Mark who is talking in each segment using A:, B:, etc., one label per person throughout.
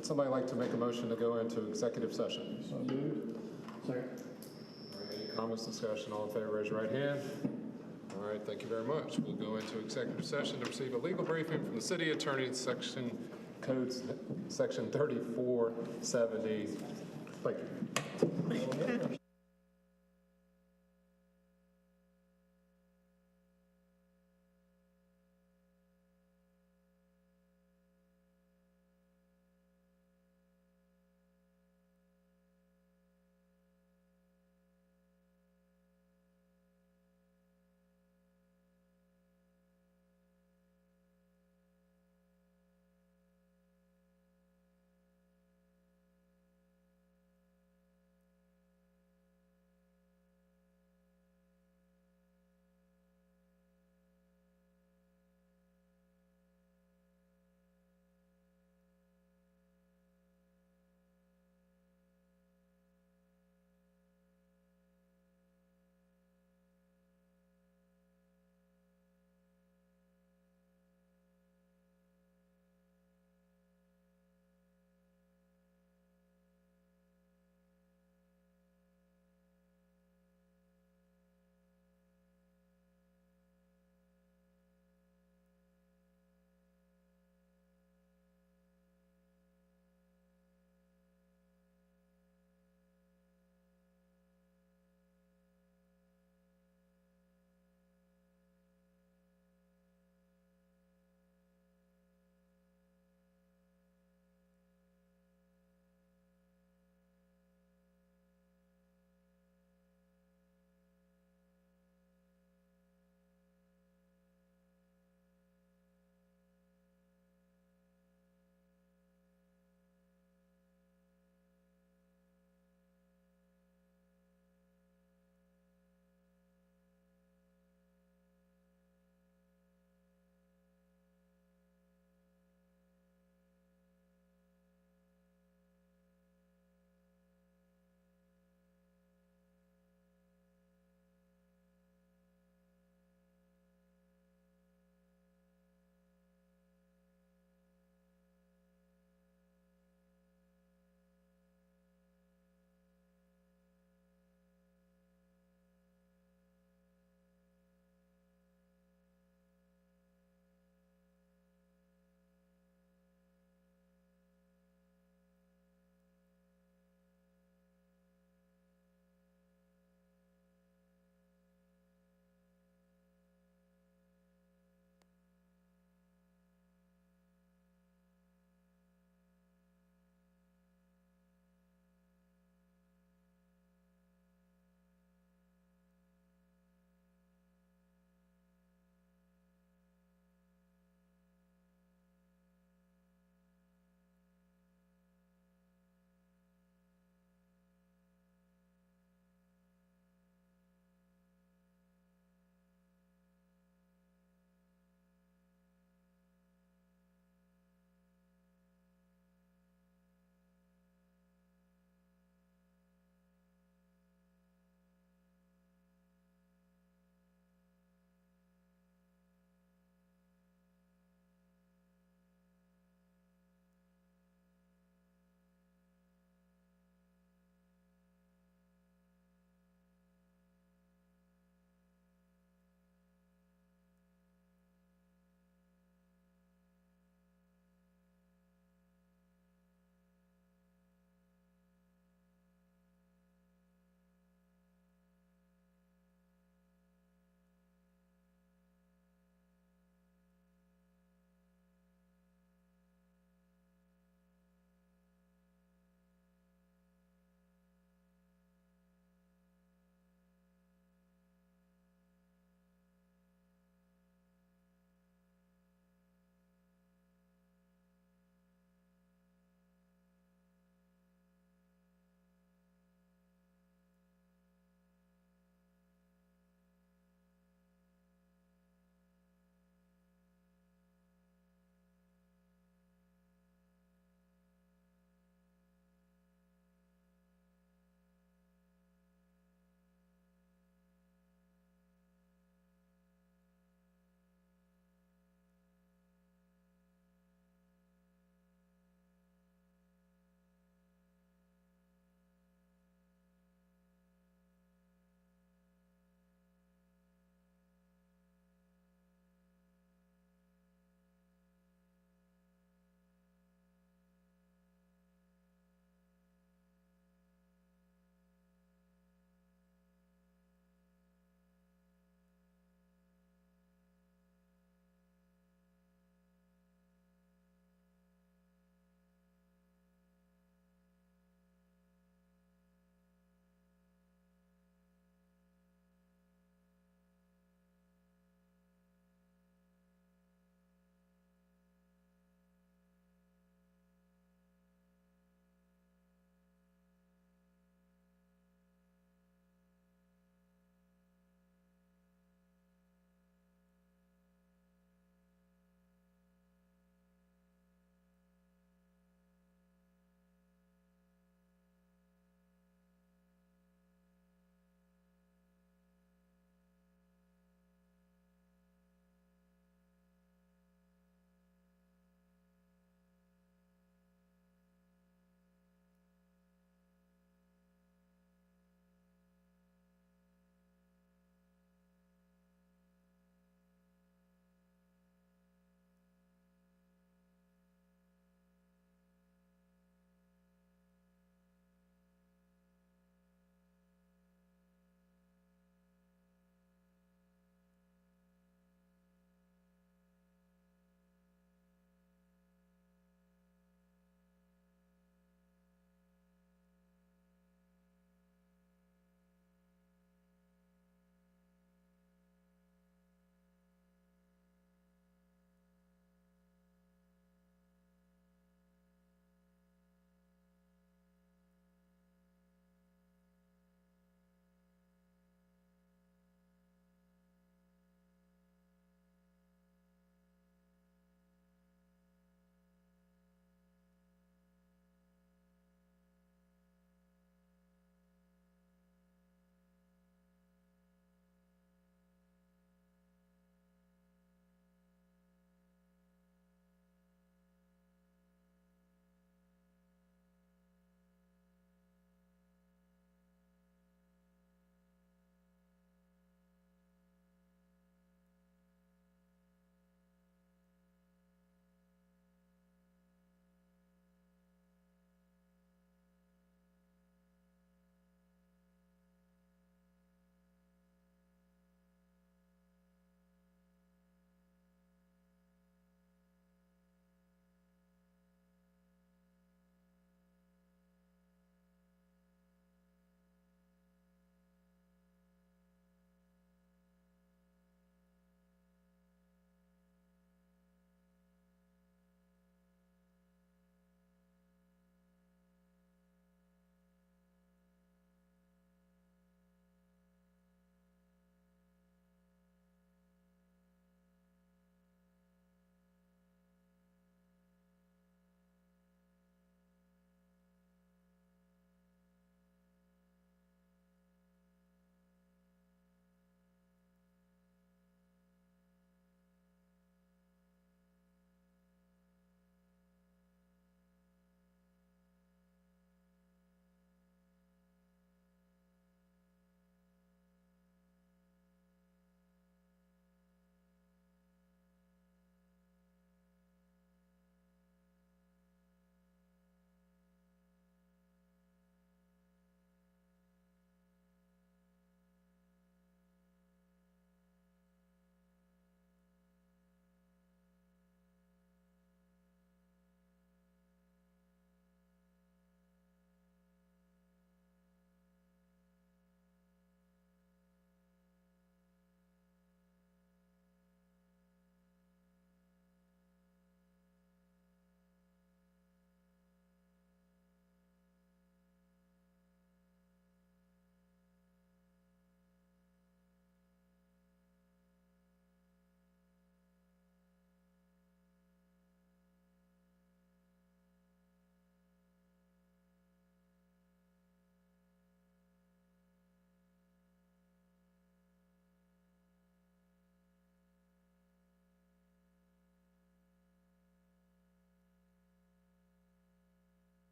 A: Would somebody like to make a motion to go into executive session?
B: So moved. Second.
A: All right, any comments, discussion? All in favor, raise your right hand. All right, thank you very much. We'll go into executive session to receive a legal briefing from the city attorney, section 3470. Thank you.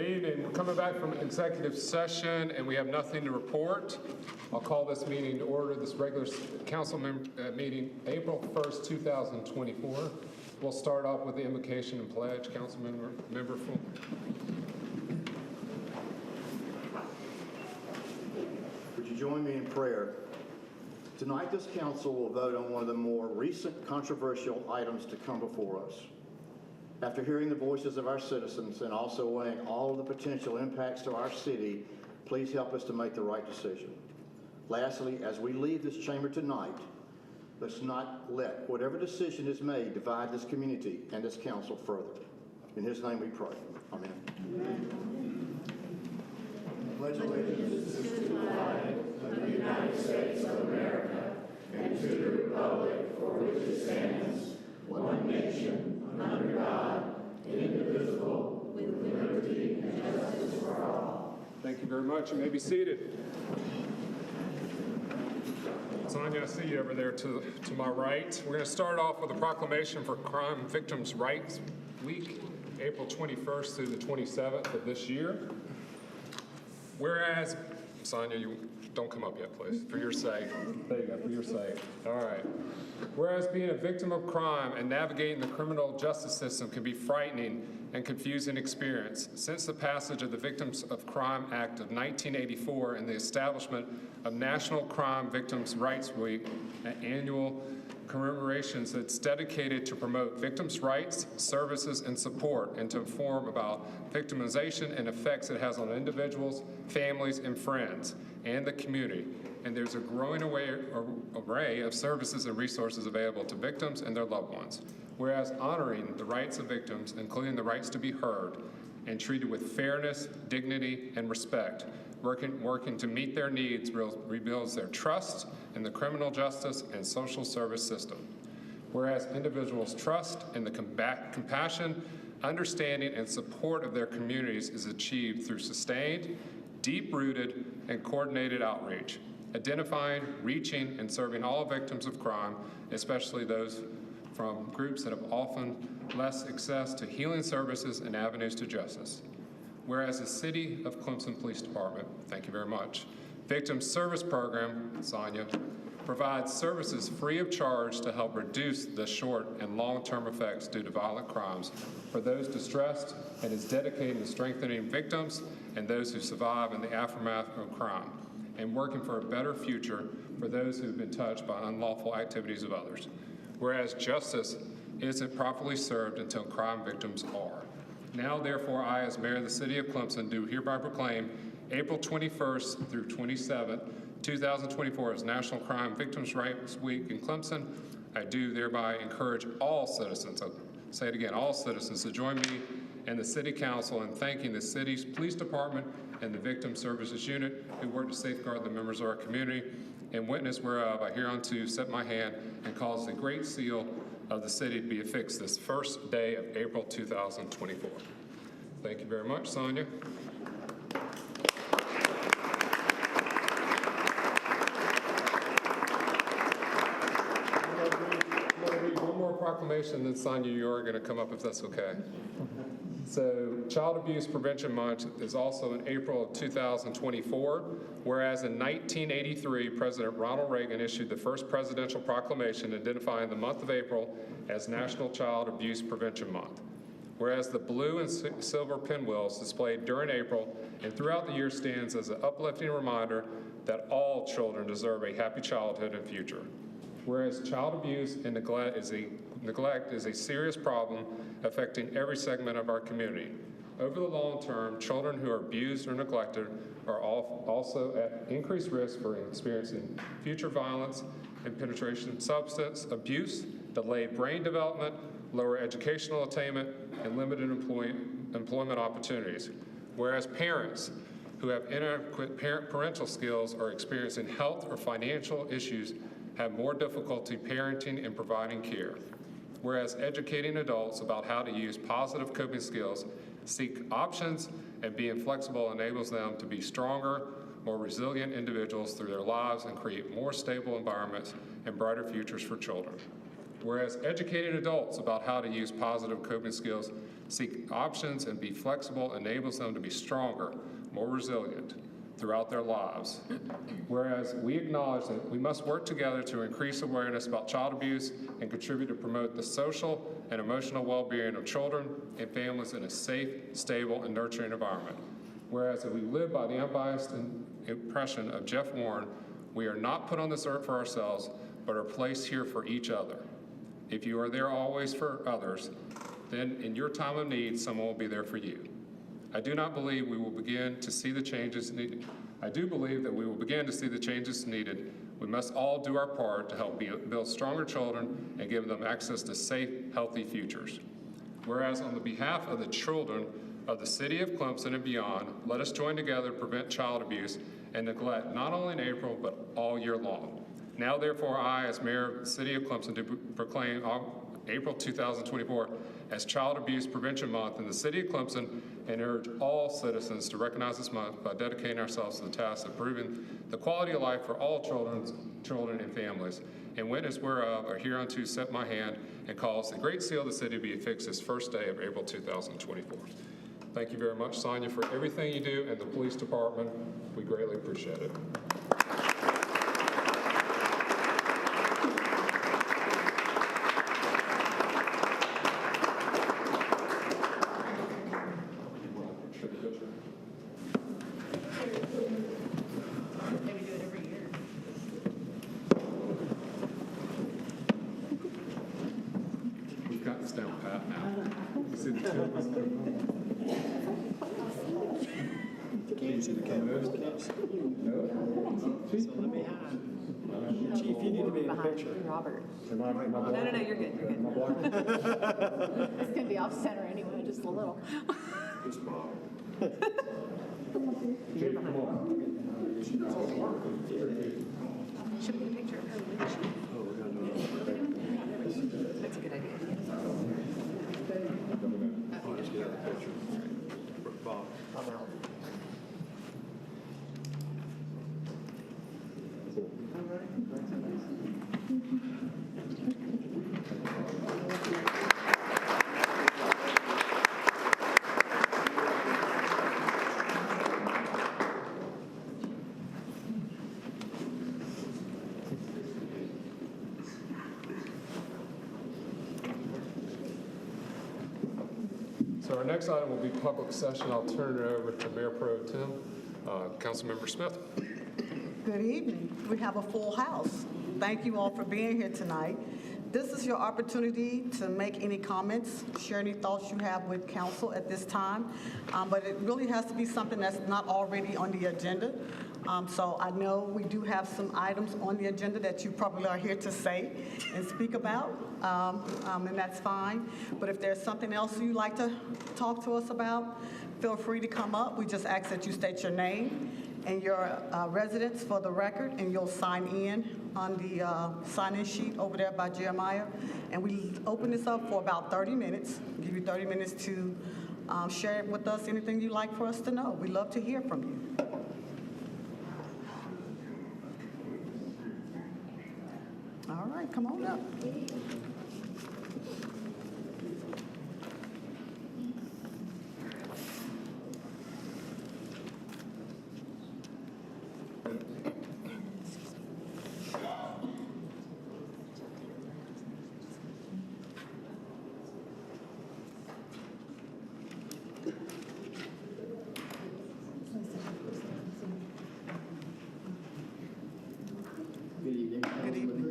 A: evening. We're coming back from executive session, and we have nothing to report. I'll call this meeting to order, this regular council meeting, April 1st, 2024. We'll start off with the invocation and pledge. Councilmember Full.
B: Would you join me in prayer? Tonight, this council will vote on one of the more recent controversial items to come before us. After hearing the voices of our citizens and also weighing all of the potential impacts to our city, please help us to make the right decision. Lastly, as we leave this chamber tonight, let's not let whatever decision is made divide this community and this council further. In His name we pray. Amen. Amen. Pledge allegiance to the flag of the United States of America and to the republic for which it stands, one nation, under God, indivisible, with liberty and justice for all.
A: Thank you very much. You may be seated. Sonia, I see you over there to my right. We're going to start off with a proclamation for Crime Victims' Rights Week, April 21st through the 27th of this year. Whereas, Sonia, you don't come up yet, please, for your sake. There you go, for your sake. All right. Whereas being a victim of crime and navigating the criminal justice system can be frightening and confusing experience, since the passage of the Victims of Crime Act of 1984 and the establishment of National Crime Victims' Rights Week, an annual commemorations that's dedicated to promote victims' rights, services, and support, and to inform about victimization and effects it has on individuals, families, and friends, and the community. And there's a growing array of services and resources available to victims and their loved ones. Whereas honoring the rights of victims, including the rights to be heard and treated with fairness, dignity, and respect, working to meet their needs rebuilds their trust in the criminal justice and social service system. Whereas individuals' trust in the compassion, understanding, and support of their communities is achieved through sustained, deep-rooted, and coordinated outreach, identifying, reaching, and serving all victims of crime, especially those from groups that have often less access to healing services and avenues to justice. Whereas the City of Clemson Police Department, thank you very much, Victim Service Program, Sonia, provides services free of charge to help reduce the short and long-term effects due to violent crimes for those distressed, and is dedicated to strengthening victims and those who survive in the aftermath of crime, and working for a better future for those who have been touched by unlawful activities of others. Whereas justice isn't properly served until crime victims are. Now, therefore, I, as mayor of the City of Clemson, do hereby proclaim April 21st through 27th, 2024 as National Crime Victims' Rights Week in Clemson. I do thereby encourage all citizens, I'll say it again, all citizens to join me and the City Council in thanking the city's police department and the Victim Services Unit who work to safeguard the members of our community. In witness whereof, I hereunto set my hand and cause the great seal of the city to be affixed this first day of April 2024. Thank you very much, Sonia. I'm going to read one more proclamation, then Sonia, you are going to come up if that's okay. So, Child Abuse Prevention Month is also in April of 2024, whereas in 1983, President Ronald Reagan issued the first presidential proclamation identifying the month of April as National Child Abuse Prevention Month. Whereas the blue and silver pinwheels displayed during April and throughout the year stands as an uplifting reminder that all children deserve a happy childhood and future. Whereas child abuse and neglect is a serious problem affecting every segment of our community. Over the long term, children who are abused or neglected are also at increased risk for experiencing future violence and penetration, substance abuse, delayed brain development, lower educational attainment, and limited employment opportunities. Whereas parents who have inadequate parental skills or experiencing health or financial issues have more difficulty parenting and providing care. Whereas educating adults about how to use positive coping skills, seek options, and being flexible enables them to be stronger, more resilient individuals through their lives and create more stable environments and brighter futures for children. Whereas educating adults about how to use positive coping skills, seek options, and be flexible enables them to be stronger, more resilient throughout their lives. Whereas we acknowledge that we must work together to increase awareness about child abuse and contribute to promote the social and emotional well-being of children and families in a safe, stable, and nurturing environment. Whereas if we live by the unbiased impression of Jeff Warren, we are not put on this earth for ourselves, but are placed here for each other. If you are there always for others, then in your time of need, someone will be there for you. I do not believe we will begin to see the changes needed. I do believe that we will begin to see the changes needed. We must all do our part to help build stronger children and give them access to safe, healthy futures. Whereas on the behalf of the children of the city of Clemson and beyond, let us join together to prevent child abuse and neglect not only in April, but all year long. Now, therefore, I, as mayor of the city of Clemson, do proclaim April 2024 as Child Abuse Prevention Month in the city of Clemson and urge all citizens to recognize this month by dedicating ourselves to the task of improving the quality of life for all children and families. And witness whereof are hereunto set my hand and cause the great seal of the city to be affixed this first day of April 2024. Thank you very much, Sonia, for everything you do, and the police department. We greatly appreciate it.
C: Chief, you need to be in the picture.
D: Robert.
C: No,
D: No, you're good, you're good.
E: It's going to be off center anyway, just a little.
D: You're behind. Should be a picture of her with you. That's a good idea.
C: Bob.
D: I'm out.
A: So our next item will be public session. I'll turn it over to Mayor Pro Tem, Councilmember Smith.
F: Good evening. We have a full house. Thank you all for being here tonight. This is your opportunity to make any comments, share any thoughts you have with council at this time, but it really has to be something that's not already on the agenda. So I know we do have some items on the agenda that you probably are here to say and speak about, and that's fine. But if there's something else you'd like to talk to us about, feel free to come up. We just ask that you state your name and your residence for the record, and you'll sign in on the sign-in sheet over there by Jeremiah. And we open this up for about 30 minutes, give you 30 minutes to share with us anything you'd like for us to know. We'd love to hear from you. All right, come on up.
G: Good evening.
F: Good evening.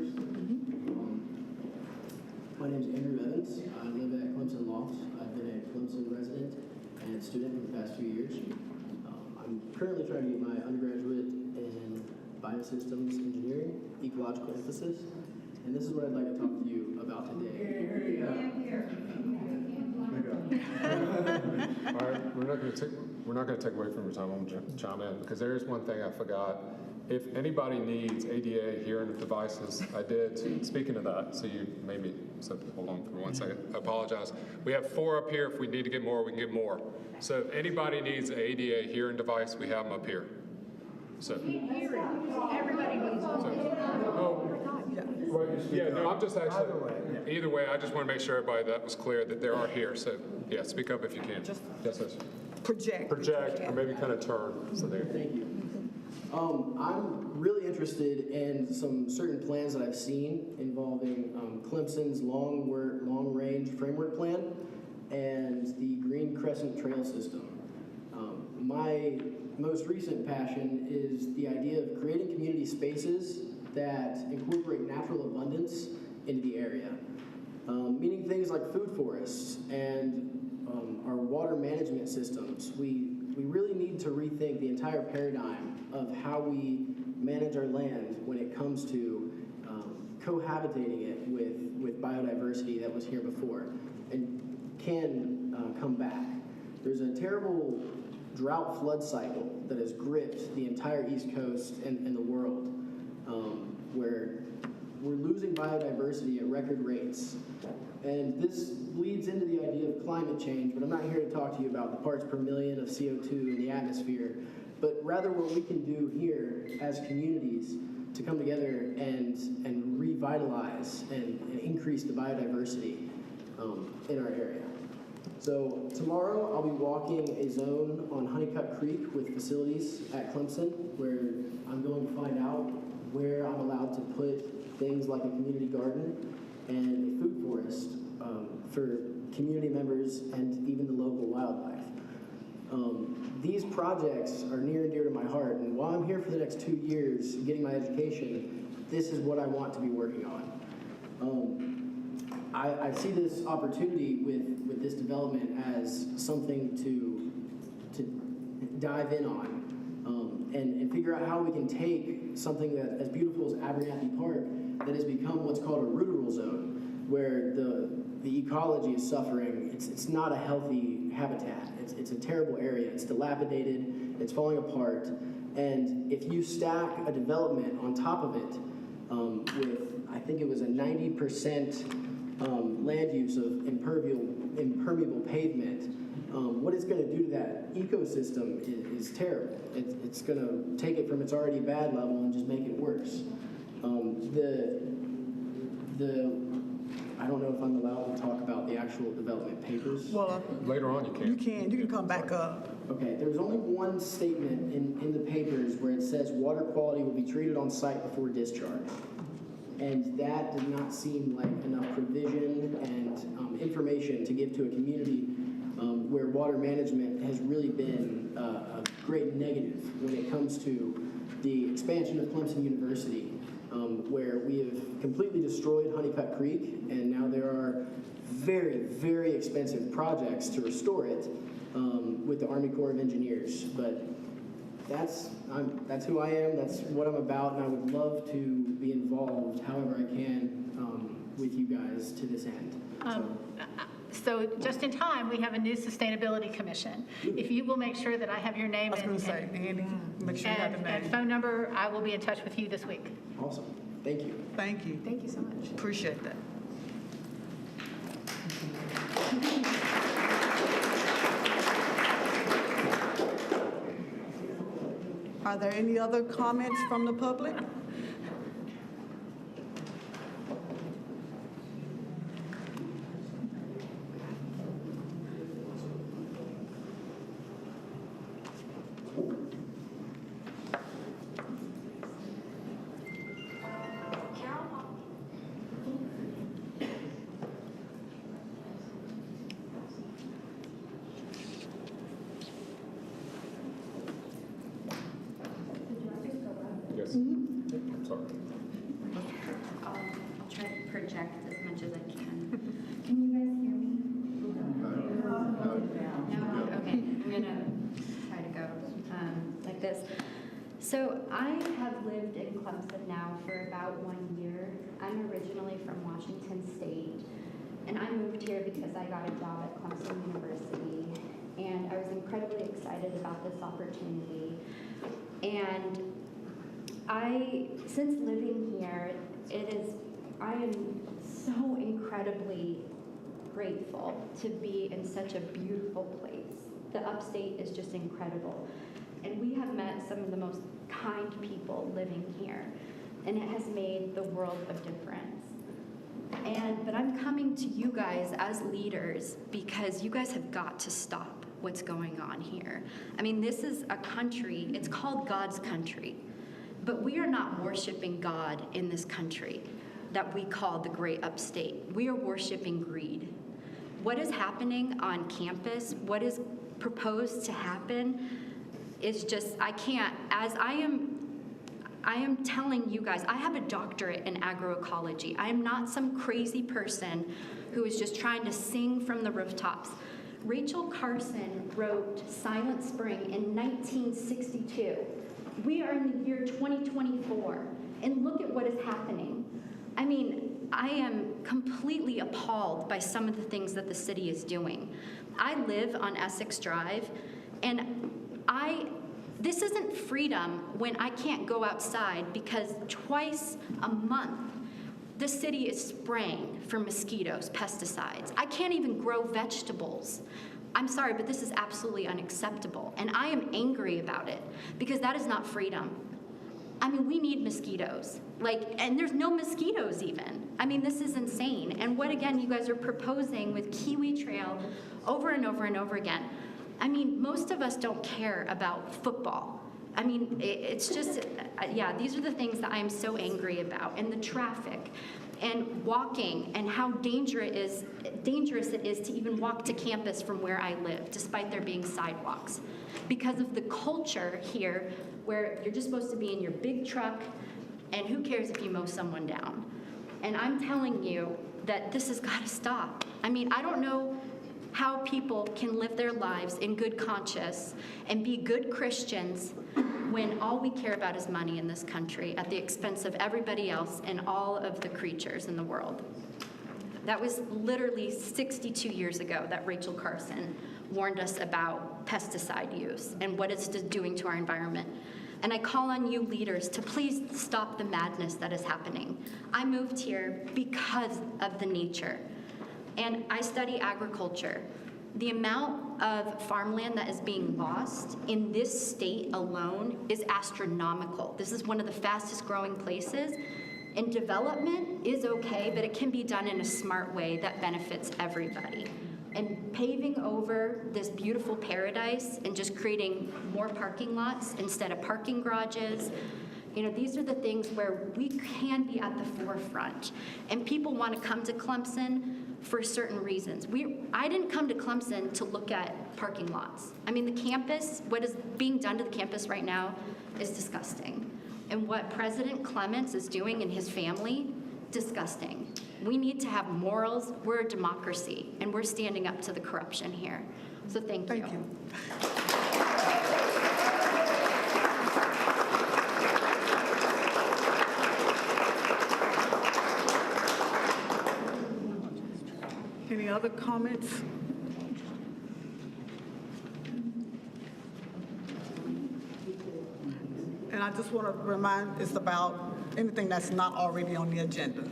G: My name is Andrew Evans. I live at Clemson Lofts. I've been a Clemson resident and student for the past few years. I'm currently trying to get my undergraduate in biosystems engineering, ecological emphasis, and this is what I'd like to talk to you about today.
A: All right, we're not going to take away from your time. I'm going to chime in because there is one thing I forgot. If anybody needs ADA hearing devices, I did, speaking of that, so you made me, so hold on for 1 second, I apologize. We have 4 up here. If we need to get more, we can get more. So if anybody needs an ADA hearing device, we have them up here. So,
E: Everybody needs
A: yeah, no, I'm just actually, either way, I just want to make sure everybody that was clear that they are here. So, yeah, speak up if you can. Yes, yes.
F: Project.
A: Project or maybe kind of turn. So they.
G: Thank you. I'm really interested in some certain plans that I've seen involving Clemson's long-range framework plan and the Green Crescent Trail System. My most recent passion is the idea of creating community spaces that incorporate natural abundance into the area, meaning things like food forests and our water management systems. We really need to rethink the entire paradigm of how we manage our land when it comes to cohabitating it with biodiversity that was here before and can come back. There's a terrible drought flood cycle that has gripped the entire East Coast and the world, where we're losing biodiversity at record rates. And this leads into the idea of climate change, but I'm not here to talk to you about the parts per million of CO2 in the atmosphere, but rather what we can do here as communities to come together and revitalize and increase the biodiversity in our area. So tomorrow I'll be walking a zone on Honeycutt Creek with facilities at Clemson where I'm going to find out where I'm allowed to put things like a community garden and a food forest for community members and even the local wildlife. These projects are near and dear to my heart, and while I'm here for the next 2 years getting my education, this is what I want to be working on. I see this opportunity with this development as something to dive in on and figure out how we can take something that as beautiful as Abernathy Park that has become what's called a ruderal zone, where the ecology is suffering. It's not a healthy habitat. It's a terrible area. It's dilapidated. It's falling apart. And if you stack a development on top of it with, I think it was a 90% land use of impermeable pavement, what it's going to do to that ecosystem is terrible. It's going to take it from its already bad level and just make it worse. I don't know if I'm allowed to talk about the actual development papers.
F: Well,
A: Later on, you can.
F: you can come back up.
G: Okay, there's only one statement in the papers where it says water quality will be treated on site before discharge. And that did not seem like enough provision and information to give to a community where water management has really been a great negative when it comes to the expansion of Clemson University, where we have completely destroyed Honeycutt Creek, and now there are very, very expensive projects to restore it with the Army Corps of Engineers. But that's who I am, that's what I'm about, and I would love to be involved however I can with you guys to this end.
E: So just in time, we have a new sustainability commission. If you will make sure that I have your name
F: I was going to say, Andy, make sure you have the
E: and
F: name.
E: phone number, I will be in touch with you this week.
G: Awesome, thank you.
F: Thank you.
D: Thank you so much.
F: Appreciate that. Are there any other comments from the public?
A: Yes. I'm sorry.
H: I'll try to project as much as I can. Can you guys hear me? No? Okay, I'm gonna try to go like this. So I have lived in Clemson now for about 1 year. I'm originally from Washington State, and I moved here because I got a job at Clemson University, and I was incredibly excited about this opportunity. And since living here, I am so incredibly grateful to be in such a beautiful place. The upstate is just incredible. and we have met some of the most kind people living here, and it has made the world of difference. But I'm coming to you guys as leaders because you guys have got to stop what's going on here. I mean, this is a country, it's called God's country, but we are not worshiping God in this country that we call the great upstate. We are worshiping greed. What is happening on campus, what is proposed to happen is just, I can't, as I am telling you guys, I have a doctorate in agroecology. I am not some crazy person who is just trying to sing from the rooftops. Rachel Carson wrote Silent Spring in 1962. We are in the year 2024, and look at what is happening. I mean, I am completely appalled by some of the things that the city is doing. I live on Essex Drive, and this isn't freedom when I can't go outside because twice a month the city is spraying for mosquitoes, pesticides. I can't even grow vegetables. I'm sorry, but this is absolutely unacceptable. And I am angry about it because that is not freedom. I mean, we need mosquitoes. And there's no mosquitoes even. I mean, this is insane. And what, again, you guys are proposing with Kiwi Trail over and over and over again. I mean, most of us don't care about football. I mean, it's just, yeah, these are the things that I am so angry about. And the traffic and walking and how dangerous it is to even walk to campus from where I live, despite there being sidewalks. Because of the culture here where you're just supposed to be in your big truck and who cares if you mow someone down. And I'm telling you that this has got to stop. I mean, I don't know how people can live their lives in good conscience and be good Christians when all we care about is money in this country at the expense of everybody else and all of the creatures in the world. That was literally 62 years ago that Rachel Carson warned us about pesticide use and what it's doing to our environment. And I call on you leaders to please stop the madness that is happening. I moved here because of the nature. And I study agriculture. The amount of farmland that is being lost in this state alone is astronomical. This is one of the fastest growing places. And development is okay, but it can be done in a smart way that benefits everybody. And paving over this beautiful paradise and just creating more parking lots instead of parking garages, these are the things where we can be at the forefront. And people want to come to Clemson for certain reasons. I didn't come to Clemson to look at parking lots. I mean, the campus, what is being done to the campus right now is disgusting. And what President Clements is doing and his family, disgusting. We need to have morals. We're a democracy, and we're standing up to the corruption here. So thank you.
F: Thank you. Any other comments? And I just want to remind, it's about anything that's not already on the agenda.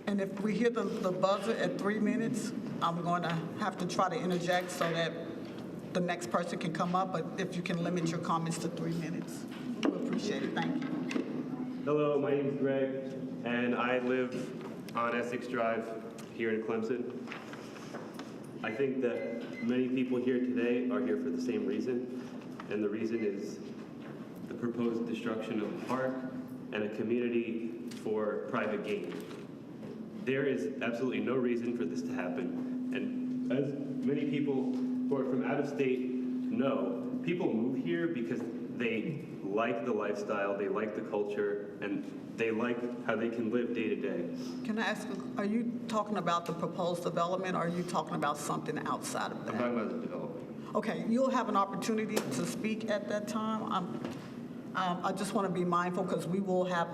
F: And if we hear the buzzer at 3 minutes, I'm going to have to try to interject so that the next person can come up, but if you can limit your comments to 3 minutes, we'll appreciate it. Thank you.
I: Hello, my name is Greg, and I live on Essex Drive here in Clemson. I think that many people here today are here for the same reason, and the reason is the proposed destruction of a park and a community for private gain. There is absolutely no reason for this to happen, and as many people who are from out of state know, people move here because they like the lifestyle, they like the culture, and they like how they can live day to day.
F: Can I ask, are you talking about the proposed development, or are you talking about something outside of that?
I: I'm talking about the development.
F: Okay, you'll have an opportunity to speak at that time. I just want to be mindful because we will have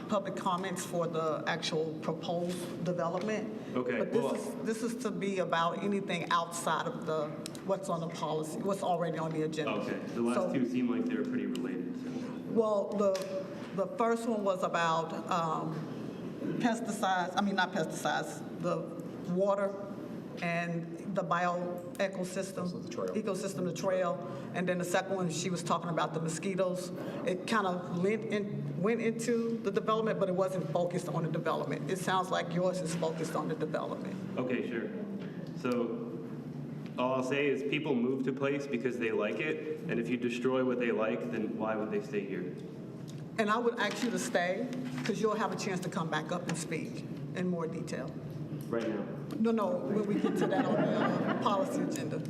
F: public comments for the actual proposed development.
I: Okay,
F: But this is to be about anything outside of what's on the policy, what's already on the agenda.
I: Okay, the last two seem like they were pretty related. So.
F: Well, the first one was about pesticides, not pesticides, the water and the
A: Also the trail.
F: ecosystem, the trail. And then the second one, she was talking about the mosquitoes. It kind of went into the development, but it wasn't focused on the development. It sounds like yours is focused on the development.
I: Okay, sure. So all I'll say is people move to place because they like it, and if you destroy what they like, then why would they stay here?
F: And I would ask you to stay, because you'll have a chance to come back up and speak in more detail.
I: Right now.
F: No, when we get to that on the policy agenda.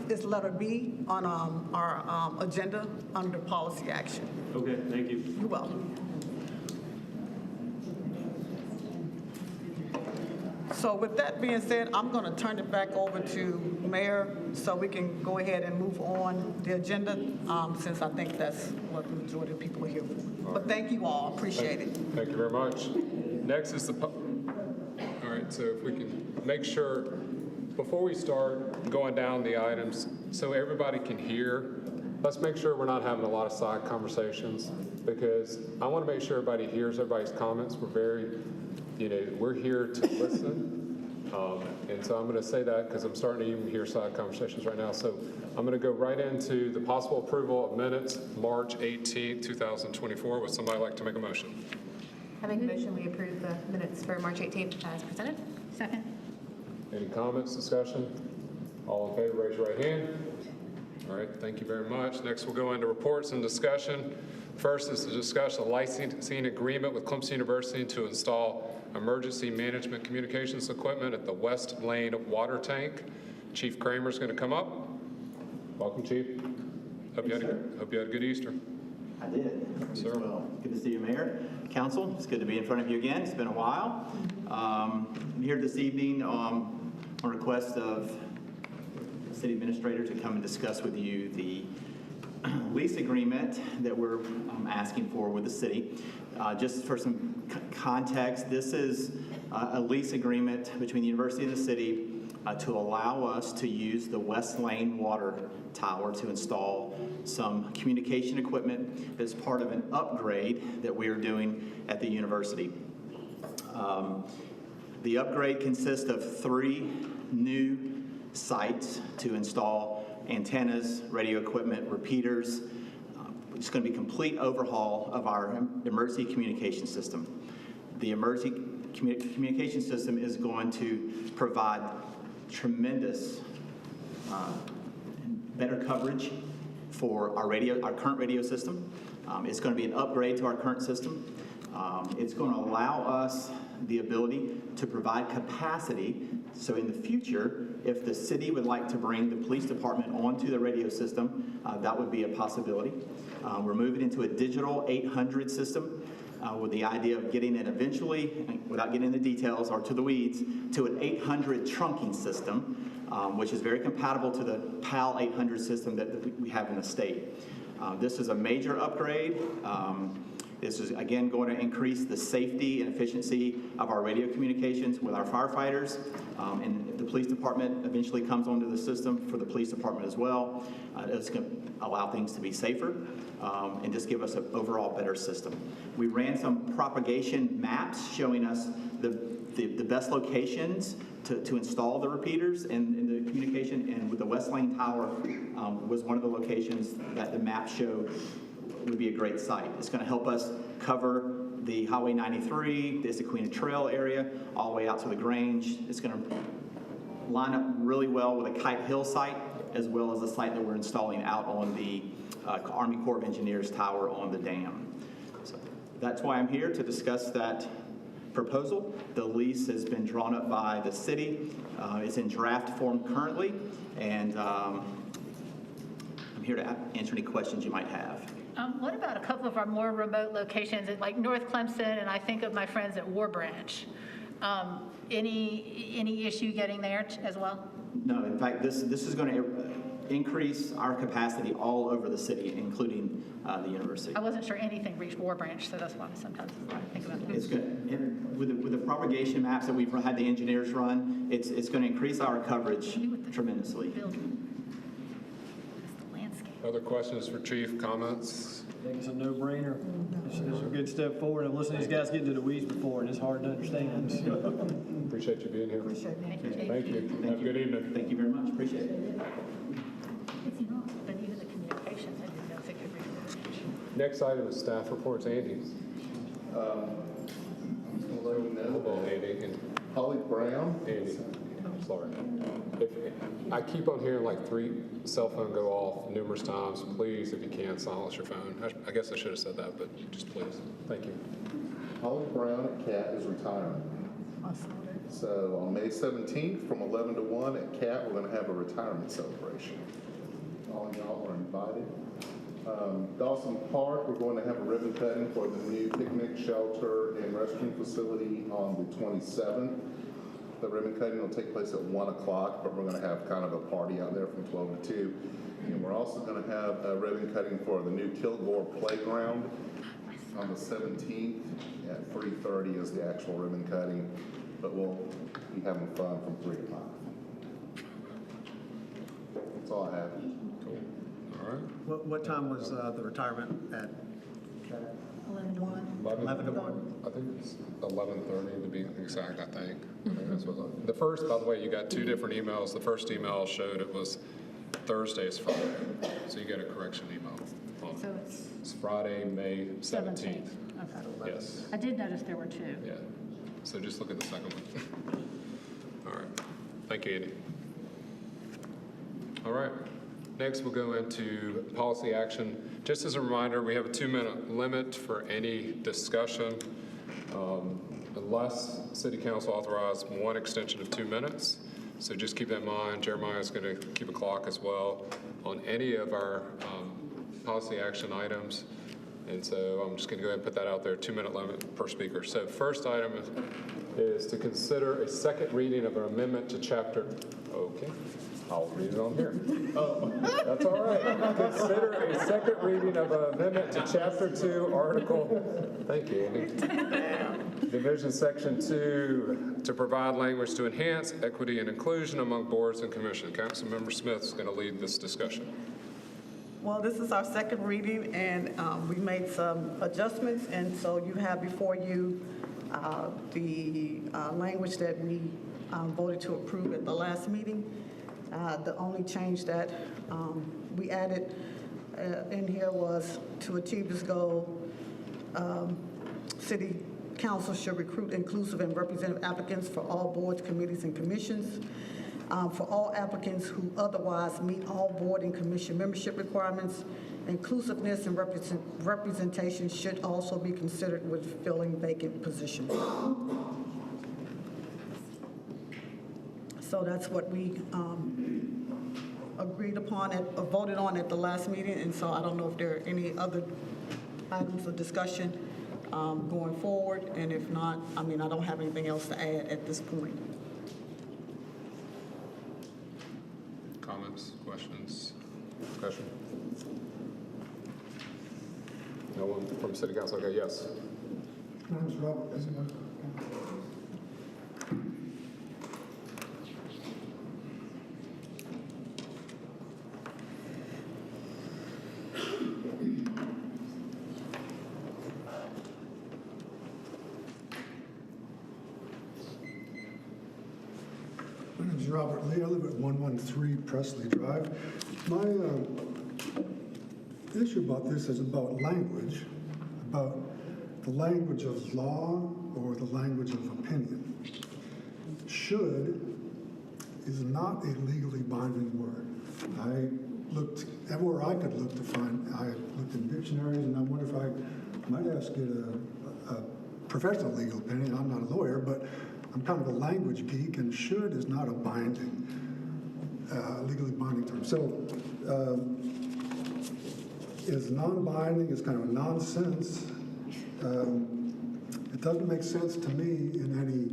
F: It's letter B on our agenda under policy action.
I: Okay, thank you.
F: You're welcome. So with that being said, I'm going to turn it back over to Mayor so we can go ahead and move on the agenda, since I think that's what the majority of people are here for. But thank you all, appreciate it.
A: Thank you very much. Next is all right, so if we can make sure, before we start going down the items, so everybody can hear, let's make sure we're not having a lot of side conversations, because I want to make sure everybody hears everybody's comments. We're here to listen. And so I'm going to say that because I'm starting to even hear side conversations right now. So I'm going to go right into the possible approval of minutes, March 18th, 2024. Would somebody like to make a motion?
D: I make a motion, we approve the minutes for March 18th as presented.
E: Second.
A: Any comments, discussion? All in favor, raise your right hand. All right, thank you very much. Next, we'll go into reports and discussion. First is to discuss a licensing agreement with Clemson University to install emergency management communications equipment at the West Lane water tank. Chief Kramer's going to come up. Welcome, Chief. Hope you had a good Easter.
J: I did.
A: Sir.
J: Well, good to see you, Mayor. Council, it's good to be in front of you again. It's been a while. I'm here this evening on request of the city administrator to come and discuss with you the lease agreement that we're asking for with the city. Just for some context, this is a lease agreement between the university and the city to allow us to use the West Lane water tower to install some communication equipment as part of an upgrade that we are doing at the university. The upgrade consists of 3 new sites to install antennas, radio equipment, repeaters. It's going to be a complete overhaul of our emergency communication system. The emergency communication system is going to provide tremendous better coverage for our current radio system. It's going to be an upgrade to our current system. It's going to allow us the ability to provide capacity. So in the future, if the city would like to bring the police department onto the radio system, that would be a possibility. We're moving into a digital 800 system with the idea of getting it eventually, without getting into details or to the weeds, to an 800 trunking system, which is very compatible to the PAL 800 system that we have in the state. This is a major upgrade. This is, again, going to increase the safety and efficiency of our radio communications with our firefighters. And if the police department eventually comes onto the system for the police department as well, it's going to allow things to be safer and just give us an overall better system. We ran some propagation maps showing us the best locations to install the repeaters and the communication, and with the West Lane Tower was one of the locations that the map showed would be a great site. It's going to help us cover the Highway 93, the Issaquena Trail area, all the way out to the Grange. It's going to line up really well with a Kite Hill site, as well as the site that we're installing out on the Army Corps of Engineers tower on the dam. So that's why I'm here to discuss that proposal. The lease has been drawn up by the city. It's in draft form currently, and I'm here to answer any questions you might have.
E: What about a couple of our more remote locations, like North Clemson, and I think of my friends at War Branch? Any issue getting there as well?
J: No, in fact, this is going to increase our capacity all over the city, including the university.
E: I wasn't sure anything reached War Branch, so that's why sometimes I think about it.
J: It's good. With the propagation maps that we've had the engineers run, it's going to increase our coverage tremendously.
E: Building. That's the landscape.
A: Other questions for Chief, comments?
C: think it's a no-brainer. It's a good step forward. I've listened to these guys get into the weeds before, and it's hard to understand. So.
A: Appreciate you being here.
F: Appreciate it.
E: Thank you, Chief.
A: Thank you. Have a good evening.
J: Thank you very much, appreciate it.
E: It's not, but even the communications, I didn't know if it could read.
A: Next item is staff reports. Andy. Hold on, Andy. And
K: Holly Brown.
A: Andy, sorry. If, I keep on hearing like 3 cell phone go off numerous times. Please, if you can, silence your phone. I guess I should have said that, but just please. Thank you.
K: Holly Brown at CAT is retiring. So on May 17th from 11 to 1 at CAT, we're going to have a retirement celebration. All of y'all are invited. Dawson Park, we're going to have a ribbon cutting for the new picnic shelter and restroom facility on the 27th. The ribbon cutting will take place at 1 o'clock, but we're going to have kind of a party out there from 12 to 2. And we're also going to have a ribbon cutting for the new Kilgore Playground on the 17th at 3:30 is the actual ribbon cutting, but we'll be having fun from 3 to 5. That's all I have.
A: Cool. All right.
C: What time was the retirement at?
F: 11 to 1.
C: 11 to 1.
A: I think it's 11:30 to be exact, I think. That's what the first, by the way, you got 2 different emails. The first email showed it was Thursday's Friday. So you get a correction email.
E: So
A: It's Friday, May 17th.
E: Okay.
A: Yes.
E: I did notice there were 2.
A: Yeah. So just look at the second one. All right. Thank you, Andy. All right. Next, we'll go into policy action. Just as a reminder, we have a 2-minute limit for any discussion, unless City Council authorized 1 extension of 2 minutes. So just keep that in mind. Jeremiah is going to keep a clock as well on any of our policy action items. And so I'm just going to go ahead and put that out there, 2-minute limit per speaker. So first item is to consider a second reading of an amendment to chapter, okay, I'll read it on here. Oh, that's all right. Consider a second reading of an amendment to chapter 2, article, thank you, Andy. Division section 2, to provide language to enhance equity and inclusion among boards and commissions. Councilmember Smith is going to lead this discussion.
F: Well, this is our second reading, and we made some adjustments, and so you have before you the language that we voted to approve at the last meeting. The only change that we added in here was to achieve this goal, City Council should recruit inclusive and representative applicants for all boards, committees, and commissions. For all applicants who otherwise meet all board and commission membership requirements, inclusiveness and representation should also be considered with filling vacant positions. So that's what we agreed upon, voted on at the last meeting, and so I don't know if there are any other items of discussion going forward, and if not, I mean, I don't have anything else to add at this point.
A: Comments, questions, discussion? No one from City Council? Okay, yes.
L: My name is Robert. My name is Robert Lee. I live at 113 Presley Drive. My issue about this is about language, about the language of law or the language of opinion. Should is not a legally binding word. I looked everywhere I could look to find, I looked in dictionaries, and I wonder if I might ask you a professional legal opinion. I'm not a lawyer, but I'm kind of a language geek, and should is not a binding, legally binding term. So is non-binding, is kind of a nonsense. It doesn't make sense to me in any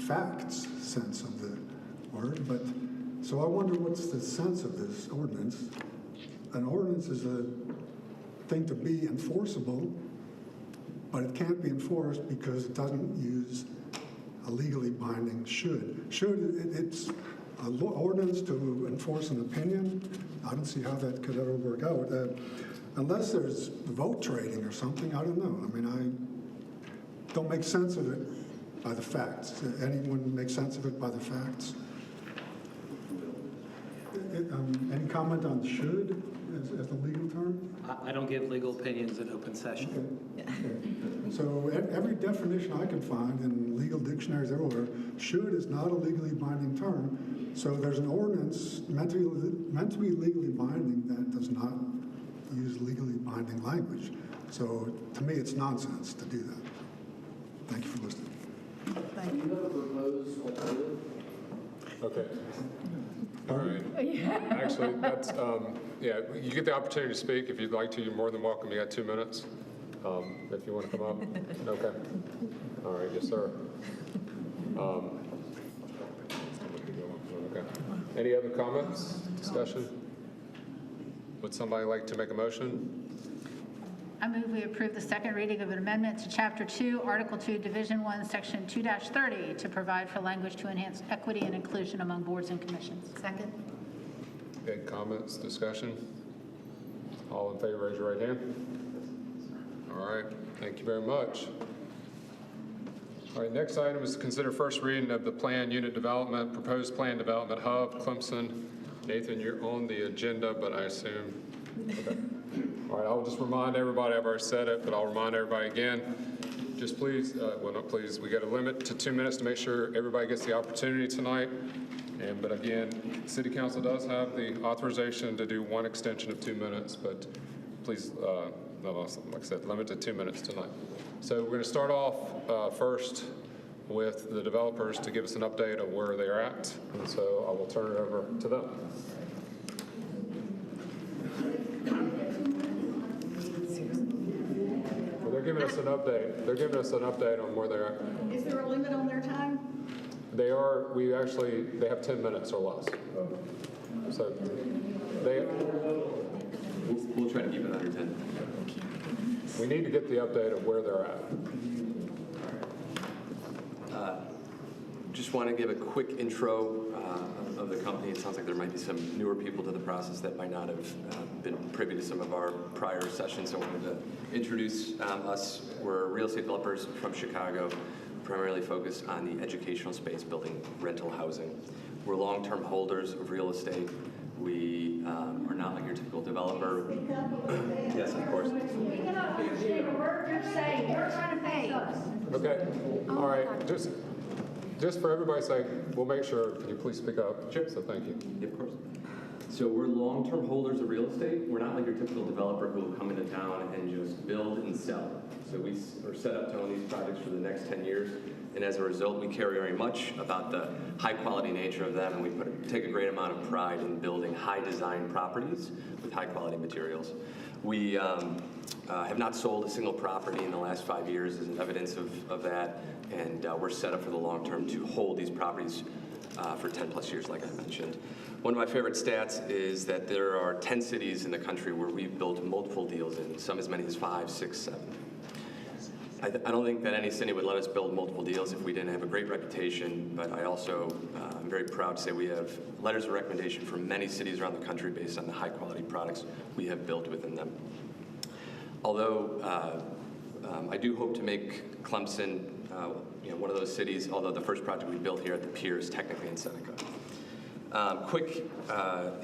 L: facts sense of the word, but so I wonder what's the sense of this ordinance. An ordinance is a thing to be enforceable, but it can't be enforced because it doesn't use a legally binding should. It's an ordinance to enforce an opinion. I don't see how that could ever work out. unless there's vote trading or something, I don't know. I mean, I don't make sense of it by the facts. Anyone make sense of it by the facts? Any comment on should as a legal term?
M: I don't give legal opinions in open session.
L: So every definition I can find in legal dictionaries everywhere, should is not a legally binding term. So there's an ordinance meant to be legally binding that does not use legally binding language. So to me, it's nonsense to do that. Thank you for listening.
F: Thank you.
G: Do you have a proposed alternative?
A: Okay. All right. Actually, that's, yeah, you get the opportunity to speak. If you'd like to, you're more than welcome. You got 2 minutes. If you want to come up. Okay. All right, yes, sir. Okay. Any other comments, discussion? Would somebody like to make a motion?
E: I move we approve the second reading of an amendment to Chapter 2, Article 2, Division 1, Section 2-30 to provide for language to enhance equity and inclusion among boards and commissions.
D: Second.
A: Okay, comments, discussion? All in favor, raise your right hand. All right, thank you very much. All right, next item is to consider first reading of the plan unit development, proposed plan development hub, Clemson. Nathan, you're on the agenda, but I assume, okay. All right, I'll just remind everybody, I've already said it, but I'll remind everybody again. Just please, well, not please, we got a limit to 2 minutes to make sure everybody gets the opportunity tonight. But again, City Council does have the authorization to do 1 extension of 2 minutes, but please, like I said, limit to 2 minutes tonight. So we're going to start off first with the developers to give us an update of where they're at. And so I will turn it over to them. Well, they're giving us an update. They're giving us an update on where they're at.
F: Is there a limit on their time?
A: They have 10 minutes or less. So
I: We'll try to keep it under 10.
A: we need to get the update of where they're at.
N: Just want to give a quick intro of the company. It sounds like there might be some newer people to the process that might not have been privy to some of our prior sessions. So I wanted to introduce us. We're real estate developers from Chicago, primarily focused on the educational space, building rental housing. We're long-term holders of real estate. We are not like your typical developer. Yes, of course.
O: We cannot understand a word you're saying. You're trying to face us.
A: Okay. All right. Just for everybody's sake, we'll make sure. Can you please speak up?
N: Sure.
A: So thank you.
N: Yeah, of course. So we're long-term holders of real estate. We're not like your typical developer who will come into town and just build and sell. So we are set up to own these projects for the next 10 years. And as a result, we care very much about the high-quality nature of them, and we take a great amount of pride in building high-design properties with high-quality materials. We have not sold a single property in the last 5 years as evidence of that, and we're set up for the long term to hold these properties for 10 plus years, like I mentioned. One of my favorite stats is that there are 10 cities in the country where we've built multiple deals in, some as many as 5, 6, 7. I don't think that any city would let us build multiple deals if we didn't have a great reputation, but I also am very proud to say we have letters of recommendation from many cities around the country based on the high-quality products we have built within them. Although I do hope to make Clemson one of those cities, although the first project we built here at the pier is technically in Seneca. Quick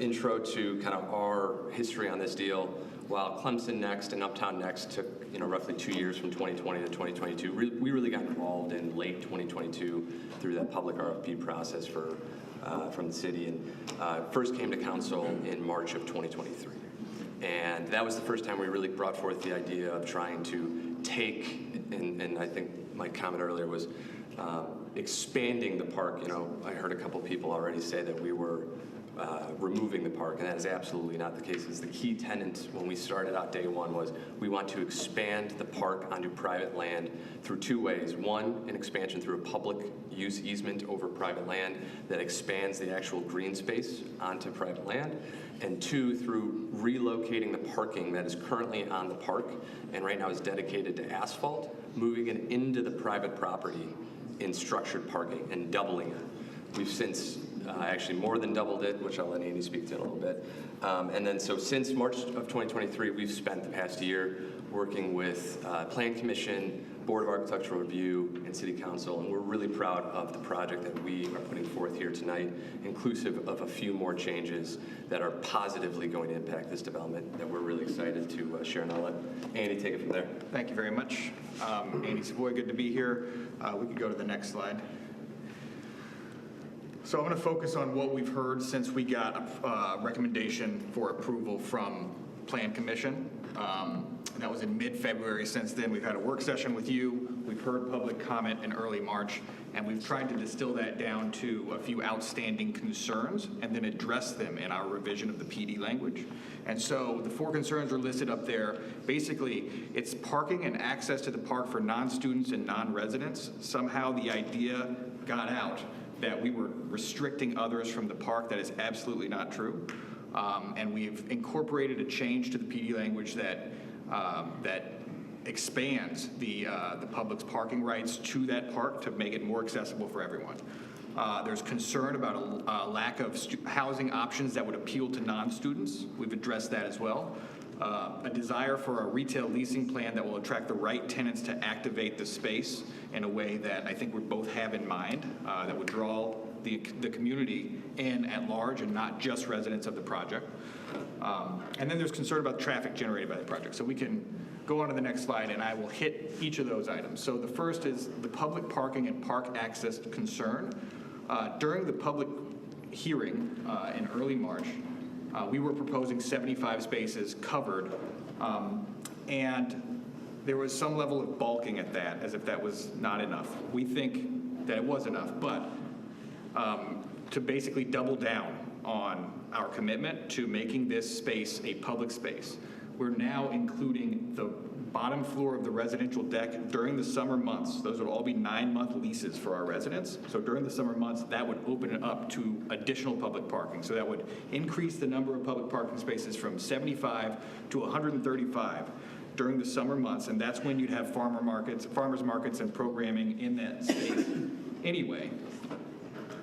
N: intro to kind of our history on this deal. While Clemson Next and Uptown Next took roughly 2 years from 2020 to 2022, we really got involved in late 2022 through that public RFP process from the city, and first came to council in March of 2023. And that was the first time we really brought forth the idea of trying to take, and I think my comment earlier was expanding the park. I heard a couple people already say that we were removing the park, and that is absolutely not the case. The key tenet when we started out day one was we want to expand the park onto private land through 2 ways. One, an expansion through a public use easement over private land that expands the actual green space onto private land. And 2, through relocating the parking that is currently on the park and right now is dedicated to asphalt, moving it into the private property in structured parking and doubling it. We've since actually more than doubled it, which I'll let Andy speak to in a little bit. And then so since March of 2023, we've spent the past year working with Plan Commission, Board of Architectural Review, and City Council, and we're really proud of the project that we are putting forth here tonight, inclusive of a few more changes that are positively going to impact this development that we're really excited to share, and I'll let Andy take it from there.
P: Thank you very much. Andy Savoy, good to be here. We could go to the next slide. So I'm going to focus on what we've heard since we got a recommendation for approval from Plan Commission. And that was in mid-February. Since then, we've had a work session with you. We've heard public comment in early March, and we've tried to distill that down to a few outstanding concerns and then address them in our revision of the PD language. And so the 4 concerns are listed up there. Basically, it's parking and access to the park for non-students and non-residents. Somehow the idea got out that we were restricting others from the park. That is absolutely not true. And we've incorporated a change to the PD language that expands the public's parking rights to that park to make it more accessible for everyone. There's concern about a lack of housing options that would appeal to non-students. We've addressed that as well. A desire for a retail leasing plan that will attract the right tenants to activate the space in a way that I think we both have in mind, that would draw the community in at large and not just residents of the project. And then there's concern about traffic generated by the project. So we can go on to the next slide and I will hit each of those items. So the first is the public parking and park access concern. During the public hearing in early March, we were proposing 75 spaces covered, and there was some level of balking at that, as if that was not enough. We think that it was enough, but to basically double down on our commitment to making this space a public space, we're now including the bottom floor of the residential deck during the summer months. Those would all be 9-month leases for our residents. So during the summer months, that would open it up to additional public parking. So that would increase the number of public parking spaces from 75 to 135 during the summer months. And that's when you'd have farmers markets and programming in that space. Anyway,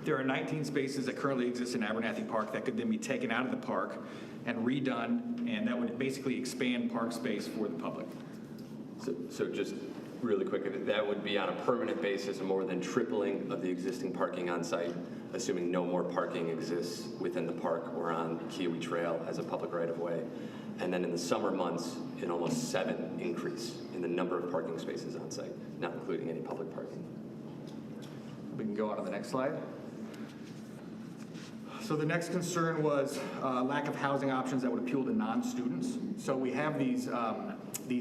P: there are 19 spaces that currently exist in Abernathy Park that could then be taken out of the park and redone, and that would basically expand park space for the public.
N: So just really quick, that would be on a permanent basis more than tripling of the existing parking on site, assuming no more parking exists within the park or on Kiwi Trail as a public right-of-way. And then in the summer months, an almost 7 increase in the number of parking spaces on site, not including any public parking.
P: We can go on to the next slide. So the next concern was lack of housing options that would appeal to non-students. So we have these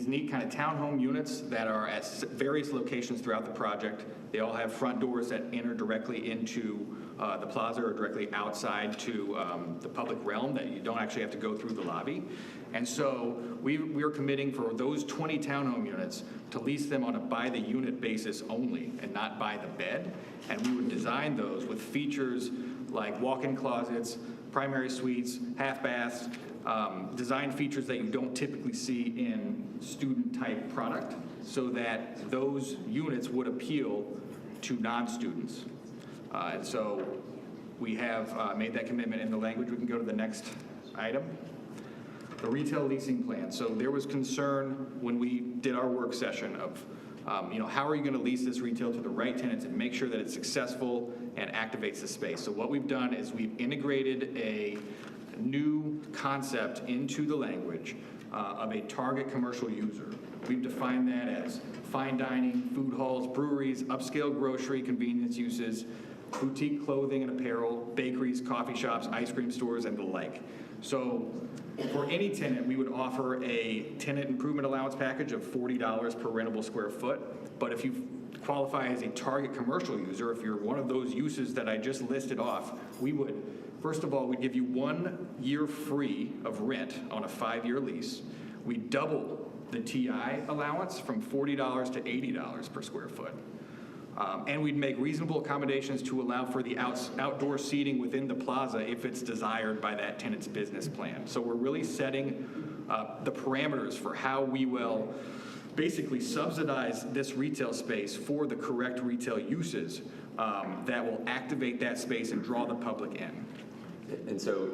P: neat kind of townhome units that are at various locations throughout the project. They all have front doors that enter directly into the plaza or directly outside to the public realm, that you don't actually have to go through the lobby. And so we are committing for those 20 townhome units to lease them on a by the unit basis only and not by the bed. And we would design those with features like walk-in closets, primary suites, half baths, design features that you don't typically see in student-type product, so that those units would appeal to non-students. And so we have made that commitment in the language. We can go to the next item. The retail leasing plan. So there was concern when we did our work session of, how are you going to lease this retail to the right tenants and make sure that it's successful and activates the space? So what we've done is we've integrated a new concept into the language of a target commercial user. We've defined that as fine dining, food halls, breweries, upscale grocery, convenience uses, boutique clothing and apparel, bakeries, coffee shops, ice cream stores, and the like. So for any tenant, we would offer a tenant improvement allowance package of $40 per rentable square foot. But if you qualify as a target commercial user, if you're one of those uses that I just listed off, we would, first of all, we'd give you 1 year free of rent on a 5-year lease. We double the TI allowance from $40 to $80 per square foot. And we'd make reasonable accommodations to allow for the outdoor seating within the plaza if it's desired by that tenant's business plan. So we're really setting the parameters for how we will basically subsidize this retail space for the correct retail uses that will activate that space and draw the public in.
N: And so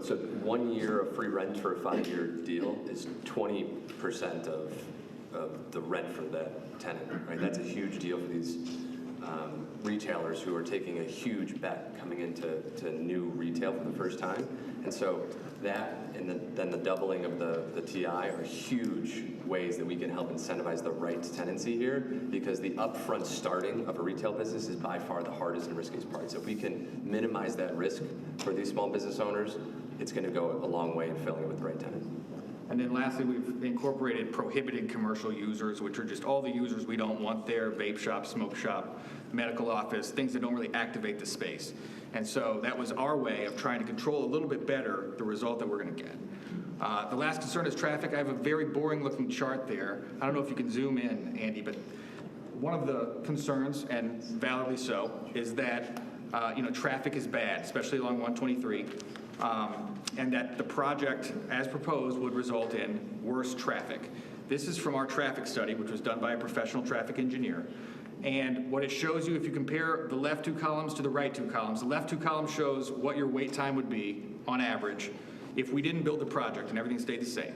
N: 1 year of free rent for a 5-year deal is 20% of the rent for that tenant, right? That's a huge deal for these retailers who are taking a huge bet coming into new retail for the first time. And so that and then the doubling of the TI are huge ways that we can help incentivize the right tenancy here, because the upfront starting of a retail business is by far the hardest and riskiest part. So if we can minimize that risk for these small business owners, it's going to go a long way in filling it with the right tenant.
P: And then lastly, we've incorporated prohibited commercial users, which are just all the users we don't want there: vape shop, smoke shop, medical office, things that don't really activate the space. And so that was our way of trying to control a little bit better the result that we're going to get. The last concern is traffic. I have a very boring looking chart there. I don't know if you can zoom in, Andy, but one of the concerns, and validly so, is that traffic is bad, especially along 123. And that the project, as proposed, would result in worse traffic. This is from our traffic study, which was done by a professional traffic engineer. And what it shows you, if you compare the left 2 columns to the right 2 columns, the left 2 columns shows what your wait time would be on average if we didn't build the project and everything stayed the same.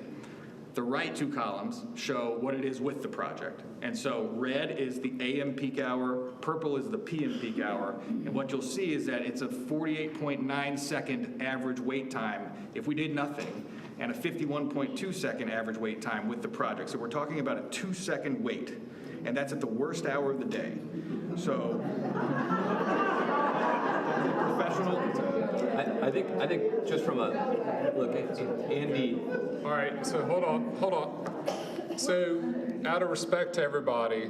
P: The right 2 columns show what it is with the project. And so red is the AM peak hour, purple is the PM peak hour, and what you'll see is that it's a 48.9 second average wait time if we did nothing, and a 51.2 second average wait time with the project. So we're talking about a 2-second wait, and that's at the worst hour of the day. So, professional.
N: I think just from a look, Andy.
A: All right, so hold on. So out of respect to everybody,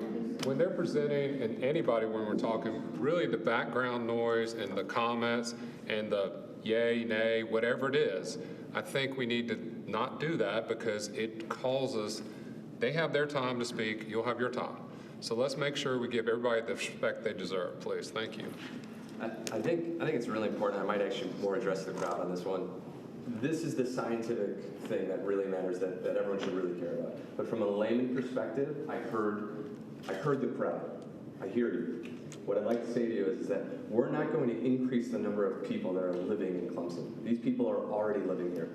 A: when they're presenting, and anybody when we're talking, really the background noise and the comments and the yay, nay, whatever it is, I think we need to not do that, because it causes, they have their time to speak, you'll have your time. So let's make sure we give everybody the respect they deserve, please. Thank you.
N: I think it's really important. I might actually more address the crowd on this one. This is the scientific thing that really matters, that everyone should really care about. But from a layman perspective, I heard the crowd. I hear you. What I'd like to say to you is that we're not going to increase the number of people that are living in Clemson. These people are already living here.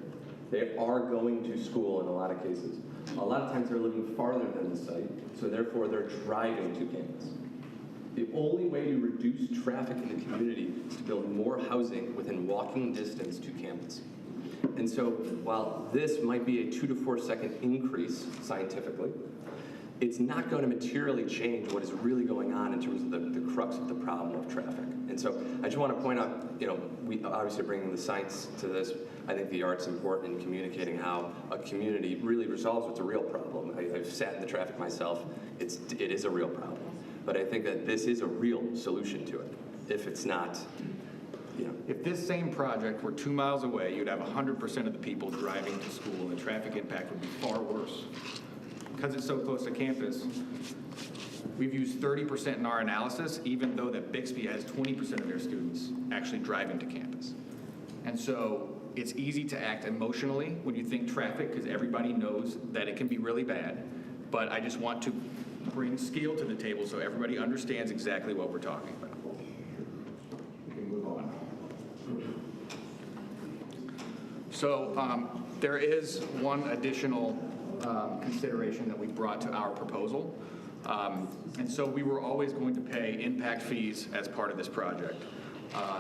N: They are going to school in a lot of cases. A lot of times they're living farther than the site, so therefore they're driving to campus. The only way to reduce traffic in the community is to build more housing within walking distance to campus. And so while this might be a 2 to 4 second increase scientifically, it's not going to materially change what is really going on in terms of the crux of the problem of traffic. And so I just want to point out, we obviously bringing the science to this. I think the art's important in communicating how a community really resolves what's a real problem. I've sat in the traffic myself. It is a real problem. But I think that this is a real solution to it. If it's not,
P: If this same project were 2 miles away, you'd have 100% of the people driving to school, and the traffic impact would be far worse. Because it's so close to campus, we've used 30% in our analysis, even though that Bixby has 20% of their students actually driving to campus. And so it's easy to act emotionally when you think traffic, because everybody knows that it can be really bad. But I just want to bring scale to the table so everybody understands exactly what we're talking about. We can move on. So there is one additional consideration that we brought to our proposal. And so we were always going to pay impact fees as part of this project.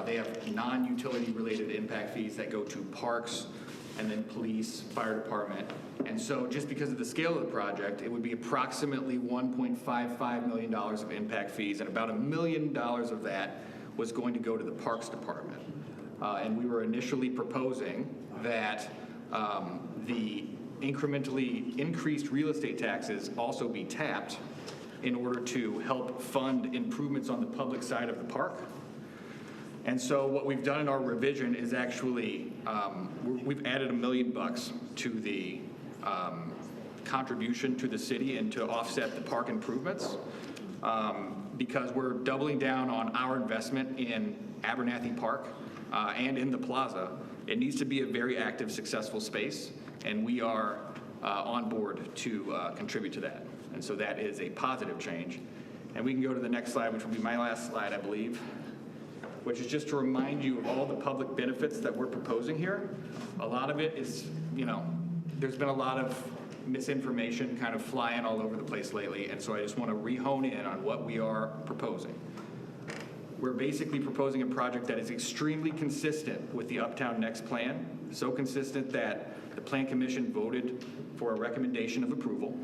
P: They have non-utility related impact fees that go to parks and then police, fire department. And so just because of the scale of the project, it would be approximately $1.55 million of impact fees, and about $1 million of that was going to go to the Parks Department. And we were initially proposing that the incrementally increased real estate taxes also be tapped in order to help fund improvements on the public side of the park. And so what we've done in our revision is actually, we've added $1 million to the contribution to the city and to offset the park improvements, because we're doubling down on our investment in Abernathy Park and in the plaza. It needs to be a very active, successful space, and we are on board to contribute to that. And so that is a positive change. And we can go to the next slide, which will be my last slide, I believe. which is just to remind you of all the public benefits that we're proposing here. A lot of it is, there's been a lot of misinformation kind of flying all over the place lately, and so I just want to re-hone in on what we are proposing. We're basically proposing a project that is extremely consistent with the Uptown Next plan, so consistent that the Plan Commission voted for a recommendation of approval.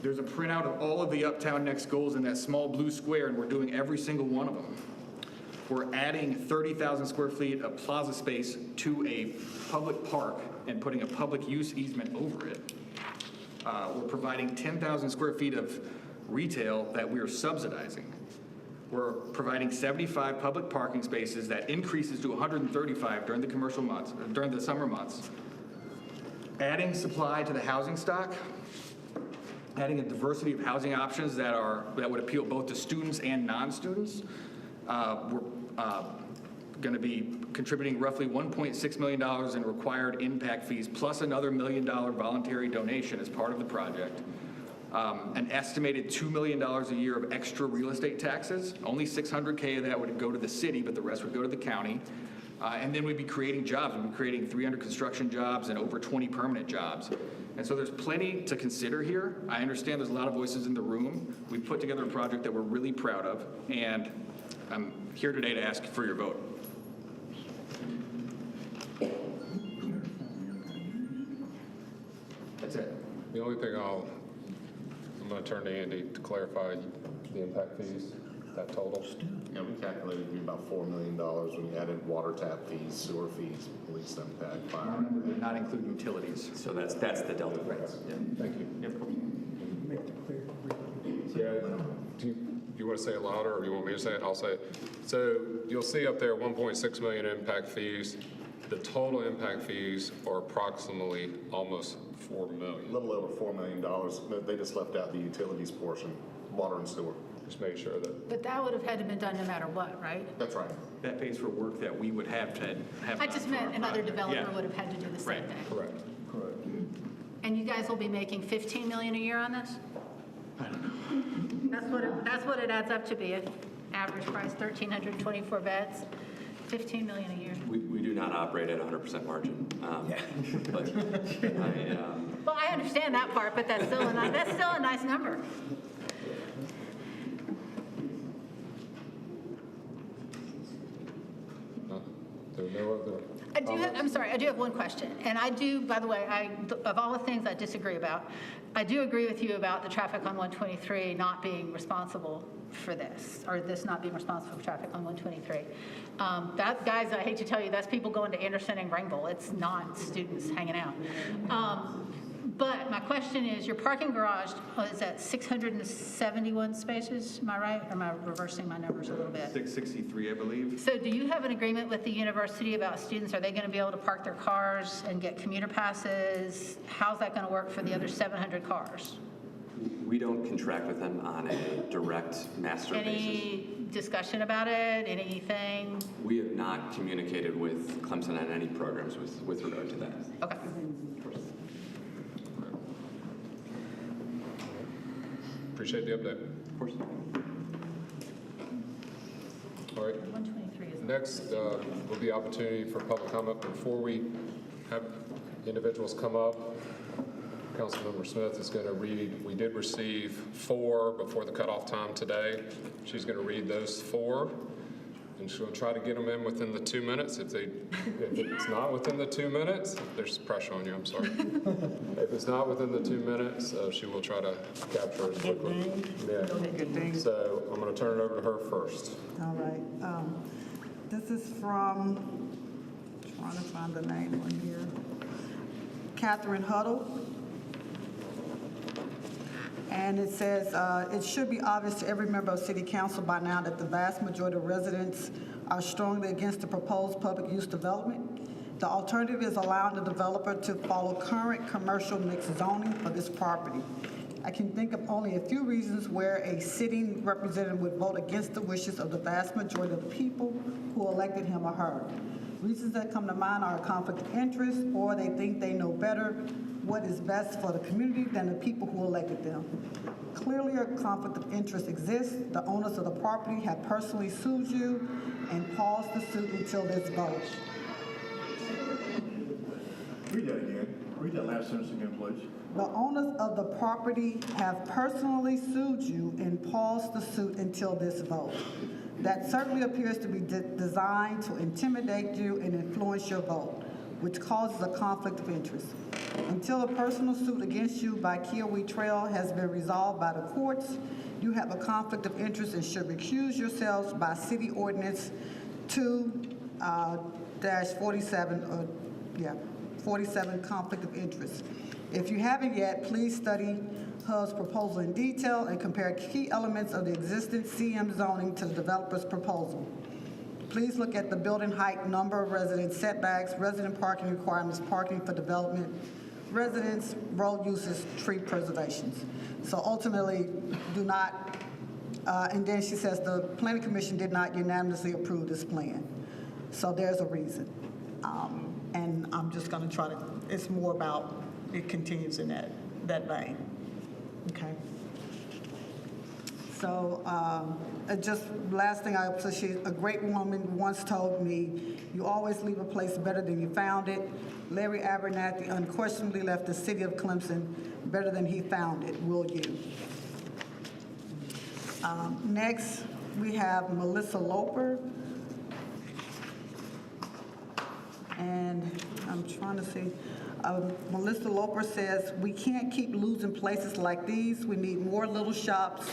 P: There's a printout of all of the Uptown Next goals in that small blue square, and we're doing every single one of them. We're adding 30,000 square feet of plaza space to a public park and putting a public use easement over it. We're providing 10,000 square feet of retail that we're subsidizing. We're providing 75 public parking spaces that increases to 135 during the commercial months, during the summer months. Adding supply to the housing stock, adding a diversity of housing options that would appeal both to students and non-students. We're going to be contributing roughly $1.6 million in required impact fees, plus another $1 million voluntary donation as part of the project. An estimated $2 million a year of extra real estate taxes. Only $600K of that would go to the city, but the rest would go to the county. And then we'd be creating jobs. We'd be creating 300 construction jobs and over 20 permanent jobs. And so there's plenty to consider here. I understand there's a lot of voices in the room. We've put together a project that we're really proud of, and I'm here today to ask for your vote. That's it.
A: The only thing I'm going to turn to Andy to clarify the impact fees, that total.
K: Yeah, we calculated it'd be about $4 million when you added water tap fees, sewer fees, police impact, fire.
P: Remember, they're not including utilities.
N: So that's the delta.
A: Right.
P: Yeah.
A: Thank you.
P: Yep.
A: Yeah. Do you want to say it louder, or you want me to say it? I'll say it. So you'll see up there 1.6 million impact fees. The total impact fees are approximately almost $4 million.
K: A little over $4 million. They just left out the utilities portion, water and sewer.
A: Just make sure that.
E: But that would have had to been done no matter what, right?
K: That's right.
P: That pays for work that we would have to have.
E: I just meant another developer
P: Yeah.
E: would have had to do the same
P: Right.
E: thing.
A: Correct. Correct.
E: And you guys will be making $15 million a year on this?
P: I don't know.
E: That's what it adds up to be. Average price, 1,324 beds, $15 million a year.
N: We do not operate at 100% margin. But
E: Well, I understand that part, but that's still a nice number.
A: There are no other.
E: I do have one question. And I do, by the way, of all the things I disagree about, I do agree with you about the traffic on 123 not being responsible for this, or this not being responsible for traffic on 123. Guys, I hate to tell you, that's people going to Anderson and Ringville. It's not students hanging out. But my question is, your parking garage is at 671 spaces, am I right? Or am I reversing my numbers a little bit?
P: 663, I believe.
E: So do you have an agreement with the university about students? Are they going to be able to park their cars and get commuter passes? How's that going to work for the other 700 cars?
N: we don't contract with them on a direct master basis.
E: Any discussion about it? Anything?
N: We have not communicated with Clemson on any programs with regard to that.
E: Okay.
A: Appreciate the update.
N: Of course.
A: All right.
E: 123 is
A: Next will be opportunity for public comment. Before we have individuals come up, Councilmember Smith is going to read. We did receive 4 before the cutoff time today. She's going to read those 4, and she'll try to get them in within the 2 minutes. If it's not within the 2 minutes, there's pressure on you. I'm sorry. If it's not within the 2 minutes, she will try to capture it quickly. Yeah. So I'm going to turn it over to her first.
F: All right. This is from, trying to find the name on here, Catherine Huddle. And it says, it should be obvious to every member of City Council by now that the vast majority of residents are strongly against the proposed public use development. The alternative is allowing the developer to follow current commercial mixed zoning for this property. I can think of only a few reasons where a sitting representative would vote against the wishes of the vast majority of the people who elected him or her. Reasons that come to mind are a conflict of interest, or they think they know better what is best for the community than the people who elected them. Clearly, a conflict of interest exists. The owners of the property have personally sued you and paused the suit until this vote.
B: Read that again. Read that last sentence again, please.
F: The owners of the property have personally sued you and paused the suit until this vote. That certainly appears to be designed to intimidate you and influence your vote, which causes a conflict of interest. Until a personal suit against you by Kiowee Trail has been resolved by the courts, you have a conflict of interest and should recuse yourselves by City Ordinance 2-47, conflict of interest. If you haven't yet, please study HUB's proposal in detail and compare key elements of the existing CM zoning to the developer's proposal. Please look at the building height, number of resident setbacks, resident parking requirements, parking for development, residents, road uses, tree preservations. So ultimately, do not, and then she says the Planning Commission did not unanimously approve this plan. So there's a reason. And I'm just gonna try to, it's more about, it continues in that vein, okay? So just last thing I appreciate, a great woman once told me, you always leave a place better than you found it. Larry Abernathy unquestionably left the city of Clemson better than he found it, will you? Next, we have Melissa Loper. And I'm trying to see. Melissa Loper says, we can't keep losing places like these. We need more little shops,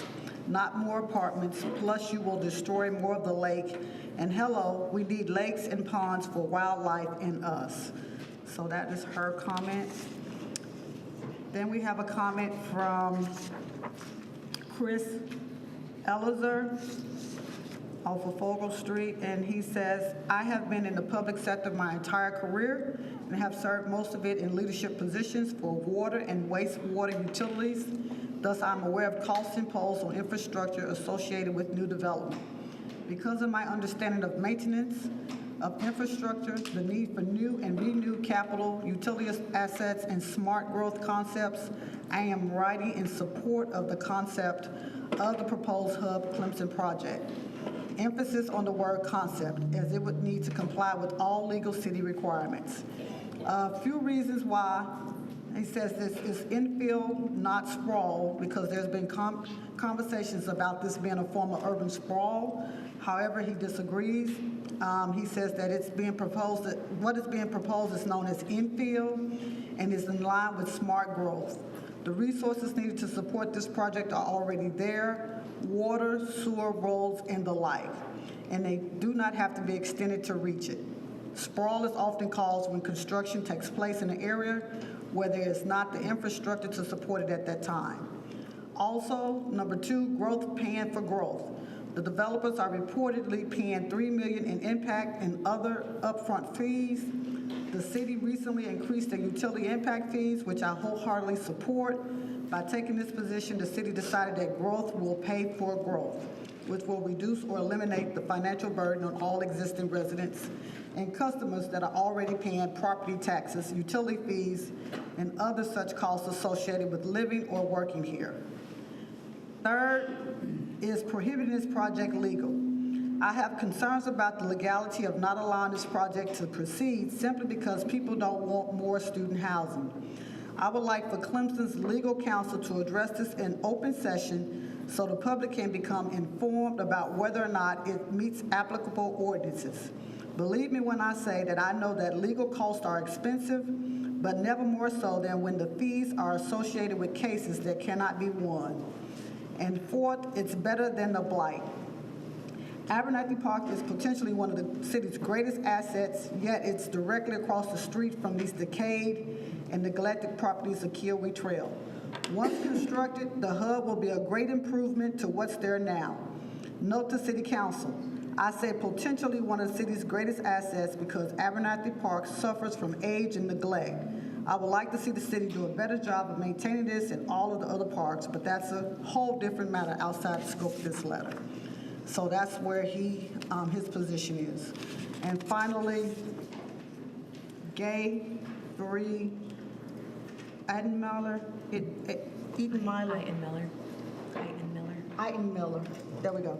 F: not more apartments, plus you will destroy more of the lake. And hello, we need lakes and ponds for wildlife and us. So that is her comment. Then we have a comment from Chris Elizer off of Fogle Street, and he says, I have been in the public sector my entire career and have served most of it in leadership positions for water and wastewater utilities. Thus, I'm aware of costs imposed on infrastructure associated with new development. Because of my understanding of maintenance of infrastructure, the need for new and renewed capital, utility assets, and smart growth concepts, I am writing in support of the concept of the proposed Hub Clemson project. Emphasis on the word concept, as it would need to comply with all legal city requirements. A few reasons why. He says this is infill, not sprawl, because there's been conversations about this being a form of urban sprawl. However, he disagrees. He says that it's being proposed, that what is being proposed is known as infill and is in line with smart growth. The resources needed to support this project are already there: water, sewer, roads, and the like, and they do not have to be extended to reach it. Sprawl is often caused when construction takes place in an area where there is not the infrastructure to support it at that time. Also, number two, growth paying for growth. The developers are reportedly paying $3 million in impact and other upfront fees. The city recently increased their utility impact fees, which I wholeheartedly support. By taking this position, the city decided that growth will pay for growth, which will reduce or eliminate the financial burden on all existing residents and customers that are already paying property taxes, utility fees, and other such costs associated with living or working here. Third is prohibiting this project legal. I have concerns about the legality of not allowing this project to proceed simply because people don't want more student housing. I would like for Clemson's legal counsel to address this in open session so the public can become informed about whether or not it meets applicable ordinances. Believe me when I say that I know that legal costs are expensive, but never more so than when the fees are associated with cases that cannot be won. And fourth, it's better than the blight. Abernathy Park is potentially one of the city's greatest assets, yet it's directly across the street from these decayed and neglected properties of Kiowee Trail. Once constructed, the hub will be a great improvement to what's there now. Note to City Council, I say potentially one of the city's greatest assets because Abernathy Park suffers from age and neglect. I would like to see the city do a better job of maintaining this and all of the other parks, but that's a whole different matter outside the scope of this letter. So that's where his position is. And finally, Gay Bree Eitenmiller. Eitenmiller. There we go.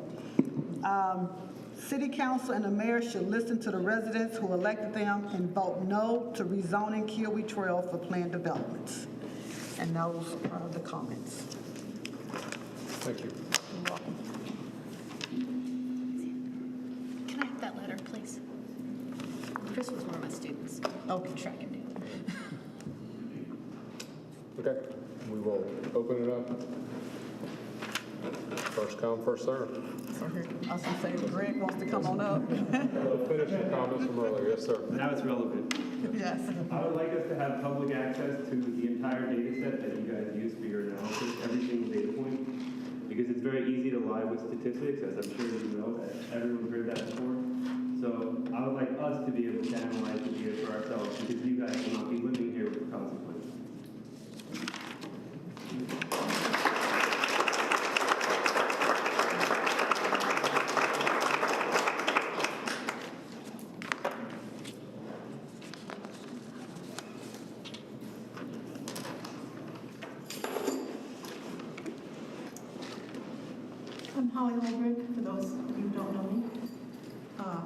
F: City Council and the mayor should listen to the residents who elected them and vote no to rezoning Kiowee Trail for planned developments. And those are the comments.
A: Thank you.
F: You're welcome.
E: Can I have that letter, please? Chris was one of my students.
F: Okay.
E: Track him down.
A: Okay, we will open it up. First come, first served.
F: So here, I was gonna say, Greg wants to come on up.
A: Finish your comments from earlier. Yes, sir.
I: Now it's relevant.
F: Yes.
I: I would like us to have public access to the entire data set that you guys use for your analysis, every single data point, because it's very easy to lie with statistics, as I'm sure you know. Everyone's heard that before. So I would like us to be able to analyze the data for ourselves, because you guys will not be living here with consequences.
Q: I'm Holly Holbrook, for those of you who don't know me.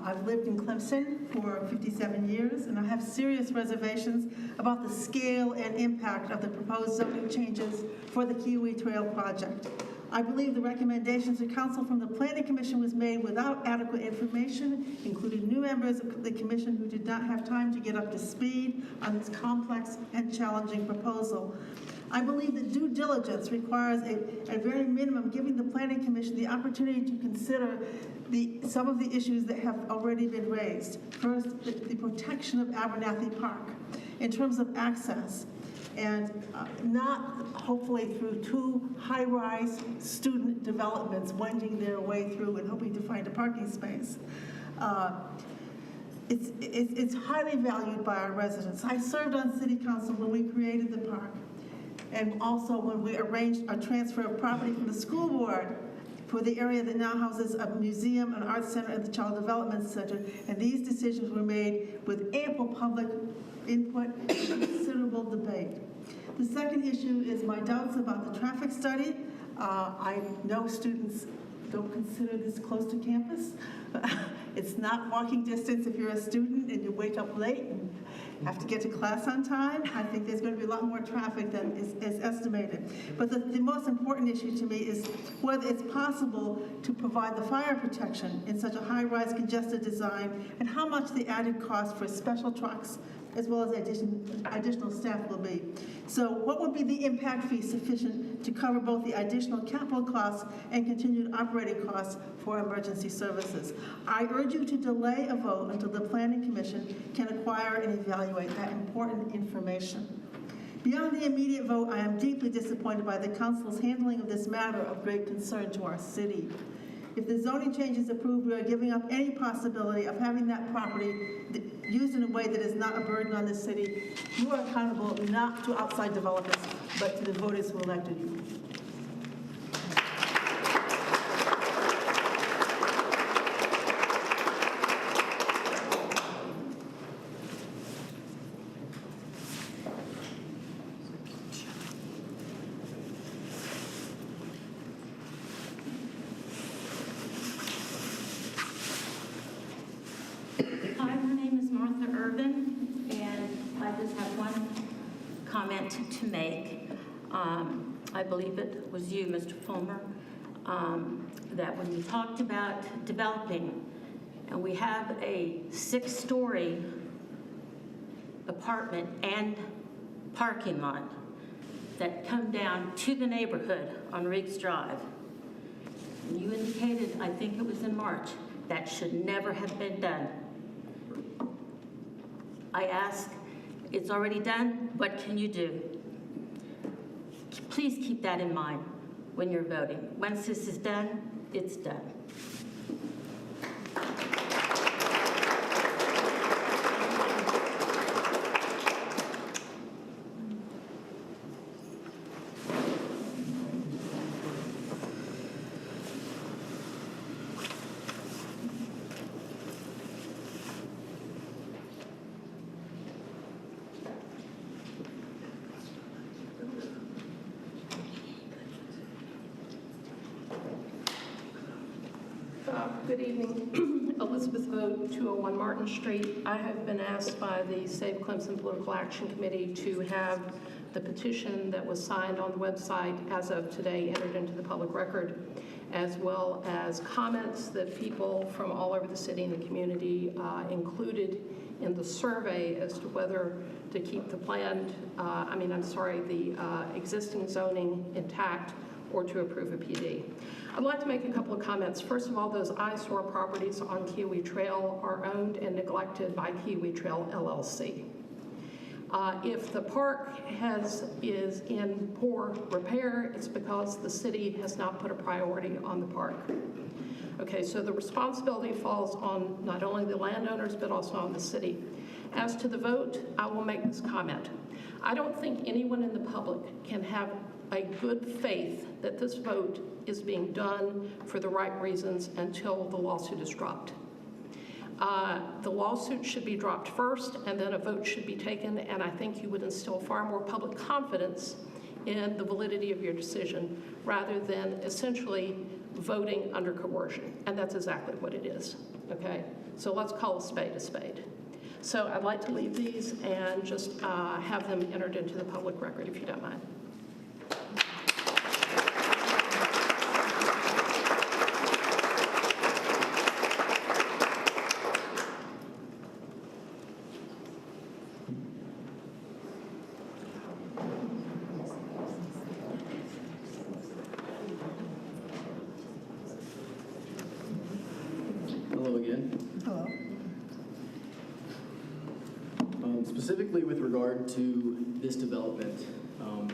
Q: I've lived in Clemson for 57 years, and I have serious reservations about the scale and impact of the proposed zoning changes for the Kiowee Trail project. I believe the recommendations to council from the Planning Commission was made without adequate information, including new members of the commission who did not have time to get up to speed on this complex and challenging proposal. I believe that due diligence requires a very minimum, giving the Planning Commission the opportunity to consider some of the issues that have already been raised. First, the protection of Abernathy Park in terms of access, and not hopefully through two high-rise student developments wending their way through and hoping to find a parking space. It's highly valued by our residents. I served on city council when we created the park, and also when we arranged a transfer of property from the school board for the area that now houses a museum, an arts center, and the child development center. And these decisions were made with ample public input and considerable debate. The second issue is my doubts about the traffic study. I know students don't consider this close to campus. It's not walking distance if you're a student and you wake up late and have to get to class on time. I think there's going to be a lot more traffic than is estimated. But the most important issue to me is whether it's possible to provide the fire protection in such a high-rise congested design, and how much the added cost for special trucks as well as additional staff will be. So what would be the impact fee sufficient to cover both the additional capital costs and continued operating costs for emergency services? I urge you to delay a vote until the Planning Commission can acquire and evaluate that important information. Beyond the immediate vote, I am deeply disappointed by the council's handling of this matter of great concern to our city. If the zoning change is approved, we are giving up any possibility of having that property used in a way that is not a burden on the city. You are accountable not to outside developers, but to the voters who elected you.
R: Hi, my name is Martha Urban, and I just have one comment to make. I believe it was you, Mr. Fulmer, that when you talked about developing, and we have a 6-story apartment and parking lot that come down to the neighborhood on Riggs Drive. And you indicated, I think it was in March, that should never have been done. I ask, it's already done, what can you do? Please keep that in mind when you're voting. Once this is done, it's done.
S: Good evening. Elizabeth Vogt, 201 Martin Street. I have been asked by the Save Clemson Political Action Committee to have the petition that was signed on the website as of today entered into the public record, as well as comments that people from all over the city and the community included in the survey as to whether to keep the existing zoning intact or to approve a PD. I'd like to make a couple of comments. First of all, those eyesore properties on Kiwi Trail are owned and neglected by Kiwi Trail LLC. If the park is in poor repair, it's because the city has not put a priority on the park. Okay, so the responsibility falls on not only the landowners, but also on the city. As to the vote, I will make this comment. I don't think anyone in the public can have a good faith that this vote is being done for the right reasons until the lawsuit is dropped. The lawsuit should be dropped first, and then a vote should be taken, and I think you would instill far more public confidence in the validity of your decision rather than essentially voting under coercion, and that's exactly what it is, okay? So let's call a spade a spade. So I'd like to leave these and just have them entered into the public record, if you don't mind.
G: Hello again.
F: Hello.
G: Specifically with regard to this development,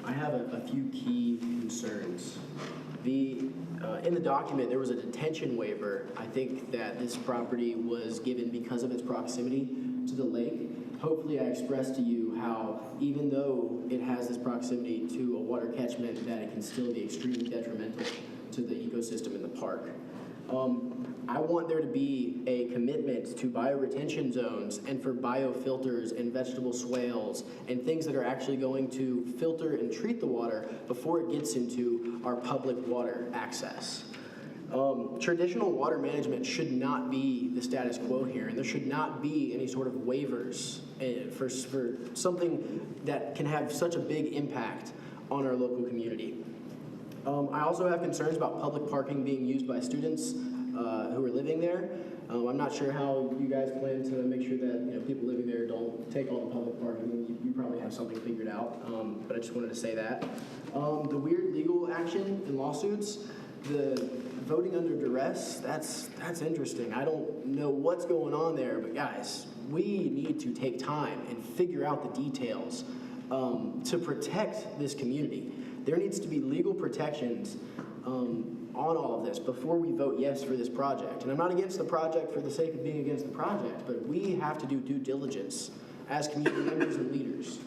G: I have a few key concerns. In the document, there was a detention waiver. I think that this property was given because of its proximity to the lake. Hopefully I expressed to you how even though it has this proximity to a water catchment, that it can still be extremely detrimental to the ecosystem in the park. I want there to be a commitment to bioretention zones and for biofilters and vegetable swales and things that are actually going to filter and treat the water before it gets into our public water access. Traditional water management should not be the status quo here, and there should not be any sort of waivers for something that can have such a big impact on our local community. I also have concerns about public parking being used by students who are living there. I'm not sure how you guys plan to make sure that people living there don't take all the public parking. You probably have something figured out, but I just wanted to say that. The weird legal action in lawsuits, the voting under duress, that's interesting. I don't know what's going on there, but guys, we need to take time and figure out the details to protect this community. There needs to be legal protections on all of this before we vote yes for this project. And I'm not against the project for the sake of being against the project, but we have to do due diligence as community members and leaders.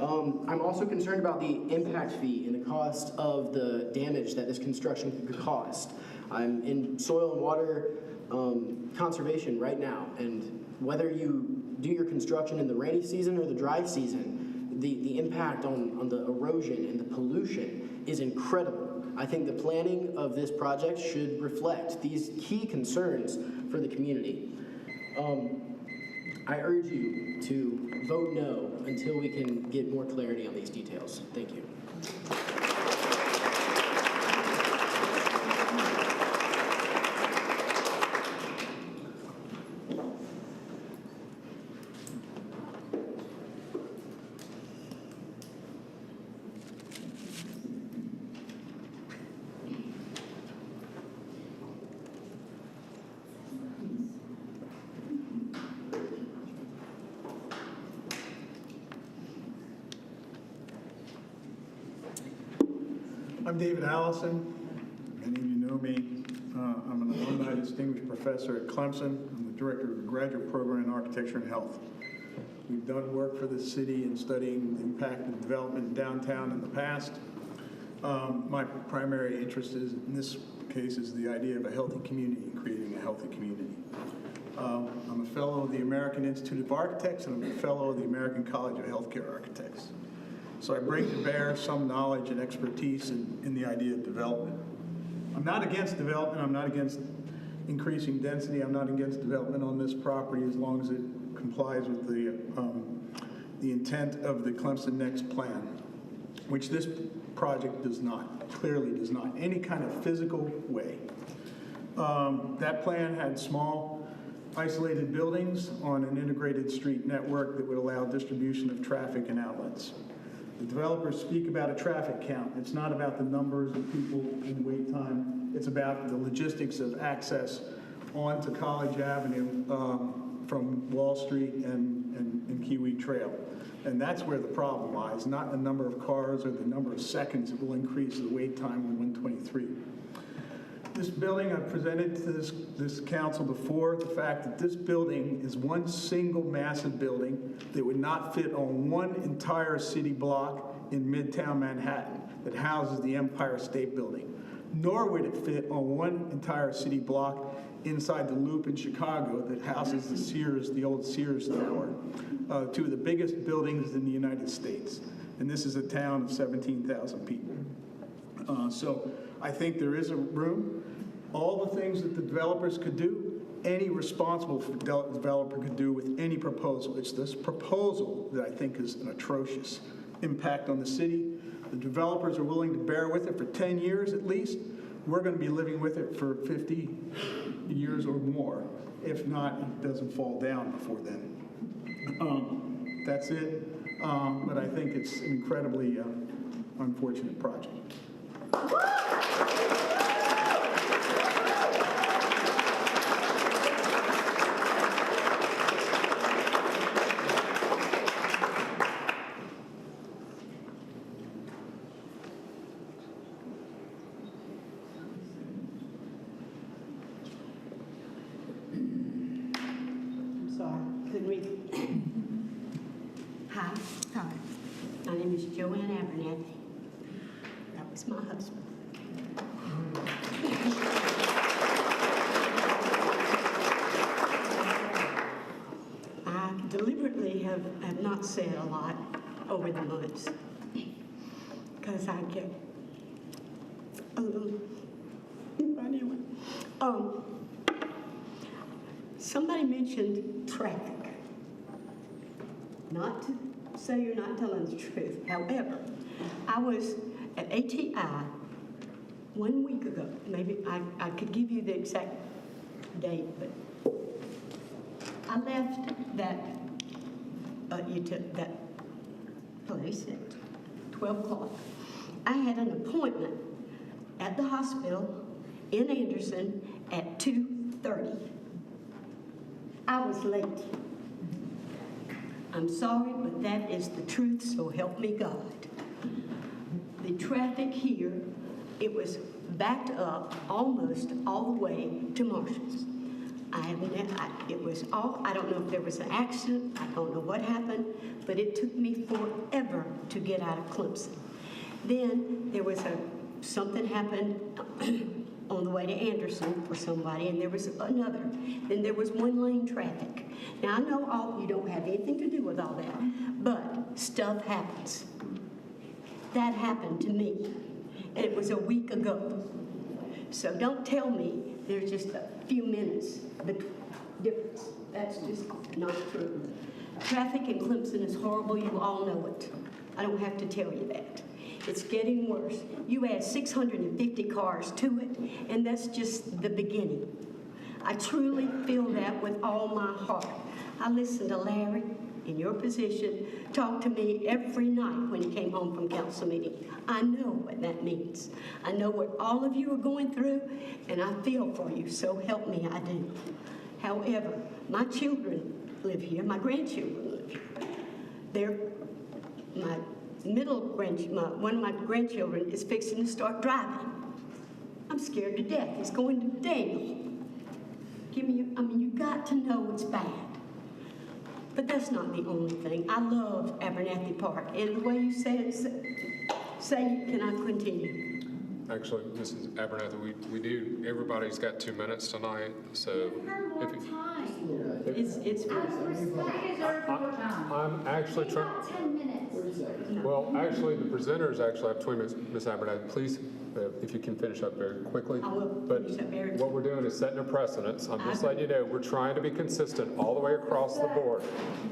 G: I'm also concerned about the impact fee and the cost of the damage that this construction could cost. I'm in soil and water conservation right now, and whether you do your construction in the rainy season or the dry season, the impact on the erosion and the pollution is incredible. I think the planning of this project should reflect these key concerns for the community. I urge you to vote no until we can get more clarity on these details. Thank you.
T: I'm David Allison. Many of you know me. I'm an alumni distinguished professor at Clemson. I'm the director of the graduate program in architecture and health. We've done work for the city in studying the impact of development in downtown in the past. My primary interest is, in this case, is the idea of a healthy community, creating a healthy community. I'm a fellow of the American Institute of Architects, and I'm a fellow of the American College of Healthcare Architects. So I bring to bear some knowledge and expertise in the idea of development. I'm not against development. I'm not against increasing density. I'm not against development on this property as long as it complies with the intent of the Clemson Next plan, which this project does not, clearly does not, any kind of physical way. That plan had small, isolated buildings on an integrated street network that would allow distribution of traffic and outlets. The developers speak about a traffic count. It's not about the numbers of people and wait time. It's about the logistics of access onto College Avenue from Wall Street and Kiwi Trail. And that's where the problem lies, not the number of cars or the number of seconds that will increase the wait time on 123. This building, I've presented to this council before, the fact that this building is one single massive building that would not fit on one entire city block in Midtown Manhattan that houses the Empire State Building, nor would it fit on one entire city block inside the Loop in Chicago that houses the Sears, the old Sears Tower, two of the biggest buildings in the United States. And this is a town of 17,000 people. So I think there is a room. All the things that the developers could do, any responsible developer could do with any proposal. It's this proposal that I think is an atrocious impact on the city. The developers are willing to bear with it for 10 years at least. We're going to be living with it for 50 years or more. If not, it doesn't fall down before then. That's it. But I think it's an incredibly unfortunate project.
U: Hi. Hi. My name is Joanne Abernathy. That was my husband. I deliberately have not said a lot over the months because I get a little, anyway. Somebody mentioned traffic. Not to say you're not telling the truth. However, I was at ATI 1 week ago. Maybe I could give you the exact date, but I left that that place at 12 o'clock. I had an appointment at the hospital in Anderson at 2:30. I was late. I'm sorry, but that is the truth, so help me God. The traffic here, it was backed up almost all the way to Marshall's. It was all, I don't know if there was an accident, I don't know what happened, but it took me forever to get out of Clemson. Then there was something happened on the way to Anderson for somebody, and there was another. Then there was one lane traffic. Now, I know you don't have anything to do with all that, but stuff happens. That happened to me, and it was a week ago. So don't tell me there's just a few minutes difference. That's just not true. Traffic in Clemson is horrible. You all know it. I don't have to tell you that. It's getting worse. You add 650 cars to it, and that's just the beginning. I truly feel that with all my heart. I listened to Larry, in your position, talk to me every night when he came home from council meeting. I know what that means. I know what all of you are going through, and I feel for you, so help me, I do. However, my children live here, my grandchildren live here. One of my grandchildren is fixing to start driving. I'm scared to death. He's going to Daniel. You got to know it's bad. But that's not the only thing. I love Abernathy Park, and the way you said it, can I continue?
A: Actually, Mrs. Abernathy, we do, everybody's got 2 minutes tonight, so.
U: It's
A: I'm actually trying.
O: 10 minutes.
A: Well, actually, the presenters actually have 20 minutes. Ms. Abernathy, please if you can finish up very quickly.
U: I will
A: But
U: finish up very
A: what we're doing is setting a precedence. I'm just letting you know, we're trying to be consistent all the way across the board.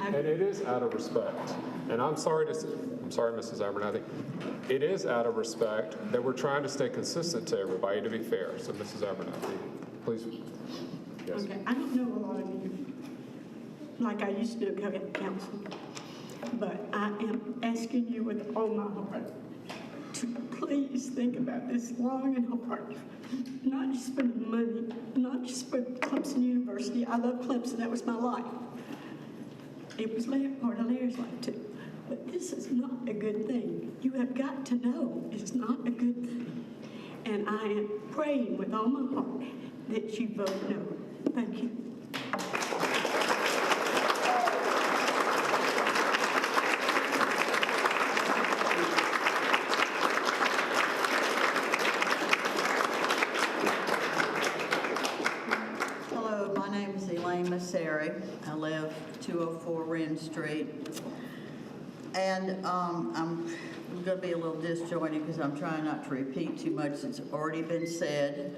A: And it is out of respect. And I'm sorry, Mrs. Abernathy. It is out of respect that we're trying to stay consistent to everybody, to be fair. So, Mrs. Abernathy, please. Yes.
U: Okay, I don't know a lot of you, like I used to do at council, but I am asking you with all my heart to please think about this long and hard. Not just for the money, not just for Clemson University. I love Clemson, that was my life. It was part of Larry's life too. But this is not a good thing. You have got to know it's not a good thing. And I am praying with all my heart that you vote no. Thank you.
H: Hello, my name is Elaine Masseri. I live 204 Wren Street. And I'm going to be a little disjointed because I'm trying not to repeat too much that's already been said.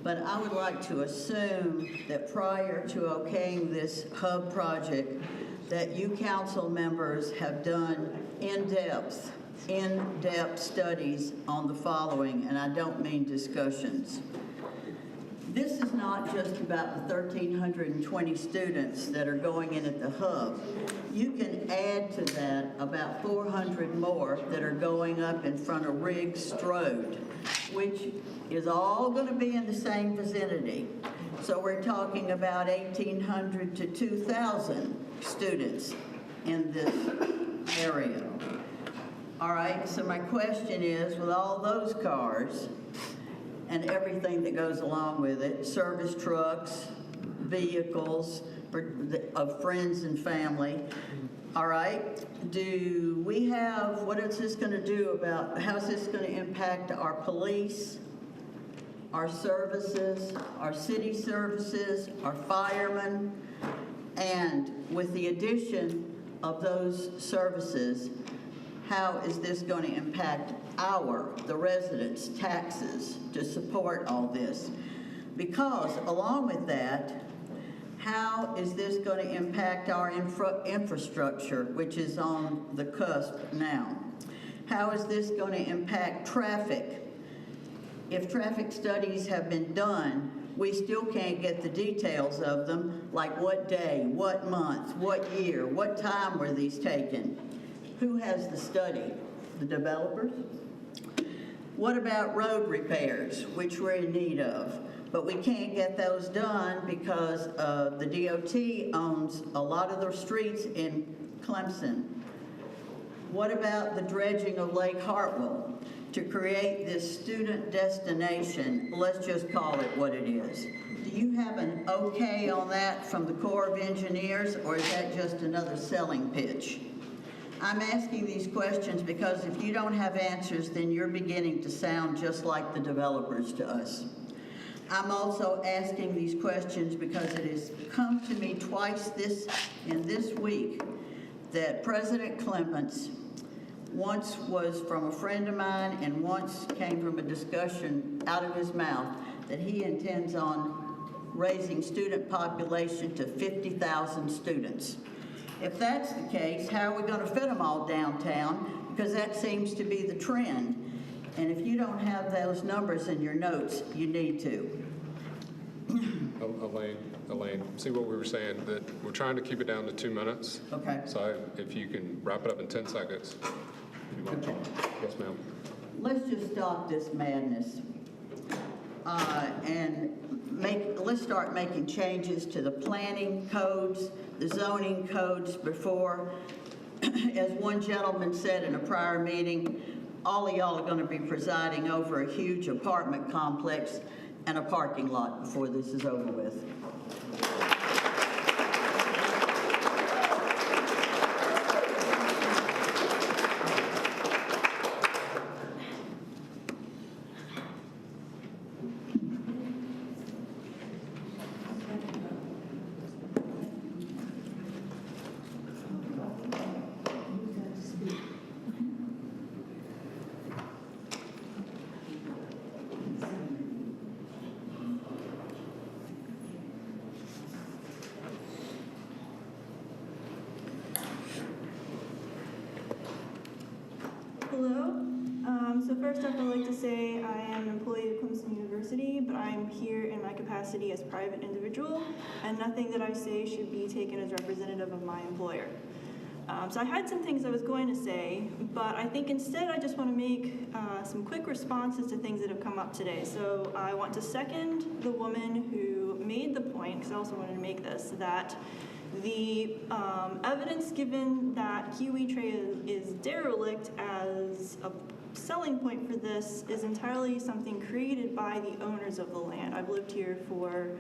H: But I would like to assume that prior to okaying this hub project, that you council members have done in-depth studies on the following, and I don't mean discussions. This is not just about the 1,320 students that are going in at the hub. You can add to that about 400 more that are going up in front of Riggs Strode, which is all going to be in the same vicinity. So we're talking about 1,800 to 2,000 students in this area. All right, so my question is, with all those cars and everything that goes along with it, service trucks, vehicles of friends and family, all right, do we have, what is this going to do about, how's this going to impact our police, our services, our city services, our firemen, and with the addition of those services, how is this going to impact the residents' taxes to support all this? Because along with that, how is this going to impact our infrastructure, which is on the cusp now? How is this going to impact traffic? If traffic studies have been done, we still can't get the details of them, like what day, what month, what year, what time were these taken? Who has the study? The developers? What about road repairs, which we're in need of? But we can't get those done because the DOT owns a lot of the streets in Clemson. What about the dredging of Lake Hartwell to create this student destination? Let's just call it what it is. Do you have an okay on that from the Corps of Engineers, or is that just another selling pitch? I'm asking these questions because if you don't have answers, then you're beginning to sound just like the developers to us. I'm also asking these questions because it has come to me twice in this week that President Clements once was from a friend of mine and once came from a discussion out of his mouth that he intends on raising student population to 50,000 students. If that's the case, how are we going to fit them all downtown? Because that seems to be the trend. And if you don't have those numbers in your notes, you need to.
A: Elaine, see what we were saying, that we're trying to keep it down to 2 minutes.
H: Okay.
A: So if you can wrap it up in 10 seconds. If you want.
H: Okay.
A: Yes, ma'am.
H: Let's just stop this madness. And let's start making changes to the planning codes, the zoning codes before. As one gentleman said in a prior meeting, all of y'all are going to be presiding over a huge apartment complex and a parking lot before this is over with.
J: first off, I'd like to say I am an employee of Clemson University, but I am here in my capacity as a private individual, and nothing that I say should be taken as representative of my employer. So I had some things I was going to say, but I think instead I just want to make some quick responses to things that have come up today. So I want to second the woman who made the point, because I also wanted to make this, that the evidence given that Kiwi Trail is derelict as a selling point for this is entirely something created by the owners of the land. I've lived here for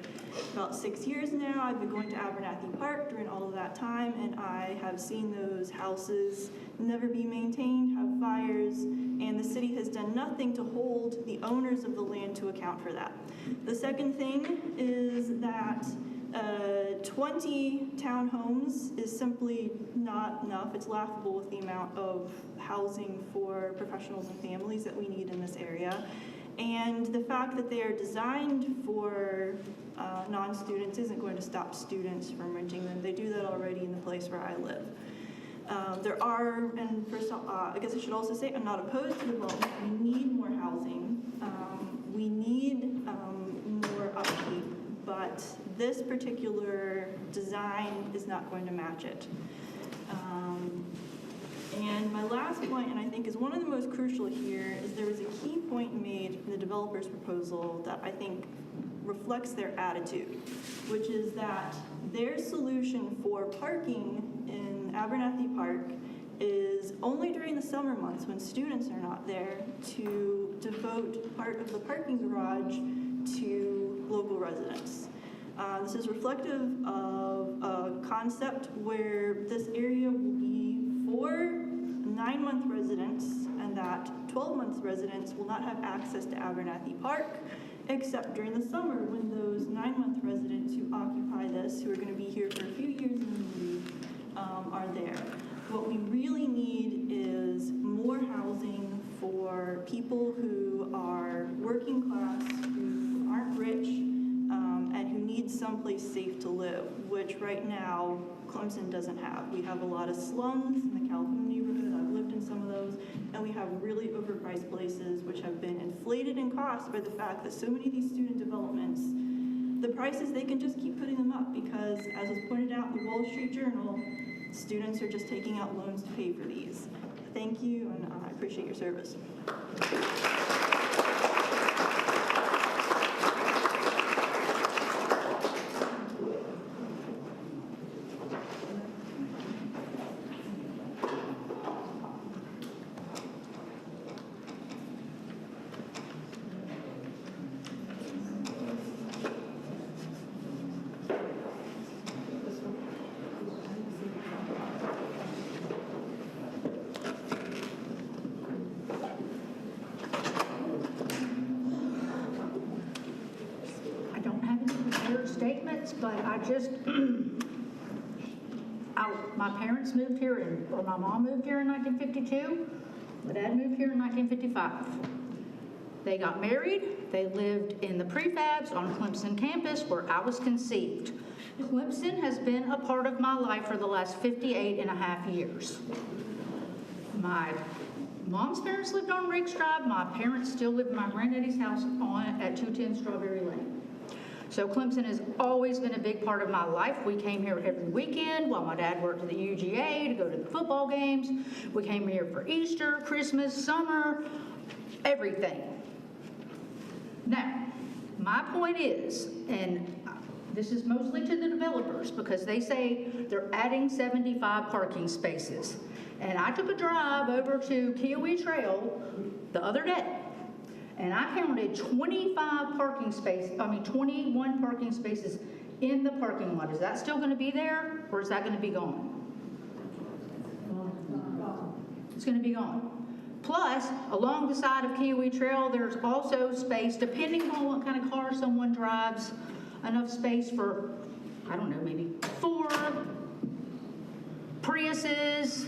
J: about 6 years now. I've been going to Abernathy Park during all of that time, and I have seen those houses never be maintained, have fires, and the city has done nothing to hold the owners of the land to account for that. The second thing is that 20 townhomes is simply not enough. It's laughable with the amount of housing for professionals and families that we need in this area. And the fact that they are designed for non-students isn't going to stop students from renting them. They do that already in the place where I live. There are, and first I guess I should also say I'm not opposed to development. We need more housing. We need more upkeep. But this particular design is not going to match it. And my last point, and I think is one of the most crucial here, is there was a key point made in the developer's proposal that I think reflects their attitude, which is that their solution for parking in Abernathy Park is only during the summer months when students are not there to devote part of the parking garage to local residents. This is reflective of a concept where this area will be for 9-month residents, and that 12-month residents will not have access to Abernathy Park except during the summer when those 9-month residents who occupy this, who are going to be here for a few years and leave, are there. What we really need is more housing for people who are working class, who aren't rich, and who need someplace safe to live, which right now Clemson doesn't have. We have a lot of slums in the California neighborhood. I've lived in some of those, and we have really overpriced places which have been inflated in cost by the fact that so many of these student developments, the prices, they can just keep putting them up because, as was pointed out in the Wall Street Journal, students are just taking out loans to pay for these. Thank you, and I appreciate your service.
V: Statements, but I just, my parents moved here, or my mom moved here in 1952. My dad moved here in 1955. They got married. They lived in the prefabs on Clemson campus where I was conceived. Clemson has been a part of my life for the last 58 and a half years. My mom's parents lived on Riggs Drive. My parents still live in my granddaddy's house at 210 Strawberry Lane. So Clemson has always been a big part of my life. We came here every weekend while my dad worked at the UGA to go to the football games. We came here for Easter, Christmas, summer, everything. Now, my point is, and this is mostly to the developers because they say they're adding 75 parking spaces. And I took a drive over to Kiwi Trail the other day. And I counted 21 parking spaces in the parking lot. Is that still going to be there, or is that going to be gone? It's going to be gone. Plus, along the side of Kiwi Trail, there's also space, depending on what kind of car someone drives, enough space for, I don't know, maybe 4 Priuses,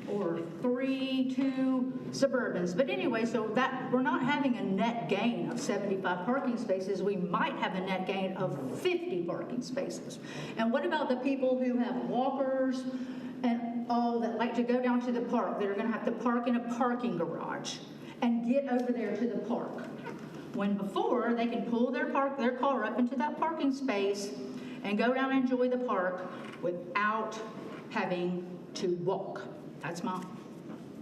V: or 2 Suburbans. But anyway, so that we're not having a net gain of 75 parking spaces. We might have a net gain of 50 parking spaces. And what about the people who have walkers and all that like to go down to the park that are going to have to park in a parking garage? and get over there to the park. When before, they can pull their car up into that parking space and go down and enjoy the park without having to walk. That's my,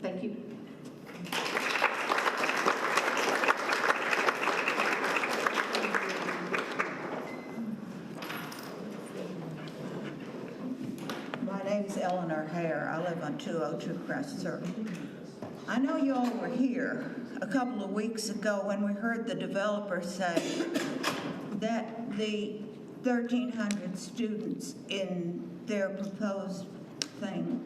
V: thank you.
C: My name's Eleanor Hare. I live on 202 Crest Circle. I know you all were here a couple of weeks ago when we heard the developer say that the 1,300 students in their proposed thing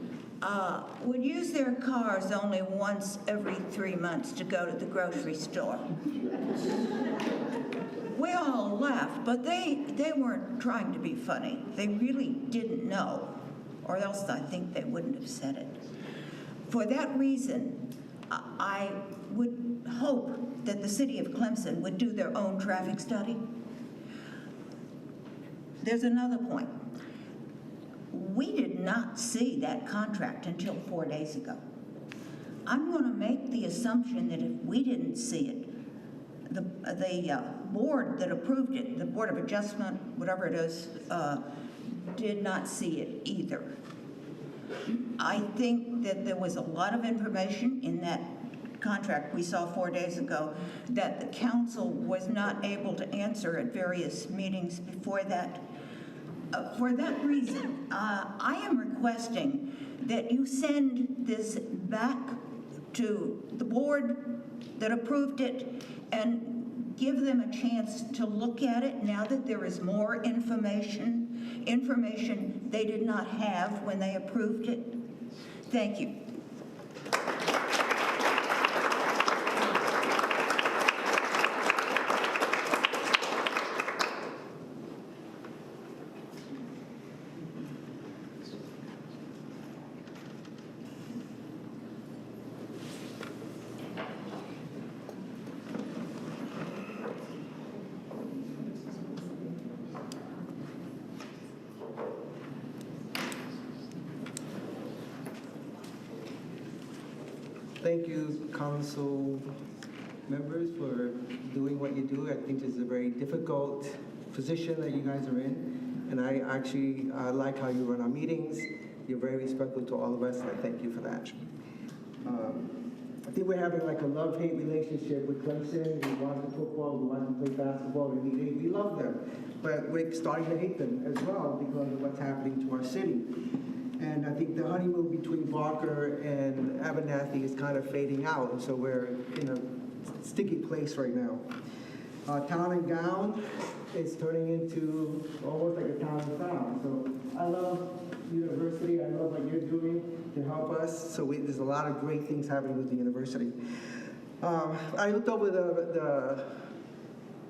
C: would use their cars only once every 3 months to go to the grocery store. We all laughed, but they weren't trying to be funny. They really didn't know, or else I think they wouldn't have said it. For that reason, I would hope that the city of Clemson would do their own traffic study. There's another point. We did not see that contract until 4 days ago. I'm going to make the assumption that if we didn't see it, the board that approved it, the Board of Adjustment, whatever it is, did not see it either. I think that there was a lot of information in that contract we saw 4 days ago that the council was not able to answer at various meetings before that. For that reason, I am requesting that you send this back to the board that approved it and give them a chance to look at it now that there is more information they did not have when they approved it. Thank you.
M: Thank you, council members, for doing what you do. I think this is a very difficult position that you guys are in, and I actually like how you run our meetings. You're very respectful to all of us, and I thank you for that. I think we're having like a love-hate relationship with Clemson. We watch the football, we watch them play basketball, we love them, but we're starting to hate them as well because of what's happening to our city. And I think the honeymoon between Barker and Abernathy is kind of fading out, and so we're in a sticky place right now. Town and Gown is turning into almost like a town and gown. So I love university, I love what you're doing to help us. So there's a lot of great things happening with the university. I looked over the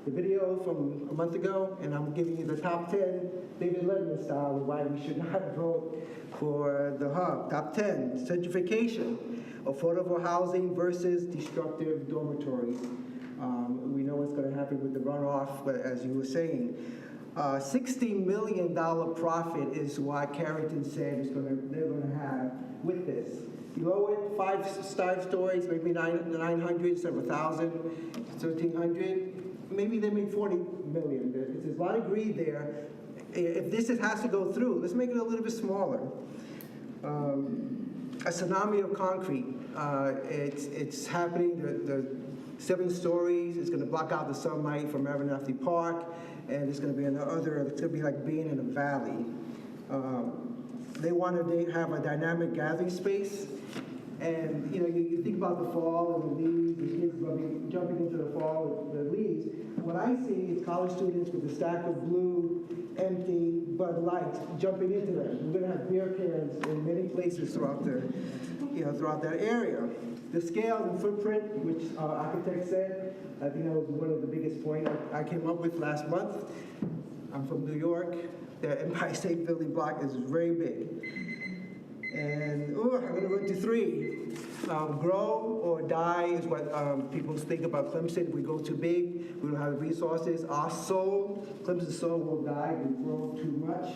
M: video from a month ago, and I'm giving you the top 10 David Letterman style of why we should not vote for the hub. Top 10, gentrification, affordable housing versus destructive dormitories. We know what's going to happen with the runoff, but as you were saying, $60 million profit is what Carrington said they're going to have with this. Below it, 5 stories, maybe 900 instead of 1,000, 1,300. Maybe they made 40 million. There's a lot of greed there. If this has to go through, let's make it a little bit smaller. A tsunami of concrete. It's happening. The 7 stories is going to block out the sunlight from Abernathy Park, and it's going to be it's going to be like being in a valley. They want to have a dynamic gathering space. And you think about the fall and the leaves, the kids jumping into the fall with the leaves. What I see is college students with a stack of blue, empty Bud Light jumping into them. We're going to have beer cans in many places throughout that area. The scale and footprint, which our architect said, I think that was one of the biggest points I came up with last month. I'm from New York. The Empire State Building block is very big. And I'm going to go to 3. Grow or die is what people think about Clemson. If we go too big, we don't have the resources. Our soul, Clemson's soul will die if we grow too much.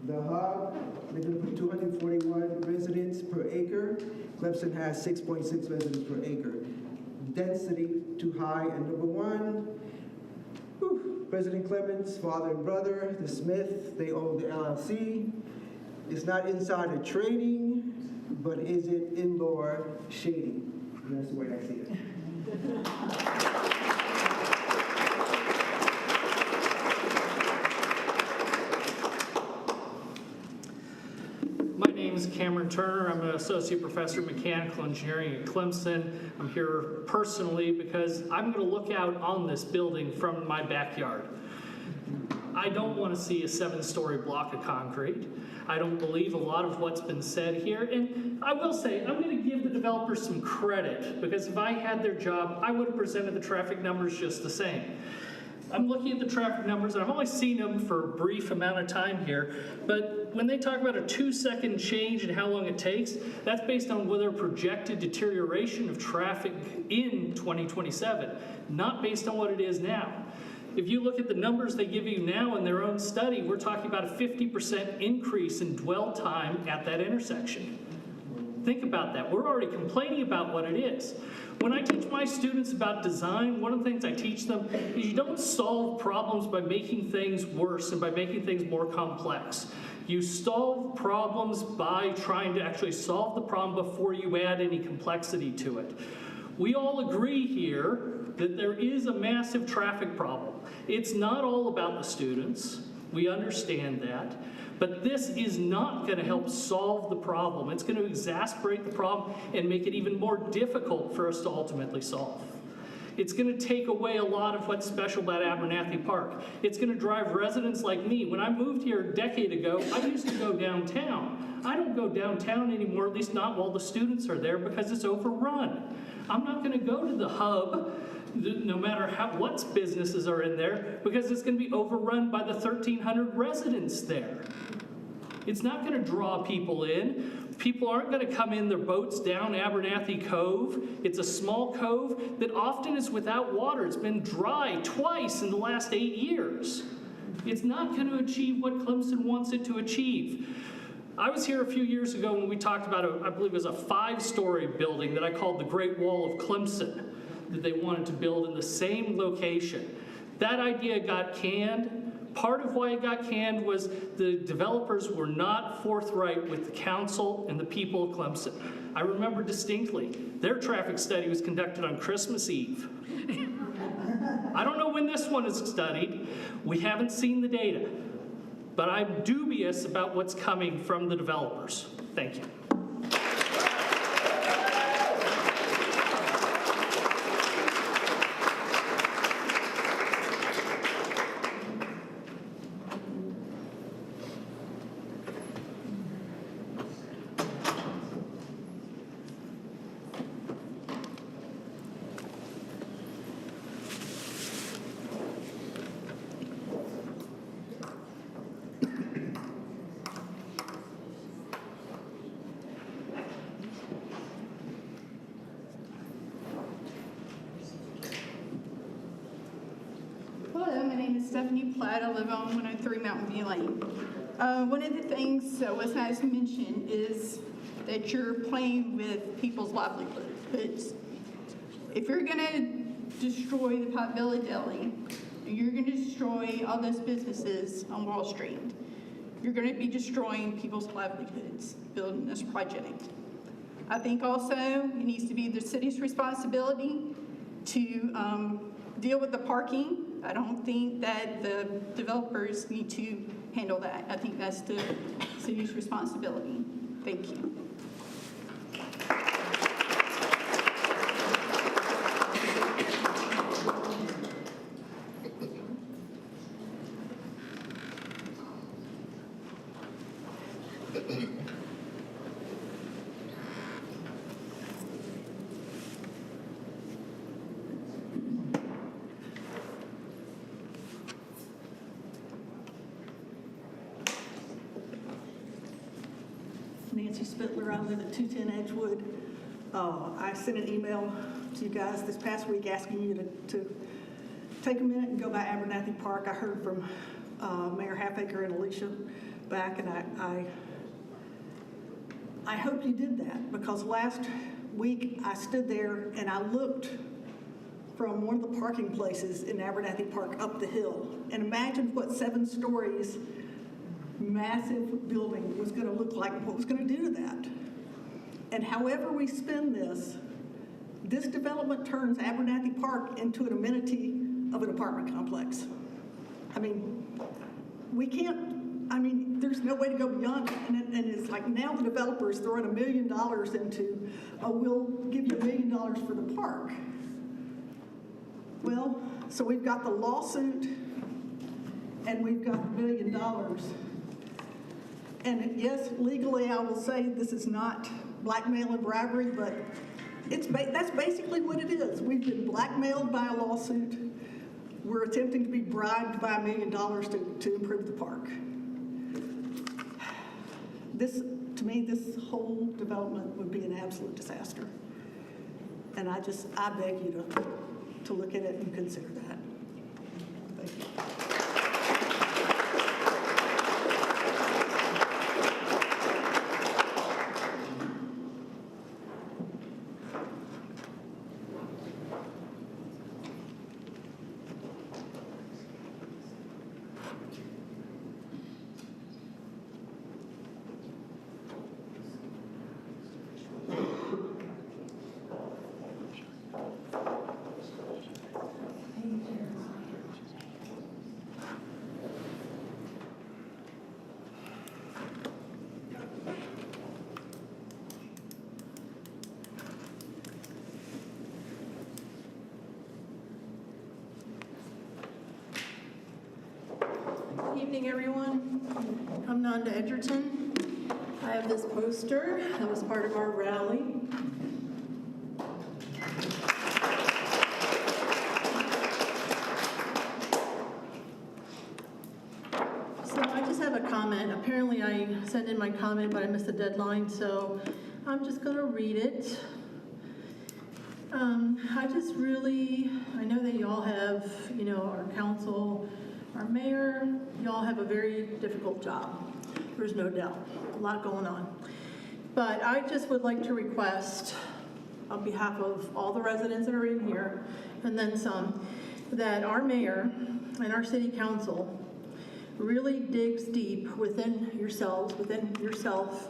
M: The hub, they're going to put 241 residents per acre. Clemson has 6.6 residents per acre. Density too high. And number one, President Clemens' father and brother, the Smith, they own the LLC. It's not insider trading, but is it in-law shading? And that's the way I see it.
D: My name is Cameron Turner. I'm an associate professor of mechanical engineering at Clemson. I'm here personally because I'm going to look out on this building from my backyard. I don't want to see a 7-story block of concrete. I don't believe a lot of what's been said here. And I will say, I'm going to give the developers some credit, because if I had their job, I would have presented the traffic numbers just the same. I'm looking at the traffic numbers, and I've only seen them for a brief amount of time here, but when they talk about a 2-second change in how long it takes, that's based on whether projected deterioration of traffic in 2027, not based on what it is now. If you look at the numbers they give you now in their own study, we're talking about a 50% increase in dwell time at that intersection. Think about that. We're already complaining about what it is. When I teach my students about design, one of the things I teach them is you don't solve problems by making things worse and by making things more complex. You solve problems by trying to actually solve the problem before you add any complexity to it. We all agree here that there is a massive traffic problem. It's not all about the students. We understand that. But this is not going to help solve the problem. It's going to exacerbate the problem and make it even more difficult for us to ultimately solve. It's going to take away a lot of what's special about Abernathy Park. It's going to drive residents like me. When I moved here a decade ago, I used to go downtown. I don't go downtown anymore, at least not while the students are there, because it's overrun. I'm not going to go to the hub, no matter what businesses are in there, because it's going to be overrun by the 1,300 residents there. It's not going to draw people in. People aren't going to come in their boats down Abernathy Cove. It's a small cove that often is without water. It's been dry twice in the last 8 years. It's not going to achieve what Clemson wants it to achieve. I was here a few years ago when we talked about, I believe it was a 5-story building that I called the Great Wall of Clemson, that they wanted to build in the same location. That idea got canned. Part of why it got canned was the developers were not forthright with the council and the people of Clemson. I remember distinctly, their traffic study was conducted on Christmas Eve. I don't know when this one is studied. We haven't seen the data. But I'm dubious about what's coming from the developers. Thank you.
L: Hello, my name is Stephanie Platt. I live on 103 Mountain View Lane. One of the things that was nice to mention is that you're playing with people's livelihoods. If you're going to destroy the Potbelly Deli, you're going to destroy all those businesses on Wall Street, you're going to be destroying people's livelihoods building this project. I think also it needs to be the city's responsibility to deal with the parking. I don't think that the developers need to handle that. I think that's the city's responsibility. Thank you.
W: Nancy Spittler, I live at 210 Edgewood. I sent an email to you guys this past week asking you to take a minute and go by Abernathy Park. I heard from Mayor Halfacre and Alicia back, and I hope you did that, because last week I stood there and I looked from one of the parking places in Abernathy Park up the hill, and imagined what 7 stories, massive building was going to look like, what was going to do to that. And however we spin this development turns Abernathy Park into an amenity of an apartment complex. I mean, we can't, there's no way to go beyond it. And it's like now the developer's throwing $1 million into, we'll give you $1 million for the park. Well, so we've got the lawsuit and we've got $1 million. And yes, legally I will say this is not blackmail and bribery, but that's basically what it is. We've been blackmailed by a lawsuit. We're attempting to be bribed by $1 million to improve the park. To me, this whole development would be an absolute disaster. And I beg you to look at it and consider that. Thank you.
Q: Good evening, everyone. I'm Nanda Edgerton. I have this poster that was part of our rally. So I just have a comment. Apparently I sent in my comment, but I missed the deadline, so I'm just going to read it. I know that y'all have, our council, our mayor, y'all have a very difficult job. There's no doubt, a lot going on. But I just would like to request, on behalf of all the residents that are in here, and then some, that our mayor and our city council really digs deep within yourselves, within yourself,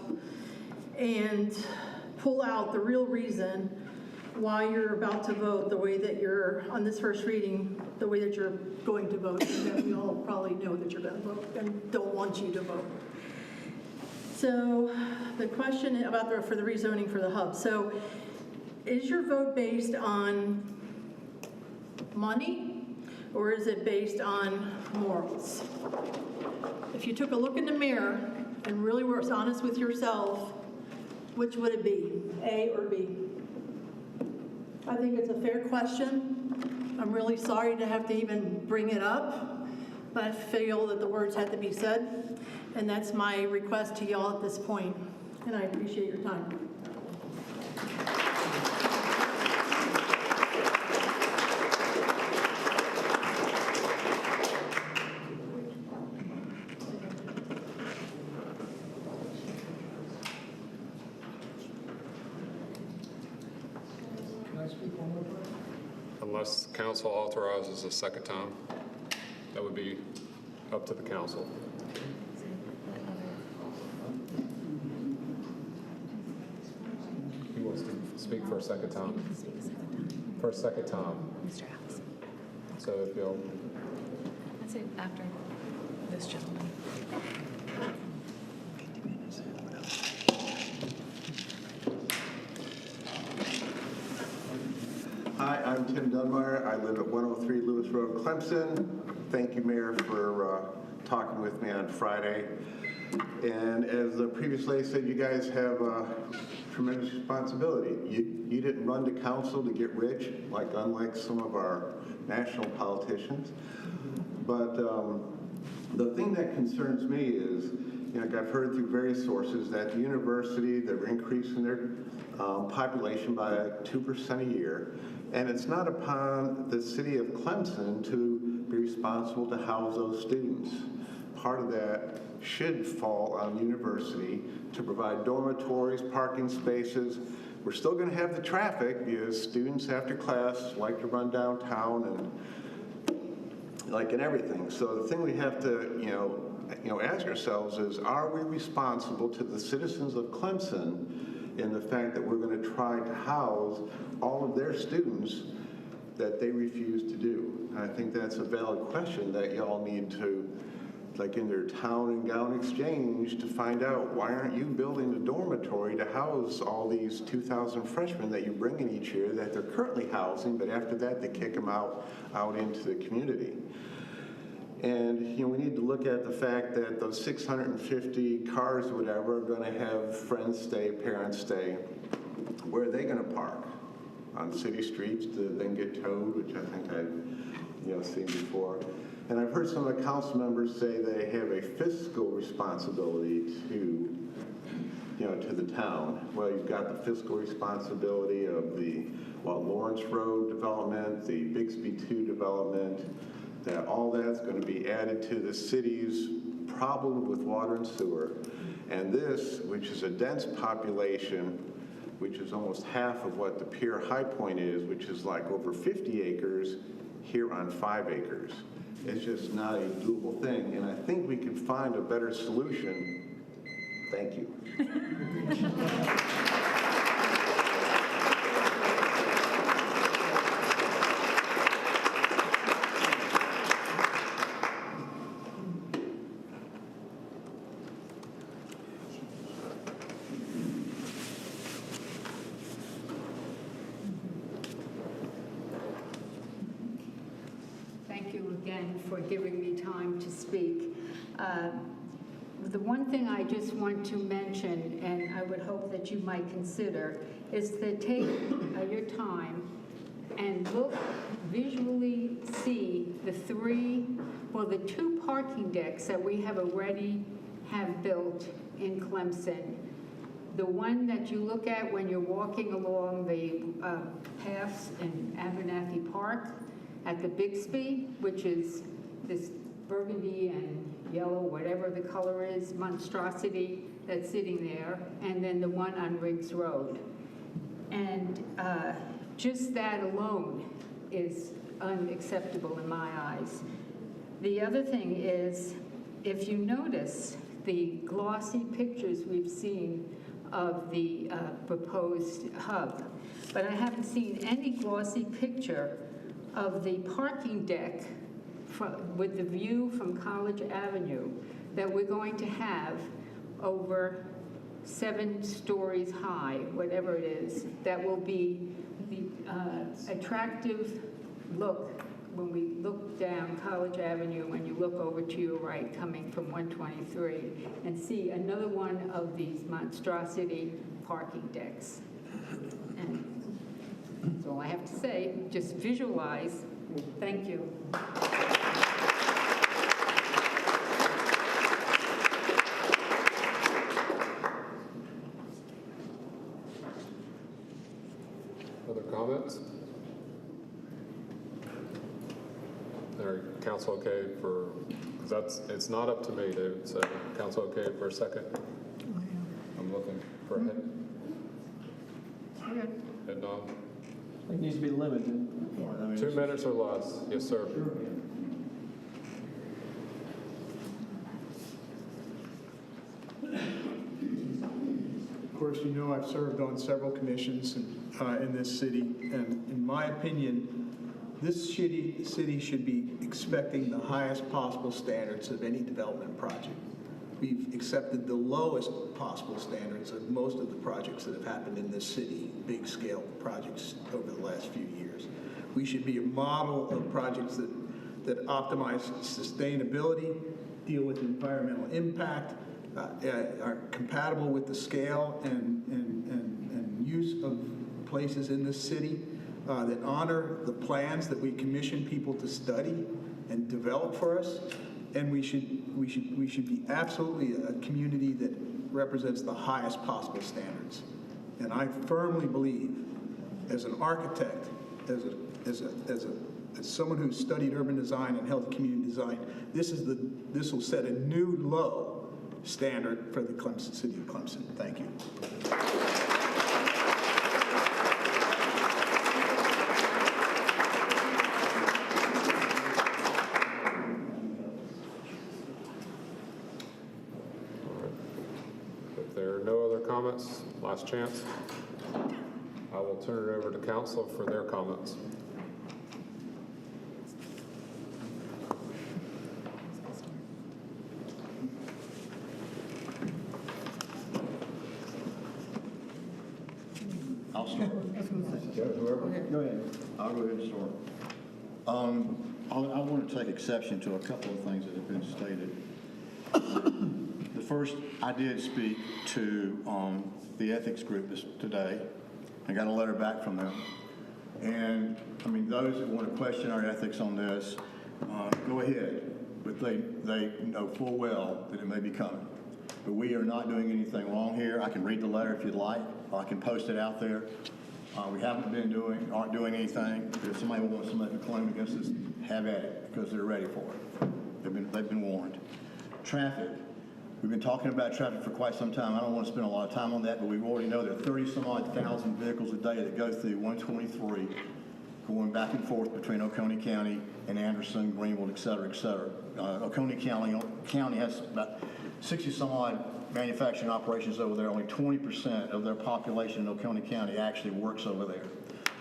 Q: and pull out the real reason why you're about to vote the way that you're, on this first reading, the way that you're going to vote, and that we all probably know that you're going to vote and don't want you to vote. So the question about for the rezoning for the hub. So is your vote based on money, or is it based on morals? If you took a look in the mirror and really were honest with yourself, which would it be, A or B? I think it's a fair question. I'm really sorry to have to even bring it up, but I feel that the words had to be said, and that's my request to y'all at this point, and I appreciate your time.
A: Unless council authorizes a second time, that would be up to the council. Who wants to speak for a second time? For a second time.
K: Mr. Allison.
A: So if you'll.
K: I'd say after this gentleman.
N: Hi, I'm Tim Dunbar. I live at 103 Lewis Road, Clemson. Thank you, Mayor, for talking with me on Friday. And as the previous lady said, you guys have a tremendous responsibility. You didn't run to council to get rich, unlike some of our national politicians. But the thing that concerns me is, I've heard through various sources that the university, they're increasing their population by 2% a year. And it's not upon the city of Clemson to be responsible to house those students. Part of that should fall on the university to provide dormitories, parking spaces. We're still going to have the traffic because students after class like to run downtown and like in everything. So the thing we have to, ask ourselves is, are we responsible to the citizens of Clemson in the fact that we're going to try to house all of their students that they refuse to do? And I think that's a valid question that y'all need to, like in their town and gown exchange, to find out, why aren't you building a dormitory to house all these 2,000 freshmen that you bring in each year that they're currently housing, but after that they kick them out into the community? And we need to look at the fact that those 650 cars or whatever are going to have friends stay, parents stay. Where are they going to park? On city streets to then get towed, which I think I've seen before. And I've heard some of the council members say they have a fiscal responsibility to the town. Well, you've got the fiscal responsibility of the Lawrence Road development, the Bixby 2 development, that all that's going to be added to the city's problem with water and sewer. And this, which is a dense population, which is almost half of what the Pier High Point is, which is like over 50 acres, here on 5 acres. It's just not a doable thing, and I think we can find a better solution. Thank you.
B: Thank you again for giving me time to speak. The one thing I just want to mention, and I would hope that you might consider, is to take your time and look, visually see the two parking decks that we have already built in Clemson. The one that you look at when you're walking along the paths in Abernathy Park, at the Bixby, which is this burgundy and yellow, whatever the color is, monstrosity that's sitting there, and then the one on Riggs Road. And just that alone is unacceptable in my eyes. The other thing is, if you notice the glossy pictures we've seen of the proposed hub, but I haven't seen any glossy picture of the parking deck with the view from College Avenue that we're going to have over 7 stories high, whatever it is, that will be the attractive look when we look down College Avenue, when you look over to your right coming from 123 and see another one of these monstrosity parking decks. And that's all I have to say. Just visualize. Thank you.
A: Other comments? Are council okay for, because it's not up to me, David, so council okay for a second? I'm looking for a head. Head nod.
G: It needs to be limited.
A: 2 minutes or less. Yes, sir.
T: Of course, I've served on several commissions in this city, and in my opinion, this city should be expecting the highest possible standards of any development project. We've accepted the lowest possible standards of most of the projects that have happened in this city, big scale projects over the last few years. We should be a model of projects that optimize sustainability, deal with environmental impact, are compatible with the scale and use of places in this city, that honor the plans that we commission people to study and develop for us. And we should be absolutely a community that represents the highest possible standards. And I firmly believe, as an architect, as someone who's studied urban design and healthy community design, this will set a new low standard for the Clemson, city of Clemson. Thank you.
A: If there are no other comments, last chance. I will turn it over to council for their comments.
E: I'll start. Go ahead. I'll go ahead and start. I want to take exception to a couple of things that have been stated. The first, I did speak to the ethics group today. I got a letter back from them. And, I mean, those that want to question our ethics on this, go ahead. But they know full well that it may be coming. But we are not doing anything wrong here. I can read the letter if you'd like, or I can post it out there. We aren't doing anything. If somebody wants to make a claim against us, have at it, because they're ready for it. They've been warned. Traffic. We've been talking about traffic for quite some time. I don't want to spend a lot of time on that, but we already know there are 30-some-odd thousand vehicles a day that go through 123, going back and forth between Oconee County and Anderson, Greenville, et cetera, et cetera. Oconee County has about 60-some-odd manufacturing operations over there. Only 20% of their population in Oconee County actually works over there.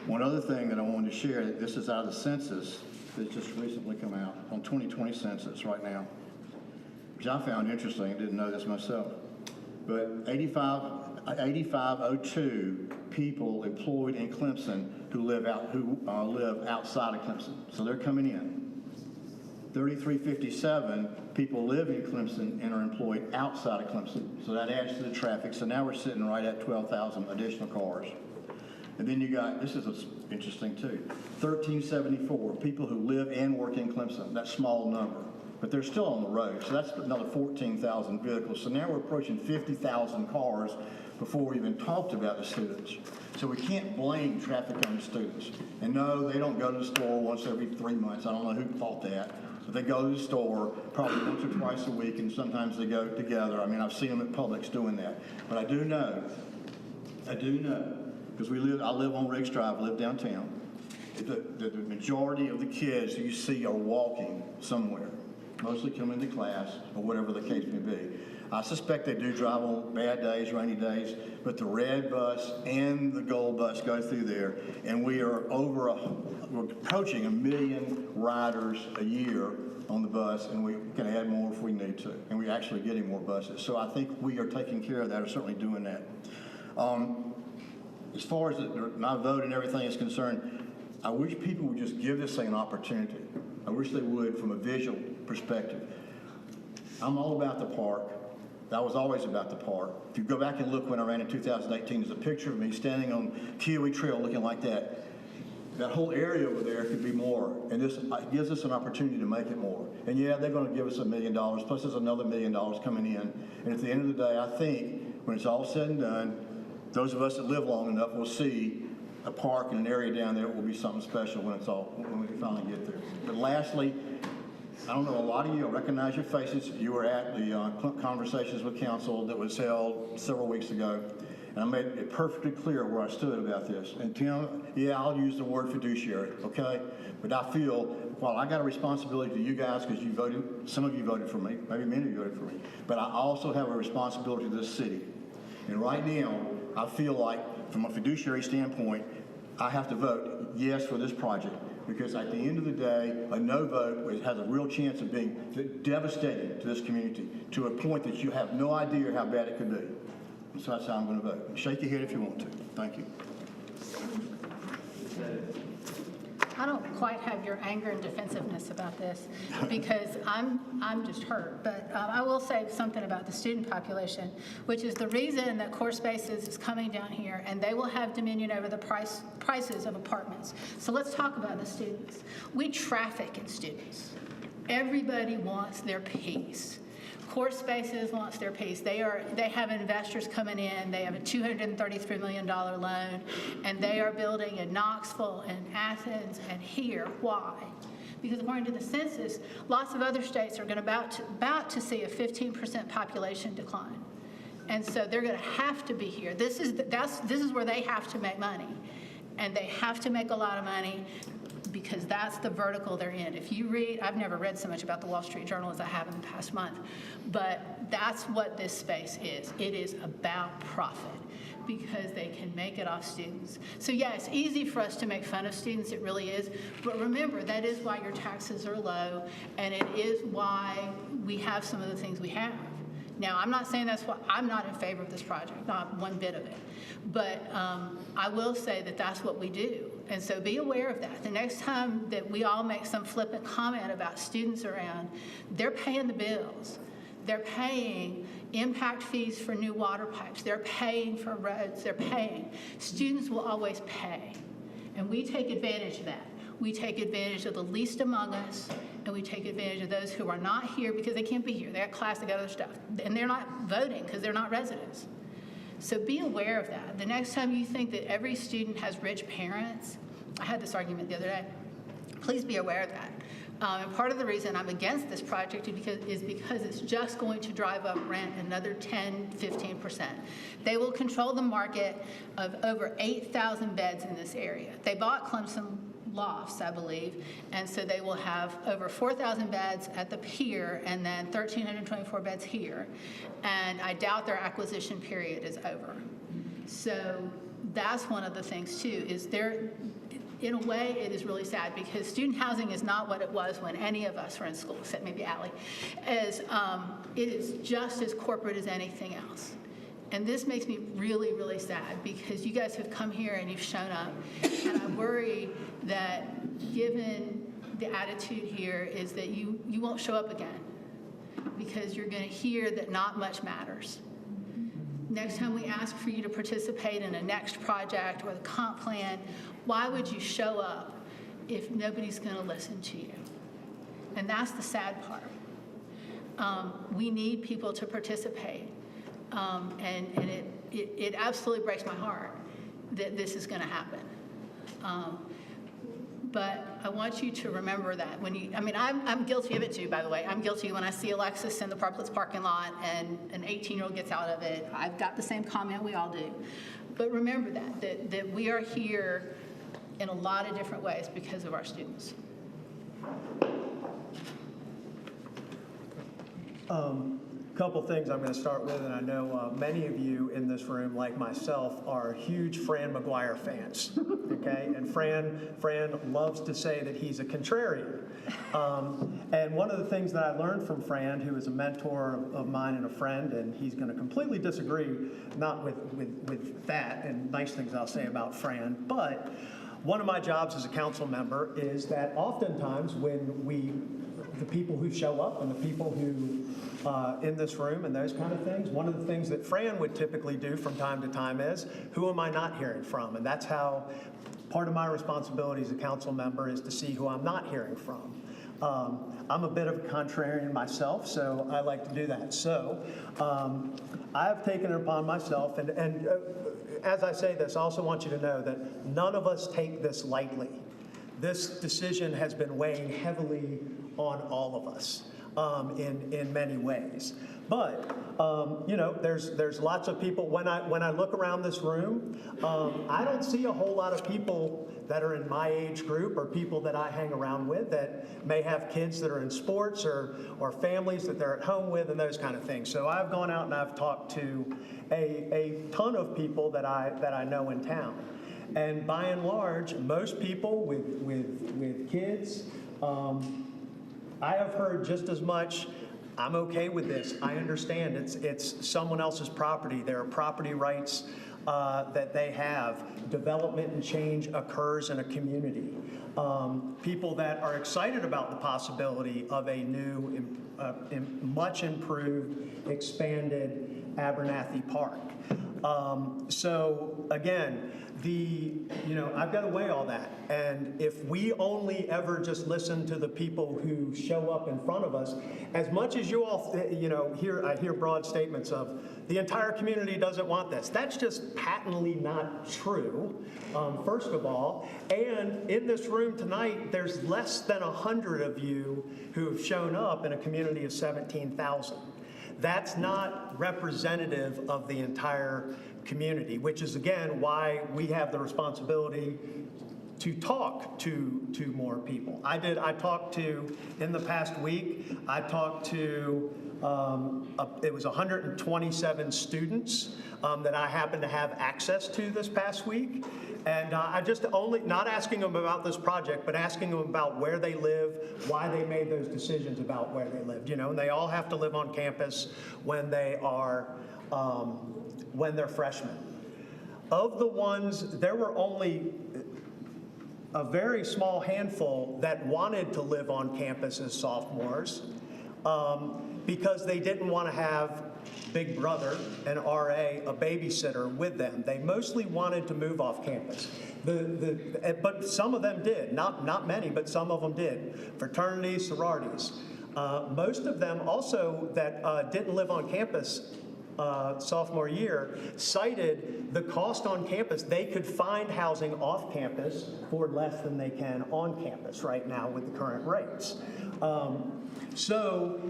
E: One other thing that I wanted to share, this is out of the census that's just recently come out, on 2020 census right now, which I found interesting. I didn't know this myself. But 8,502 people employed in Clemson who live outside of Clemson. So they're coming in. 3,357 people live in Clemson and are employed outside of Clemson. So that adds to the traffic. So now we're sitting right at 12,000 additional cars. And then you got, this is interesting too, 1,374 people who live and work in Clemson. That's a small number, but they're still on the road. So that's another 14,000 vehicles. So now we're approaching 50,000 cars before we even talked about the students. So we can't blame traffic on the students. And no, they don't go to the store once every 3 months. I don't know who thought that. But they go to the store probably once or twice a week, and sometimes they go together. I mean, I've seen them at Publix doing that. But I do know, because I live on Riggs Drive, live downtown. The majority of the kids you see are walking somewhere, mostly coming to class or whatever the case may be. I suspect they do drive on bad days, rainy days, but the red bus and the gold bus go through there, and we're approaching 1 million riders a year on the bus, and we can add more if we need to, and we're actually getting more buses. So I think we are taking care of that, or certainly doing that. As far as my vote and everything is concerned, I wish people would just give this thing an opportunity. I wish they would from a visual perspective. I'm all about the park. I was always about the park. If you go back and look when I ran in 2018, there's a picture of me standing on Kiwi Trail looking like that. That whole area over there could be more, and this gives us an opportunity to make it more. And yeah, they're going to give us $1 million, plus there's another $1 million coming in. And at the end of the day, I think when it's all said and done, those of us that live long enough will see a park and an area down there will be something special when we finally get there. But lastly, I don't know, a lot of you, I recognize your faces. You were at the Conversations with Council that was held several weeks ago, and I made it perfectly clear where I stood about this. And Tim, yeah, I'll use the word fiduciary, okay? But I feel, while I got a responsibility to you guys because you voted, some of you voted for me, maybe many of you voted for me, but I also have a responsibility to this city. And right now, I feel like, from a fiduciary standpoint, I have to vote yes for this project. Because at the end of the day, a no vote has a real chance of being devastating to this community to a point that you have no idea how bad it could be. And so that's how I'm going to vote. Shake your head if you want to. Thank you.
V: I don't quite have your anger and defensiveness about this because I'm just hurt. But I will say something about the student population, which is the reason that Core Spaces is coming down here, and they will have dominion over the prices of apartments. So let's talk about the students. We traffic in students. Everybody wants their piece. Core Spaces wants their piece. They have investors coming in. They have a $233 million loan, and they are building in Knoxville and Athens and here. Why? Because according to the census, lots of other states are going about to see a 15% population decline. And so they're going to have to be here. This is where they have to make money. And they have to make a lot of money because that's the vertical they're in. If you read, I've never read so much about the Wall Street Journal as I have in the past month, but that's what this space is. It is about profit because they can make it off students. So yeah, it's easy for us to make fun of students, it really is, but remember, that is why your taxes are low, and it is why we have some of the things we have. Now, I'm not saying that's what, I'm not in favor of this project, not one bit of it. But I will say that that's what we do. And so be aware of that. The next time that we all make some flippant comment about students around, they're paying the bills. They're paying impact fees for new water pipes. They're paying for roads. They're paying. Students will always pay. And we take advantage of that. We take advantage of the least among us, and we take advantage of those who are not here because they can't be here. They got class, they got other stuff. And they're not voting because they're not residents. So be aware of that. The next time you think that every student has rich parents, I had this argument the other day, please be aware of that. And part of the reason I'm against this project is because it's just going to drive up rent another 10, 15%. They will control the market of over 8,000 beds in this area. They bought Clemson lofts, I believe, and so they will have over 4,000 beds at the pier and then 1,324 beds here. And I doubt their acquisition period is over. So that's one of the things too, is there, in a way, it is really sad because student housing is not what it was when any of us were in school, except maybe Allie. It is just as corporate as anything else. And this makes me really, really sad because you guys have come here and you've shown up. And I worry that given the attitude here is that you won't show up again because you're going to hear that not much matters. Next time we ask for you to participate in a next project or the comp plan, why would you show up if nobody's going to listen to you? And that's the sad part. We need people to participate. And it absolutely breaks my heart that this is going to happen. But I want you to remember that when you, I'm guilty of it too, by the way. I'm guilty when I see Alexis in the Parklets parking lot and an 18-year-old gets out of it. I've got the same comment, we all do. But remember that we are here in a lot of different ways because of our students.
I: Couple things I'm going to start with, and I know many of you in this room, like myself, are huge Fran McGuire fans, okay? And Fran loves to say that he's a contrarian. And one of the things that I learned from Fran, who is a mentor of mine and a friend, and he's going to completely disagree, not with that and nice things I'll say about Fran, but one of my jobs as a council member is that oftentimes when the people who show up and the people who in this room and those kind of things, one of the things that Fran would typically do from time to time is, who am I not hearing from? And that's how part of my responsibility as a council member is to see who I'm not hearing from. I'm a bit of a contrarian myself, so I like to do that. So I've taken it upon myself, and as I say this, I also want you to know that none of us take this lightly. This decision has been weighing heavily on all of us in many ways. But there's lots of people. When I look around this room, I don't see a whole lot of people that are in my age group or people that I hang around with that may have kids that are in sports or families that they're at home with and those kind of things. So I've gone out and I've talked to a ton of people that I know in town. And by and large, most people with kids, I have heard just as much, I'm okay with this. I understand it's someone else's property. There are property rights that they have. Development and change occurs in a community. People that are excited about the possibility of a new, much improved, expanded Abernathy Park. So again, I've got to weigh all that. And if we only ever just listen to the people who show up in front of us, as much as you all, I hear broad statements of the entire community doesn't want this. That's just patently not true, first of all. And in this room tonight, there's less than 100 of you who have shown up in a community of 17,000. That's not representative of the entire community, which is, again, why we have the responsibility to talk to more people. In the past week, I talked to, it was 127 students that I happened to have access to this past week. And I just not asking them about this project, but asking them about where they live, why they made those decisions about where they lived. And they all have to live on campus when they're freshmen. Of the ones, there were only a very small handful that wanted to live on campus as sophomores because they didn't want to have Big Brother, an RA, a babysitter with them. They mostly wanted to move off campus. But some of them did, not many, but some of them did. Fraternities, sororities. Most of them also that didn't live on campus sophomore year cited the cost on campus. They could find housing off campus for less than they can on campus right now with the current rates. So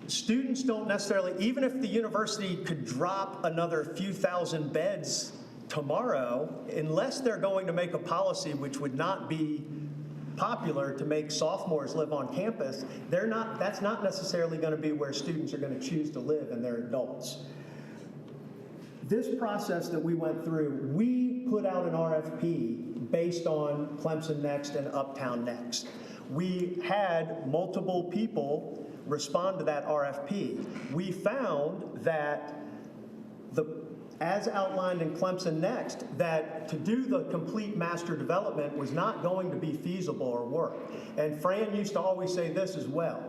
I: students don't necessarily, even if the university could drop another few thousand beds tomorrow, unless they're going to make a policy which would not be popular to make sophomores live on campus, that's not necessarily going to be where students are going to choose to live and they're adults. This process that we went through, we put out an RFP based on Clemson Next and Uptown Next. We had multiple people respond to that RFP. We found that as outlined in Clemson Next, that to do the complete master development was not going to be feasible or work. And Fran used to always say this as well.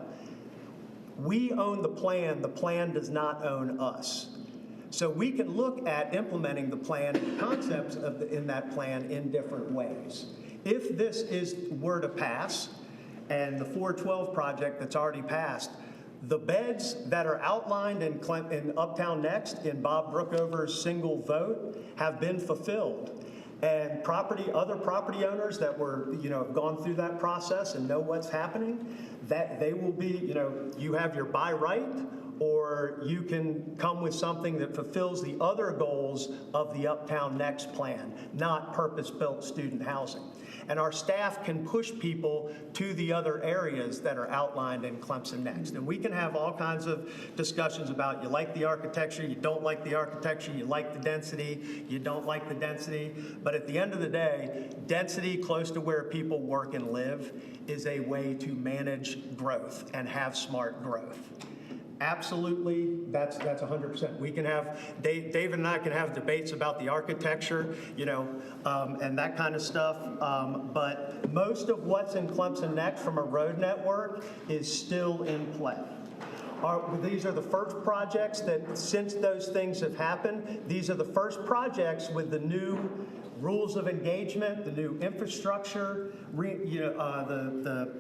I: We own the plan does not own us. So we can look at implementing the plan and concepts in that plan in different ways. If this were to pass, and the 412 project that's already passed, the beds that are outlined in Uptown Next in Bob Brookover's single vote have been fulfilled. And other property owners that have gone through that process and know what's happening, that they will be, you have your by right, or you can come with something that fulfills the other goals of the Uptown Next plan, not purpose-built student housing. And our staff can push people to the other areas that are outlined in Clemson Next. And we can have all kinds of discussions about you like the architecture, you don't like the architecture, you like the density, you don't like the density. But at the end of the day, density close to where people work and live is a way to manage growth and have smart growth. Absolutely, that's 100%. We can have, David and I can have debates about the architecture, and that kind of stuff. But most of what's in Clemson Next from a road network is still in play. These are the first projects that, since those things have happened, these are the first projects with the new rules of engagement, the new infrastructure, the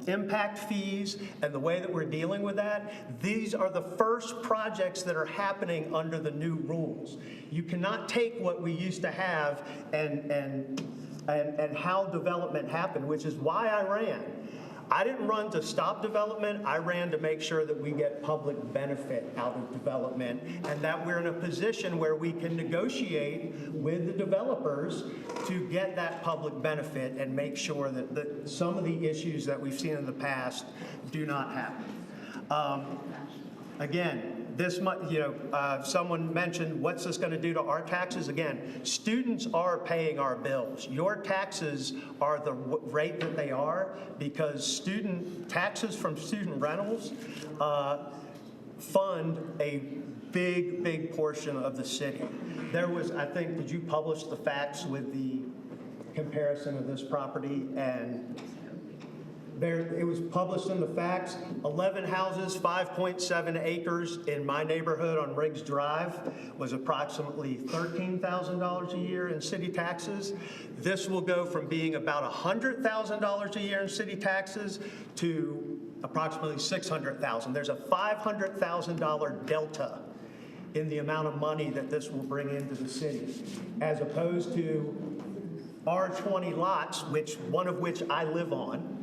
I: impact fees, and the way that we're dealing with that. These are the first projects that are happening under the new rules. You cannot take what we used to have and how development happened, which is why I ran. I didn't run to stop development. I ran to make sure that we get public benefit out of development and that we're in a position where we can negotiate with the developers to get that public benefit and make sure that some of the issues that we've seen in the past do not happen. Again, someone mentioned, what's this going to do to our taxes? Again, students are paying our bills. Your taxes are the rate that they are because taxes from student rentals fund a big portion of the city. There was, I think, did you publish the facts with the comparison of this property and It was published in the facts. 11 houses, 5.7 acres in my neighborhood on Riggs Drive was approximately $13,000 a year in city taxes. This will go from being about $100,000 a year in city taxes to approximately $600,000. There's a $500,000 delta in the amount of money that this will bring into the city, as opposed to R20 lots, one of which I live on,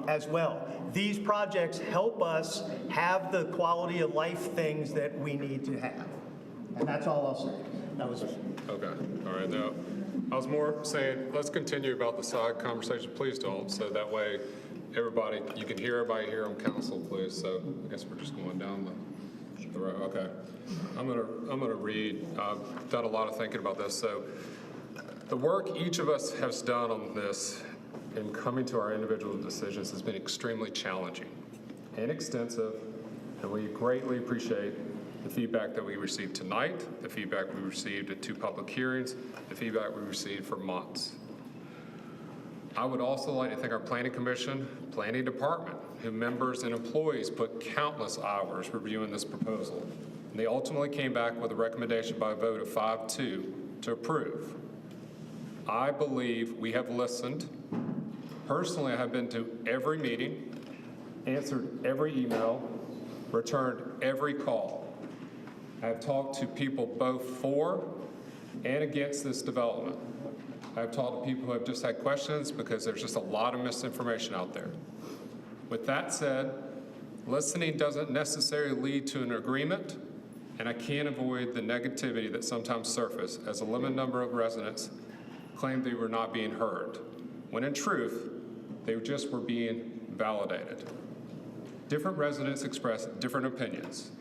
I: as well. These projects help us have the quality of life things that we need to have. And that's all I'll say. That was it.
A: Okay, all right, now, I was more saying, let's continue about the side conversation, please don't, so that way everybody, you can hear everybody here on council, please, so I guess we're just going down the road, okay. I'm gonna read, I've done a lot of thinking about this, so the work each of us has done on this in coming to our individual decisions has been extremely challenging and extensive, and we greatly appreciate the feedback that we received tonight, the feedback we received at 2 public hearings, the feedback we received for months. I would also like to thank our Planning Commission, Planning Department, whose members and employees put countless hours reviewing this proposal. And they ultimately came back with a recommendation by a vote of 5-2 to approve. I believe we have listened. Personally, I have been to every meeting, answered every email, returned every call. I have talked to people both for and against this development. I've talked to people who have just had questions because there's just a lot of misinformation out there. With that said, listening doesn't necessarily lead to an agreement, and I can't avoid the negativity that sometimes surface as a limited number of residents claimed they were not being heard, when in truth, they just were being validated. Different residents express different opinions.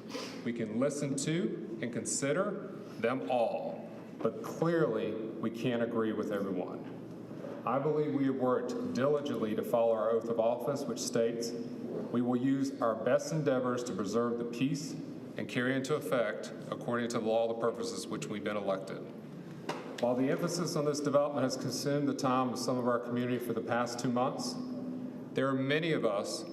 A: We can listen to and consider them all, but clearly we can't agree with everyone. I believe we have worked diligently to follow our oath of office, which states, we will use our best endeavors to preserve the peace and carry into effect according to the law the purposes which we've been elected. While the emphasis on this development has consumed the time of some of our community for the past 2 months, there are many of us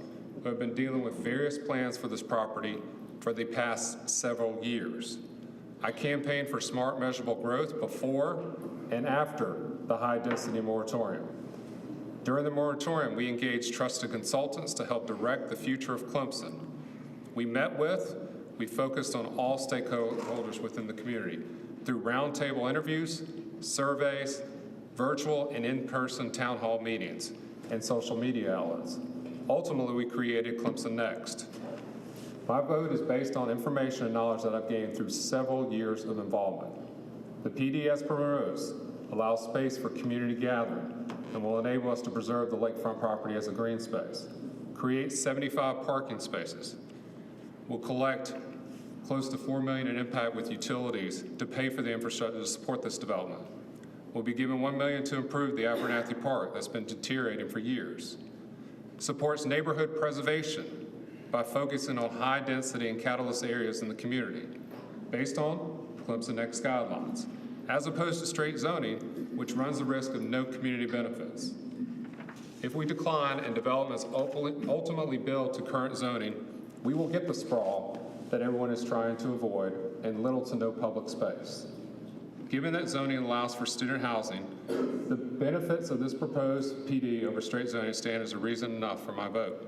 A: who have been dealing with various plans for this property for the past several years. I campaigned for smart, measurable growth before and after the high-density moratorium. During the moratorium, we engaged trusted consultants to help direct the future of Clemson. We focused on all stakeholders within the community through roundtable interviews, surveys, virtual and in-person town hall meetings, and social media outlets. Ultimately, we created Clemson Next. My vote is based on information and knowledge that I've gained through several years of involvement. The PDS promotes allows space for community gathering and will enable us to preserve the lakefront property as a green space, create 75 parking spaces. We'll collect close to $4 million in impact with utilities to pay for the infrastructure to support this development. We'll be given $1 million to improve the Abernathy Park that's been deteriorating for years. Supports neighborhood preservation by focusing on high density and catalyst areas in the community based on Clemson Next guidelines, as opposed to straight zoning, which runs the risk of no community benefits. If we decline and developments ultimately build to current zoning, we will get the sprawl that everyone is trying to avoid and little to no public space. Given that zoning allows for student housing, the benefits of this proposed PD over straight zoning standards are reason enough for my vote.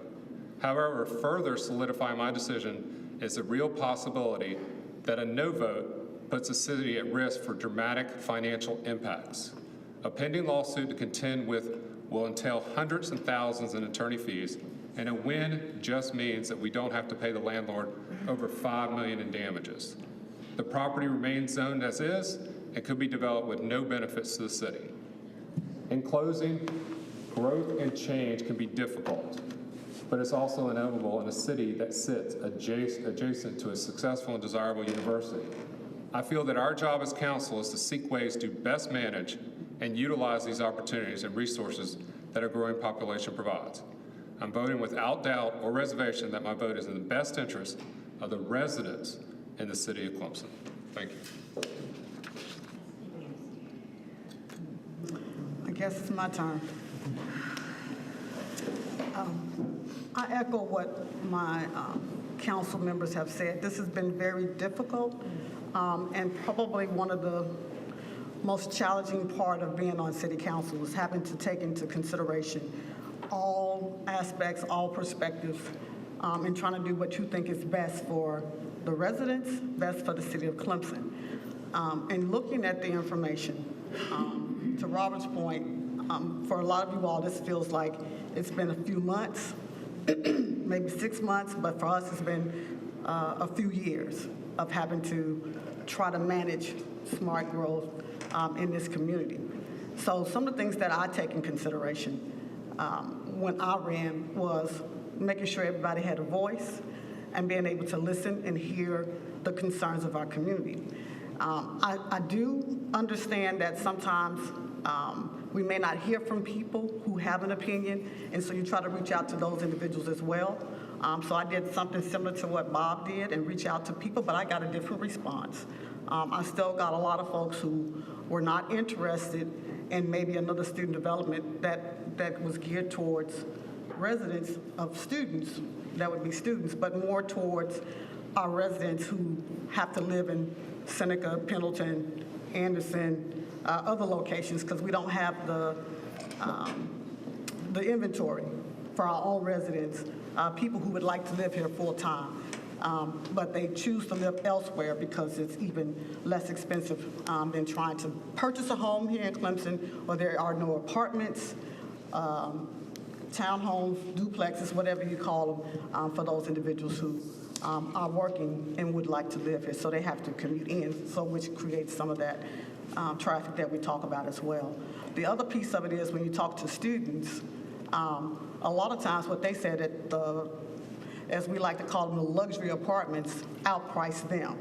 A: However, further solidifying my decision is the real possibility that a no vote puts the city at risk for dramatic financial impacts. A pending lawsuit to contend with will entail hundreds and thousands in attorney fees, and a win just means that we don't have to pay the landlord over $5 million in damages. The property remains zoned as is and could be developed with no benefits to the city. In closing, growth and change can be difficult, but it's also inevitable in a city that sits adjacent to a successful and desirable university. I feel that our job as council is to seek ways to best manage and utilize these opportunities and resources that a growing population provides. I'm voting without doubt or reservation that my vote is in the best interest of the residents in the city of Clemson. Thank you.
F: I guess it's my turn. I echo what my council members have said. This has been very difficult and probably one of the most challenging part of being on city council is having to take into consideration all aspects, all perspectives, and trying to do what you think is best for the residents, best for the city of Clemson. And looking at the information, to Robert's point, for a lot of you all, this feels like it's been a few months, maybe 6 months, but for us, it's been a few years of having to try to manage smart growth in this community. So some of the things that I take in consideration when I ran was making sure everybody had a voice and being able to listen and hear the concerns of our community. I do understand that sometimes we may not hear from people who have an opinion, and so you try to reach out to those individuals as well. So I did something similar to what Bob did and reach out to people, but I got a different response. I still got a lot of folks who were not interested in maybe another student development that was geared towards residents of students, that would be students, but more towards our residents who have to live in Seneca, Pendleton, Anderson, other locations, because we don't have the inventory for our own residents, people who would like to live here full time, but they choose to live elsewhere because it's even less expensive than trying to purchase a home here in Clemson, or there are no apartments, townhomes, duplexes, whatever you call them, for those individuals who are working and would like to live here. So they have to commute in, so which creates some of that traffic that we talk about as well. The other piece of it is when you talk to students, a lot of times what they said that as we like to call them, the luxury apartments outprice them.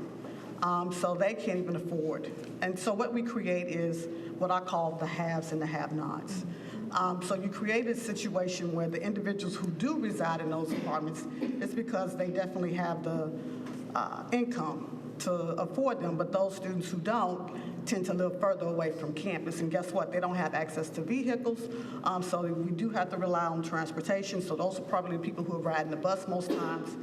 F: So they can't even afford. And so what we create is what I call the haves and the have-nots. So you create a situation where the individuals who do reside in those apartments, it's because they definitely have the income to afford them, but those students who don't tend to live further away from campus. And guess what? They don't have access to vehicles, so we do have to rely on transportation. So those are probably the people who are riding the bus most times.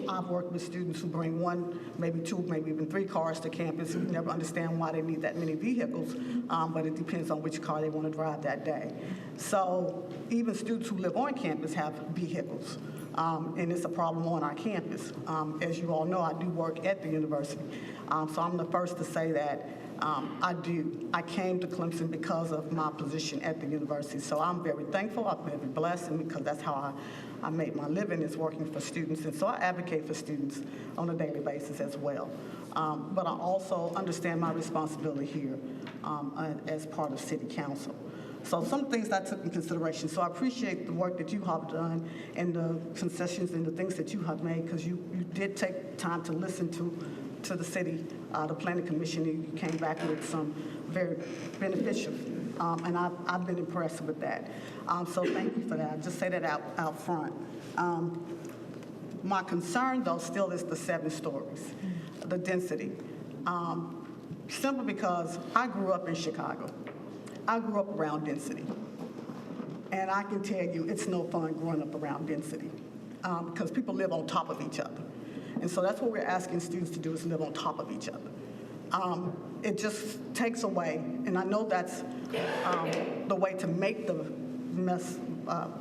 F: I've worked with students who bring one, maybe two, maybe even 3 cars to campus. We never understand why they need that many vehicles, but it depends on which car they want to drive that day. So even students who live on campus have vehicles, and it's a problem on our campus. As you all know, I do work at the university, so I'm the first to say that I came to Clemson because of my position at the university. So I'm very thankful, I'm very blessed, and because that's how I make my living, is working for students. And so I advocate for students on a daily basis as well. But I also understand my responsibility here as part of City Council. So some things I took in consideration. So I appreciate the work that you have done and the concessions and the things that you have made, because you did take time to listen to the city, the planning commission. You came back with some very beneficial, and I've been impressed with that. So thank you for that. I'll just say that out front. My concern, though, still is the 7 stories, the density. Simply because I grew up in Chicago. I grew up around density. And I can tell you it's no fun growing up around density because people live on top of each other. And so that's what we're asking students to do, is live on top of each other. It just takes away, and I know that's the way to make the mess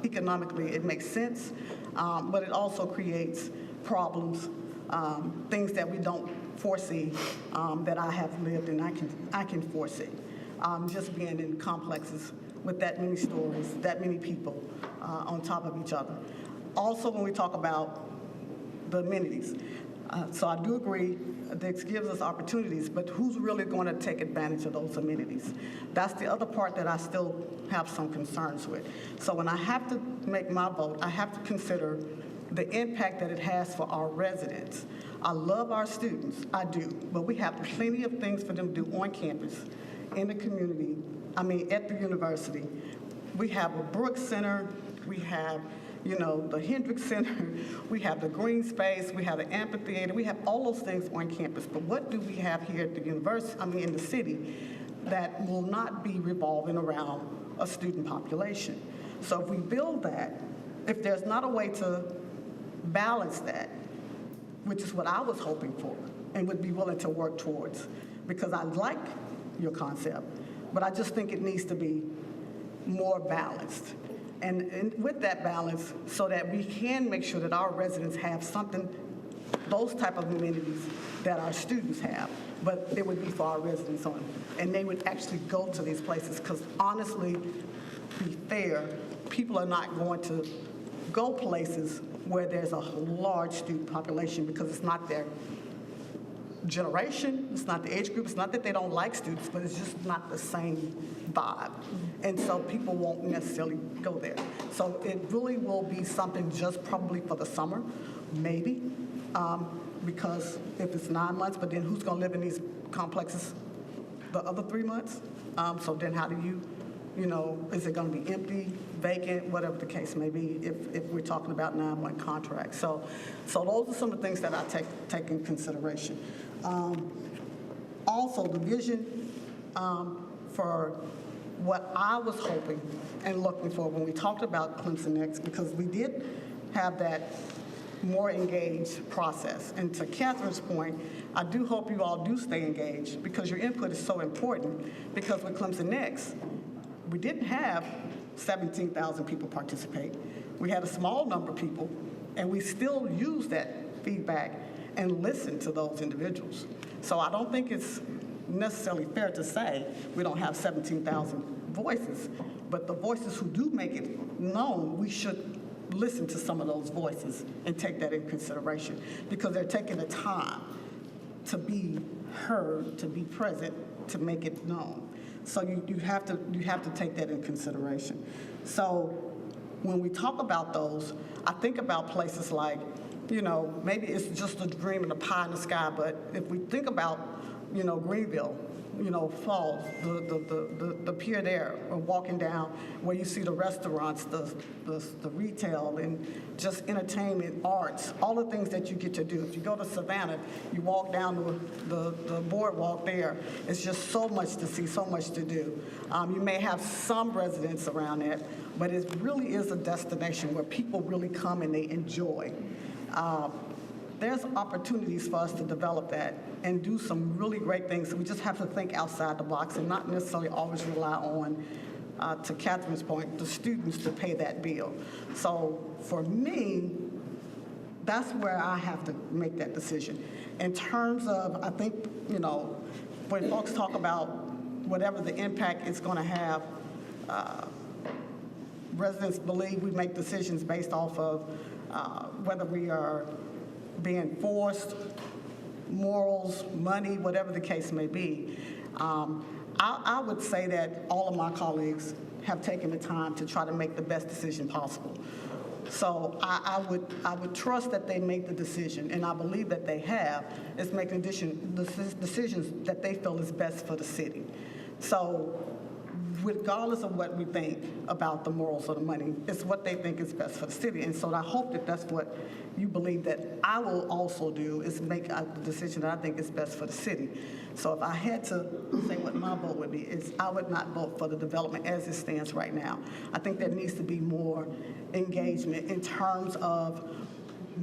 F: economically, it makes sense, but it also creates problems, things that we don't foresee, that I have lived and I can foresee. Just being in complexes with that many stories, that many people on top of each other. Also, when we talk about the amenities, so I do agree this gives us opportunities, but who's really going to take advantage of those amenities? That's the other part that I still have some concerns with. So when I have to make my vote, I have to consider the impact that it has for our residents. I love our students, I do, but we have plenty of things for them to do on campus, in the community, at the university. We have a Brooks Center, we have the Hendricks Center, we have the green space, we have the amphitheater, we have all those things on campus. But what do we have here at the university, in the city, that will not be revolving around a student population? So if we build that, if there's not a way to balance that, which is what I was hoping for and would be willing to work towards, because I like your concept, but I just think it needs to be more balanced. And with that balance, so that we can make sure that our residents have something, those type of amenities that our students have, but it would be for our residents only. And they would actually go to these places, because honestly, be fair, people are not going to go places where there's a large student population, because it's not their generation, it's not the age group, it's not that they don't like students, but it's just not the same vibe. And so people won't necessarily go there. So it really will be something just probably for the summer, maybe, because if it's 9 months, but then who's gonna live in these complexes the other 3 months? So then how do you know, is it gonna be empty, vacant, whatever the case may be, if we're talking about 9-month contracts. So those are some of the things that I take in consideration. Also, the vision for what I was hoping and looking for when we talked about Clemson Next, because we did have that more engaged process. And to Catherine's point, I do hope you all do stay engaged, because your input is so important, because with Clemson Next, we didn't have 17,000 people participate. We had a small number of people, and we still use that feedback and listen to those individuals. So I don't think it's necessarily fair to say we don't have 17,000 voices, but the voices who do make it known, we should listen to some of those voices and take that in consideration, because they're taking the time to be heard, to be present, to make it known. So you have to take that in consideration. So when we talk about those, I think about places like, you know, maybe it's just a dream and a pie in the sky, but if we think about, you know, Greenville, you know, Falls, the pier there, or walking down where you see the restaurants, the retail, and just entertainment, arts, all the things that you get to do. If you go to Savannah, you walk down the boardwalk there. It's just so much to see, so much to do. You may have some residents around it, but it really is a destination where people really come and they enjoy. There's opportunities for us to develop that and do some really great things. We just have to think outside the box and not necessarily always rely on, to Catherine's point, the students to pay that bill. So for me, that's where I have to make that decision. In terms of, I think, you know, when folks talk about whatever the impact it's going to have, residents believe we make decisions based off of whether we are being forced, morals, money, whatever the case may be. I would say that all of my colleagues have taken the time to try to make the best decision possible. So I would trust that they make the decision, and I believe that they have, is making decisions that they feel is best for the city. So regardless of what we think about the morals or the money, it's what they think is best for the city. And so I hope that that's what you believe that I will also do, is make a decision that I think is best for the city. So if I had to say what my vote would be, is I would not vote for the development as it stands right now. I think there needs to be more engagement in terms of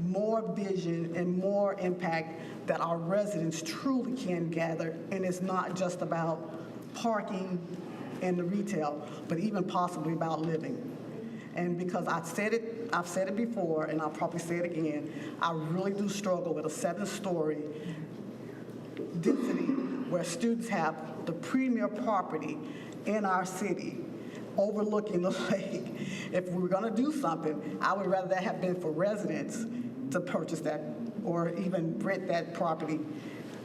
F: more vision and more impact that our residents truly can gather. And it's not just about parking and the retail, but even possibly about living. And because I've said it before, and I'll probably say it again, I really do struggle with a 7-story density where students have the premier property in our city overlooking the lake. If we were gonna do something, I would rather that have been for residents to purchase that or even rent that property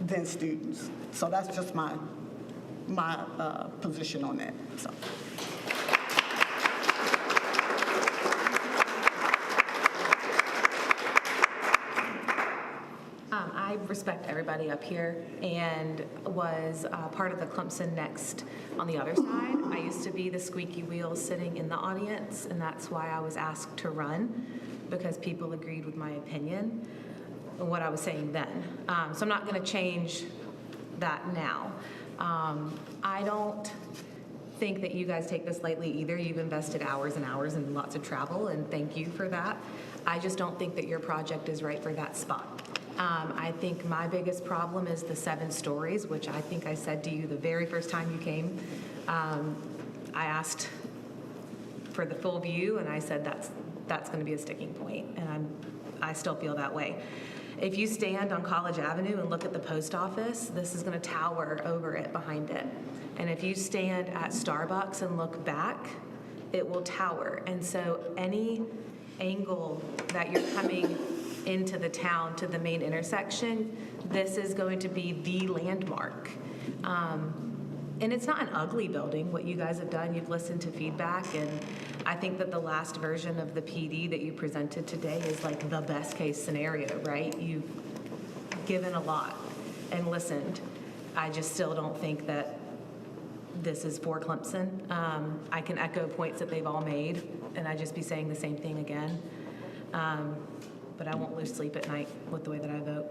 F: than students. So that's just my position on that. So.
K: I respect everybody up here and was part of the Clemson Next on the other side. I used to be the squeaky wheel sitting in the audience, and that's why I was asked to run, because people agreed with my opinion and what I was saying then. So I'm not going to change that now. I don't think that you guys take this lightly either. You've invested hours and hours and lots of travel, and thank you for that. I just don't think that your project is right for that spot. I think my biggest problem is the 7 stories, which I think I said to you the very first time you came. I asked for the full view, and I said that's going to be a sticking point, and I still feel that way. If you stand on College Avenue and look at the post office, this is going to tower over it behind it. And if you stand at Starbucks and look back, it will tower. And so any angle that you're coming into the town to the main intersection, this is going to be the landmark. And it's not an ugly building, what you guys have done. You've listened to feedback, and I think that the last version of the PD that you presented today is like the best case scenario, right? You've given a lot and listened. I just still don't think that this is for Clemson. I can echo points that they've all made, and I'd just be saying the same thing again. But I won't lose sleep at night with the way that I vote.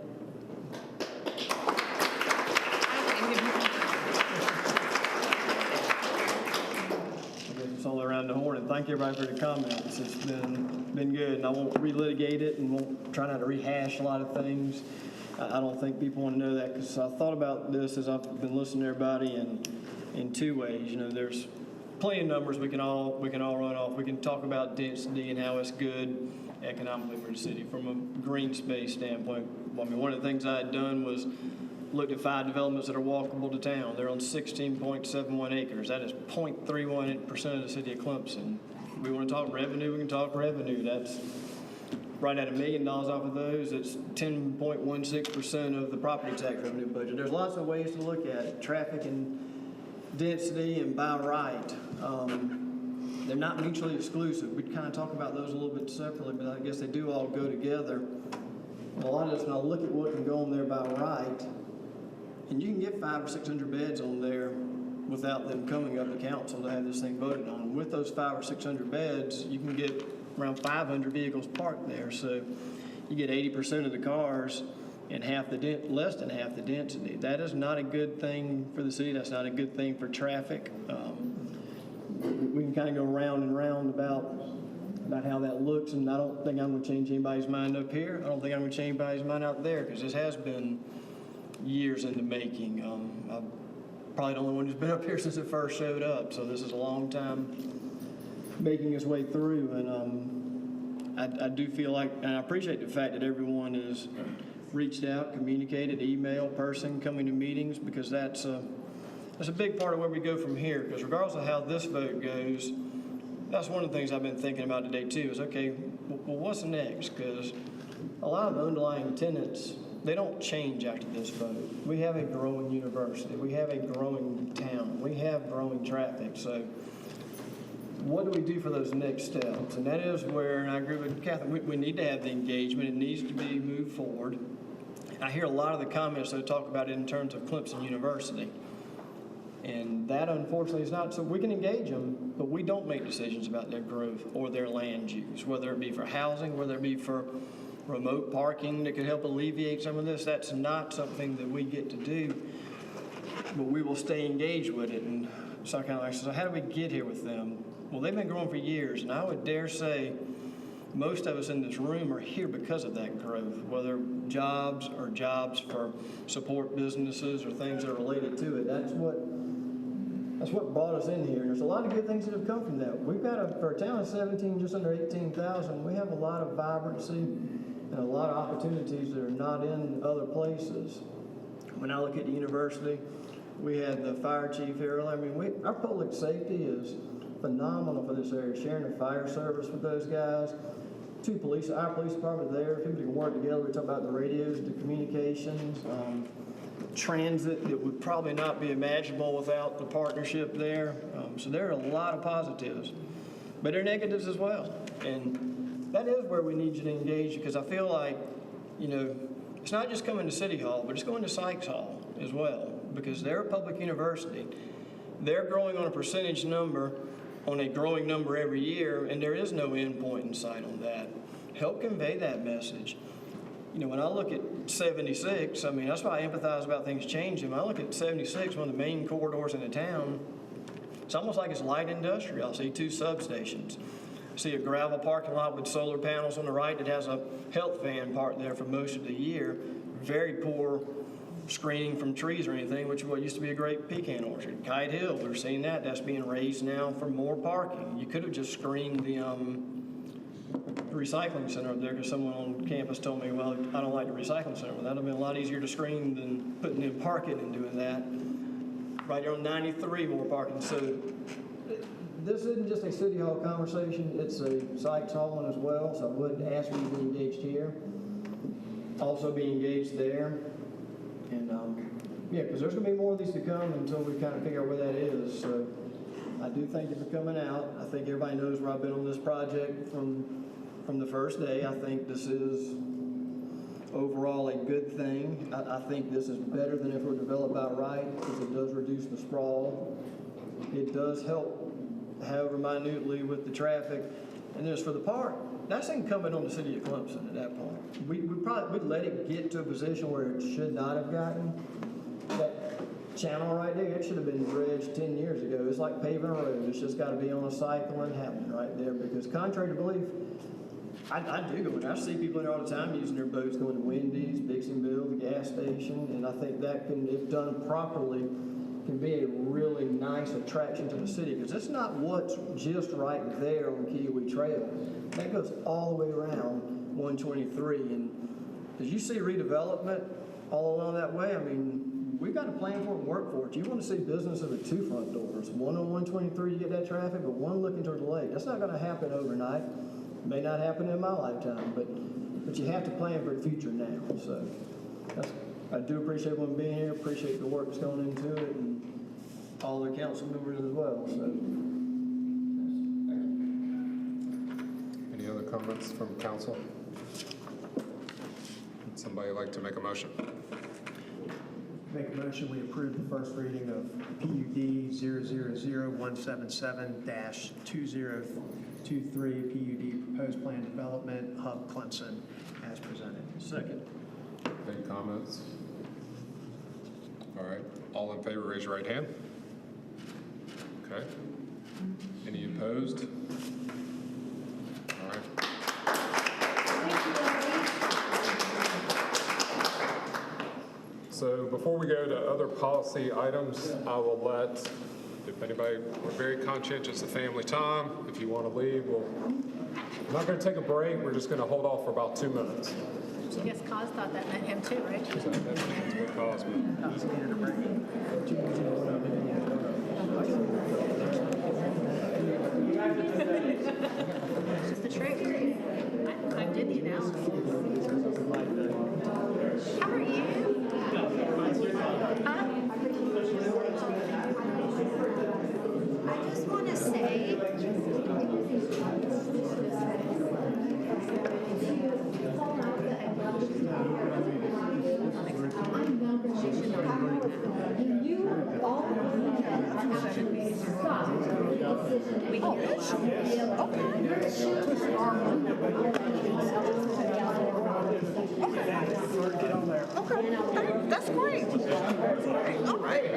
I: It's all around the horn, and thank everybody for the comments. It's been good, and I won't relitigate it and won't try not to rehash a lot of things. I don't think people want to know that, because I thought about this as I've been listening to everybody in 2 ways. You know, there's plenty of numbers we can all run off. We can talk about density and how it's good economically for the city from a green space standpoint. I mean, one of the things I had done was looked at 5 developments that are walkable to town. They're on 16.71 acres. That is 0.31% of the city of Clemson. If we want to talk revenue, we can talk revenue. That's right at $1 million off of those. It's 10.16% of the property tax revenue budget. There's lots of ways to look at it. Traffic and density and by right. They're not mutually exclusive. We kind of talk about those a little bit separately, but I guess they do all go together. A lot of us, when I look at what can go on there by right, and you can get 500 or 600 beds on there without them coming up to council to have this thing voted on. With those 500 or 600 beds, you can get around 500 vehicles parked there. So you get 80% of the cars and less than half the density. That is not a good thing for the city. That's not a good thing for traffic. We can kind of go round and round about how that looks, and I don't think I'm going to change anybody's mind up here. I don't think I'm going to change anybody's mind out there, because this has been years in the making. I'm probably the only one who's been up here since it first showed up, so this is a long time making its way through, and I do feel like, and I appreciate the fact that everyone has reached out, communicated, email, person, coming to meetings, because that's a big part of where we go from here, because regardless of how this vote goes, that's one of the things I've been thinking about today too, is okay, well, what's next? Because a lot of the underlying tenets, they don't change after this vote. We have a growing university. We have a growing town. We have growing traffic. So what do we do for those next steps? And that is where, and I agree with Catherine, we need to have the engagement. It needs to be moved forward. I hear a lot of the comments that talk about it in terms of Clemson University. And that, unfortunately, is not, so we can engage them, but we don't make decisions about their growth or their land use, whether it be for housing, whether it be for remote parking that could help alleviate some of this. That's not something that we get to do, but we will stay engaged with it. And so I kind of like, so how do we get here with them? Well, they've been growing for years, and I would dare say most of us in this room are here because of that growth, whether jobs or jobs for support businesses or things that are related to it. That's what brought us in here. And there's a lot of good things that have come from that. We've got, for a town of 17, just under 18,000, we have a lot of vibrancy and a lot of opportunities that are not in other places. When I look at the university, we had the fire chief here. I mean, our public safety is phenomenal for this area, sharing the fire service with those guys. Our police department there, people can work together. We talk about the radios, the communications, transit that would probably not be imaginable without the partnership there. So there are a lot of positives, but there are negatives as well. And that is where we need you to engage, because I feel like, it's not just coming to City Hall, but it's going to Sykes Hall as well, because they're a public university. They're growing on a percentage number, on a growing number every year, and there is no end point in sight on that. Help convey that message. When I look at 76, I mean, that's why I empathize about things changing. When I look at 76, one of the main corridors in the town, It's almost like it's light industrial. I see 2 substations. I see a gravel parking lot with solar panels on the right that has a health van parked there for most of the year. Very poor screening from trees or anything, which is what used to be a great pecan orchard. Kite Hill, we're seeing that. That's being raised now for more parking. You could have just screened the recycling center up there, because someone on campus told me, well, I don't like the recycling center. Well, that would have been a lot easier to screen than putting in parking and doing that. Right there on 93, more parking. So this isn't just a City Hall conversation, it's a Sykes Hall one as well, so I would ask you to be engaged here. Also be engaged there. And yeah, because there's going to be more of these to come until we kind of figure out where that is. So I do thank you for coming out. I think everybody knows where I've been on this project from the first day. I think this is overall a good thing. I think this is better than if it were developed outright, because it does reduce the sprawl. It does help, however minutely, with the traffic. And as for the park, that's incumbent on the city of Clemson at that point. We'd let it get to a position where it should not have gotten. That channel right there, it should have been dredged 10 years ago. It's like paving a road. It's just got to be on a cycle and happen right there, because contrary to belief, I do go in. I see people in there all the time using their boats going to Wendy's, Dixonville, the gas station, and I think that can, if done properly, can be a really nice attraction to the city, because it's not what's just right there on Kiwi Trail. That goes all the way around 123, and as you see redevelopment all along that way, I mean, we've got to plan for it and work for it. You want to see businesses with 2 front doors, one on 123 to get that traffic, but one looking toward the lake. That's not going to happen overnight. It may not happen in my lifetime, but you have to plan for the future now. So I do appreciate everyone being here, appreciate the work that's going into it, and all the council members as well. So,
A: Any other comments from council? Would somebody like to make a motion?
I: Make a motion, we approve the first reading of PUD 000-177-2023 PUD Proposed Plan Development Hub Clemson as presented. Second.
A: Any comments? All right, all in favor, raise your right hand. Okay. Any opposed? All right. So before we go to other policy items, I will let, if anybody, we're very conscientious of family time. If you want to leave, I'm not going to take a break. We're just going to hold off for about 2 minutes. So.
V: I guess Cos thought that meant him too, right?
A: That's what caused me.
V: It's just the trick. I did the analysis. How are you? I just want to say,
F: Okay, that's great. All right.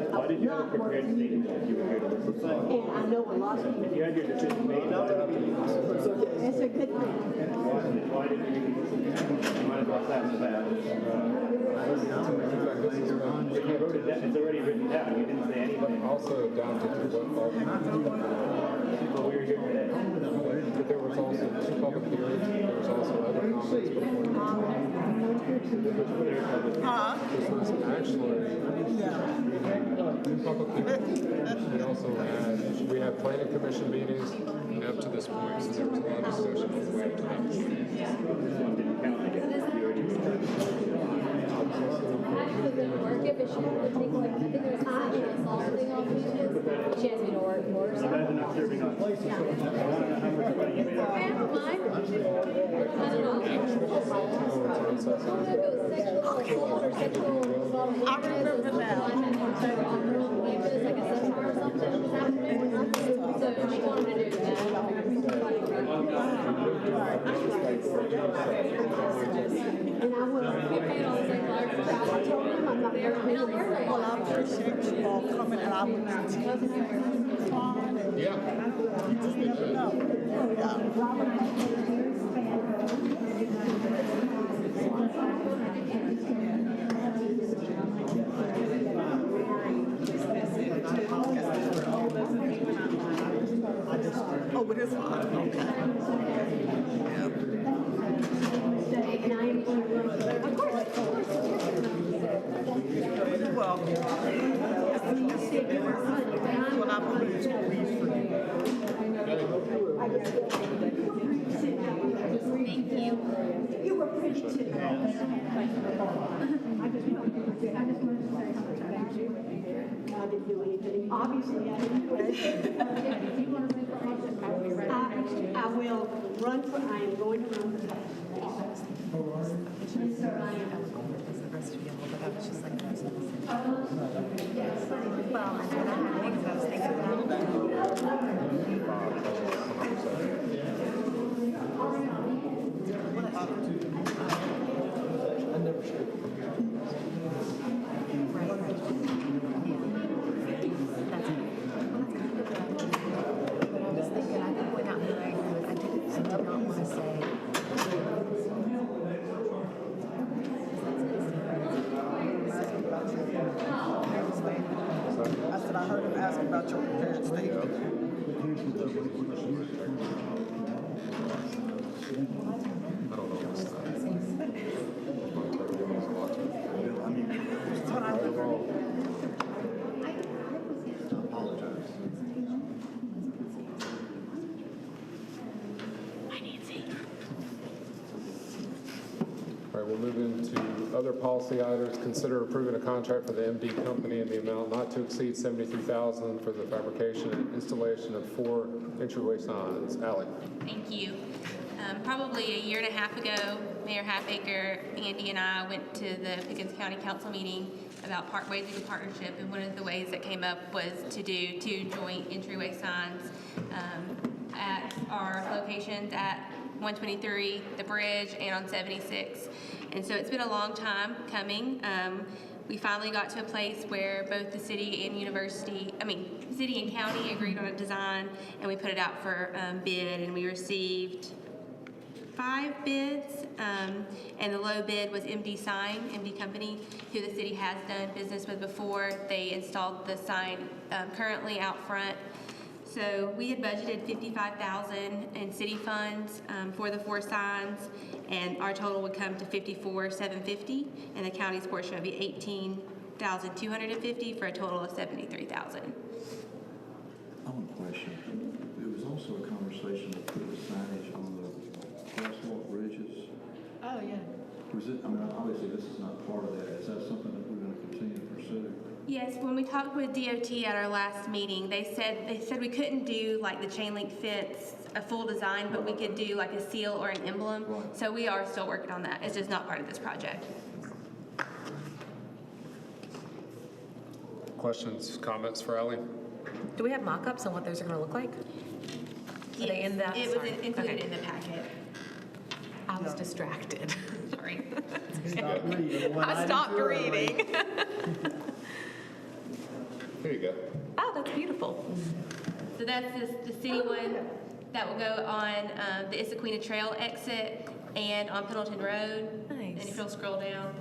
P: Why did you have a prepared statement if you were here to listen?
Q: And I know a lot of people.
P: If you had your decision made,
Q: It's a good thing.
P: why did you might as well pass it back? If you wrote it down, it's already written down. You didn't say anything.
A: Also adopted what
P: But we were here today.
A: but there was also 2 public hearings. There was also other comments before. This was actually public hearings. We also had planning commission meetings up to this point, so there was a lot of discussion on the way up to
P: She has me to work more. You guys are not serving on places. I want to know how much money you made.
V: I don't mind. I don't know.
Q: I remember that.
F: Well, I appreciate you all coming, and I will continue to respond, and you just never know. Oh, but it's fine, okay. You're welcome. What I believe to be free.
P: Thank you. You were pretty too. I didn't do anything. Obviously, I didn't do anything. I will run for, I am going to run for office.
F: I said, I heard him ask about your prepared statement.
A: All right, we'll move into other policy items. Consider approving a contract for the MD company in the amount not to exceed $73,000 for the fabrication and installation of 4 entryway signs. Ally.
O: Thank you. Probably a year and a half ago, Mayor Halfacre, Andy, and I went to the Pickens County Council meeting about ways we could partnership, and one of the ways that came up was to do 2 joint entryway signs at our locations at 123, the bridge, and on 76. And so it's been a long time coming. We finally got to a place where both the city and city and county agreed on a design, and we put it out for bid, and we received 5 bids, and the low bid was MD Company, who the city has done business with before. They installed the sign currently out front. So we had budgeted $55,000 in city funds for the 4 signs, and our total would come to $54,750, and the county's portion would be $18,250 for a total of $73,000.
R: I have a question. There was also a conversation to put the signage on the crosswalk bridges.
V: Oh, yeah.
R: Was it, obviously this is not part of that. Is that something that we're going to continue to pursue?
O: Yes, when we talked with DOT at our last meeting, they said we couldn't do like the chain link fence, a full design, but we could do like a seal or an emblem. Right. So we are still working on that. It's just not part of this project.
A: Questions, comments for Ally?
K: Do we have mock-ups on what those are going to look like? Are they in that?
O: It was
K: Sorry.
O: included
K: Okay.
O: in the packet.
K: I was distracted.
O: Sorry.
K: I stopped reading.
A: Here you go.
K: Oh, that's beautiful.
O: So that's the city one that will go on the Issaquena Trail exit and on Pendleton Road.
K: Nice.
O: And if you'll scroll down.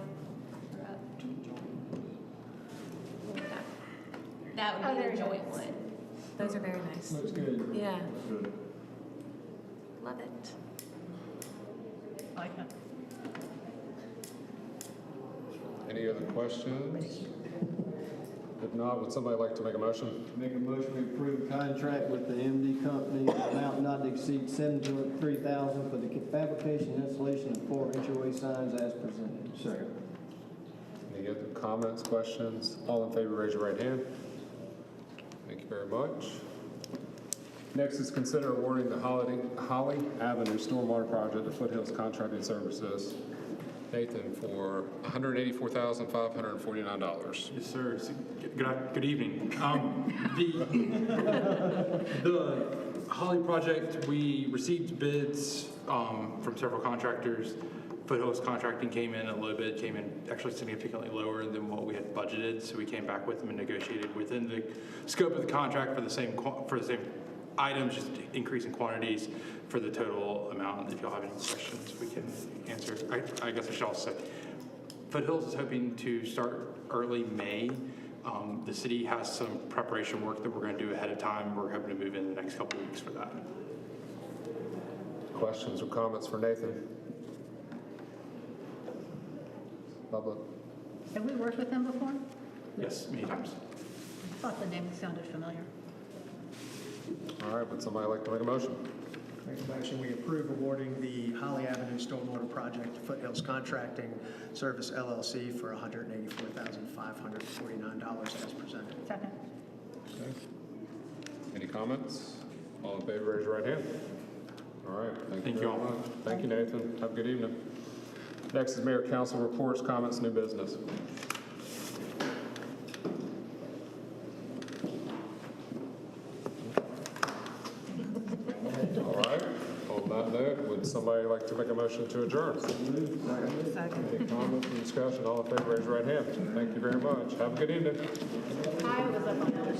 O: That would be the joint one.
K: Those are very nice.
R: Looks good.
K: Yeah.
R: Good.
K: Love it.
V: Like that.
A: Any other questions? If not, would somebody like to make a motion?
S: Make a motion to approve contract with the MD company, amount not to exceed $73,000 for the fabrication and installation of 4 entryway signs as presented.
R: Second.
A: Any other comments, questions? All in favor, raise your right hand. Thank you very much. Next is consider awarding the Holly Avenue Stormwater Project to Foothills Contracting Services Nathan for $184,549.
H: Yes, sir. Good evening. The Holly project, we received bids from several contractors. Foothills Contracting came in a little bit, came in actually significantly lower than what we had budgeted, so we came back with them and negotiated within the scope of the contract for the same items, just increasing quantities for the total amount. If y'all have any questions, we can answer. I guess I should also say, Foothills is hoping to start early May. The city has some preparation work that we're going to do ahead of time. We're hoping to move in the next couple of weeks for that.
A: Questions or comments for Nathan? Public?
V: Have we worked with them before?
H: Yes, many times.
V: I thought the name sounded familiar.
A: All right, would somebody like to make a motion?
I: Make a motion, we approve awarding the Holly Avenue Stormwater Project to Foothills Contracting Service LLC for $184,549 as presented.
V: Second.
A: Okay. Any comments? All in favor, raise your right hand. All right, thank you
H: all.
A: very much. Thank you, Nathan. Have a good evening. Next is Mayor Council reports, comments, new business. All right, on that note, would somebody like to make a motion to adjourn? Any comments or discussion? All in favor, raise your right hand. Thank you very much. Have a good evening.
V: I was up on the other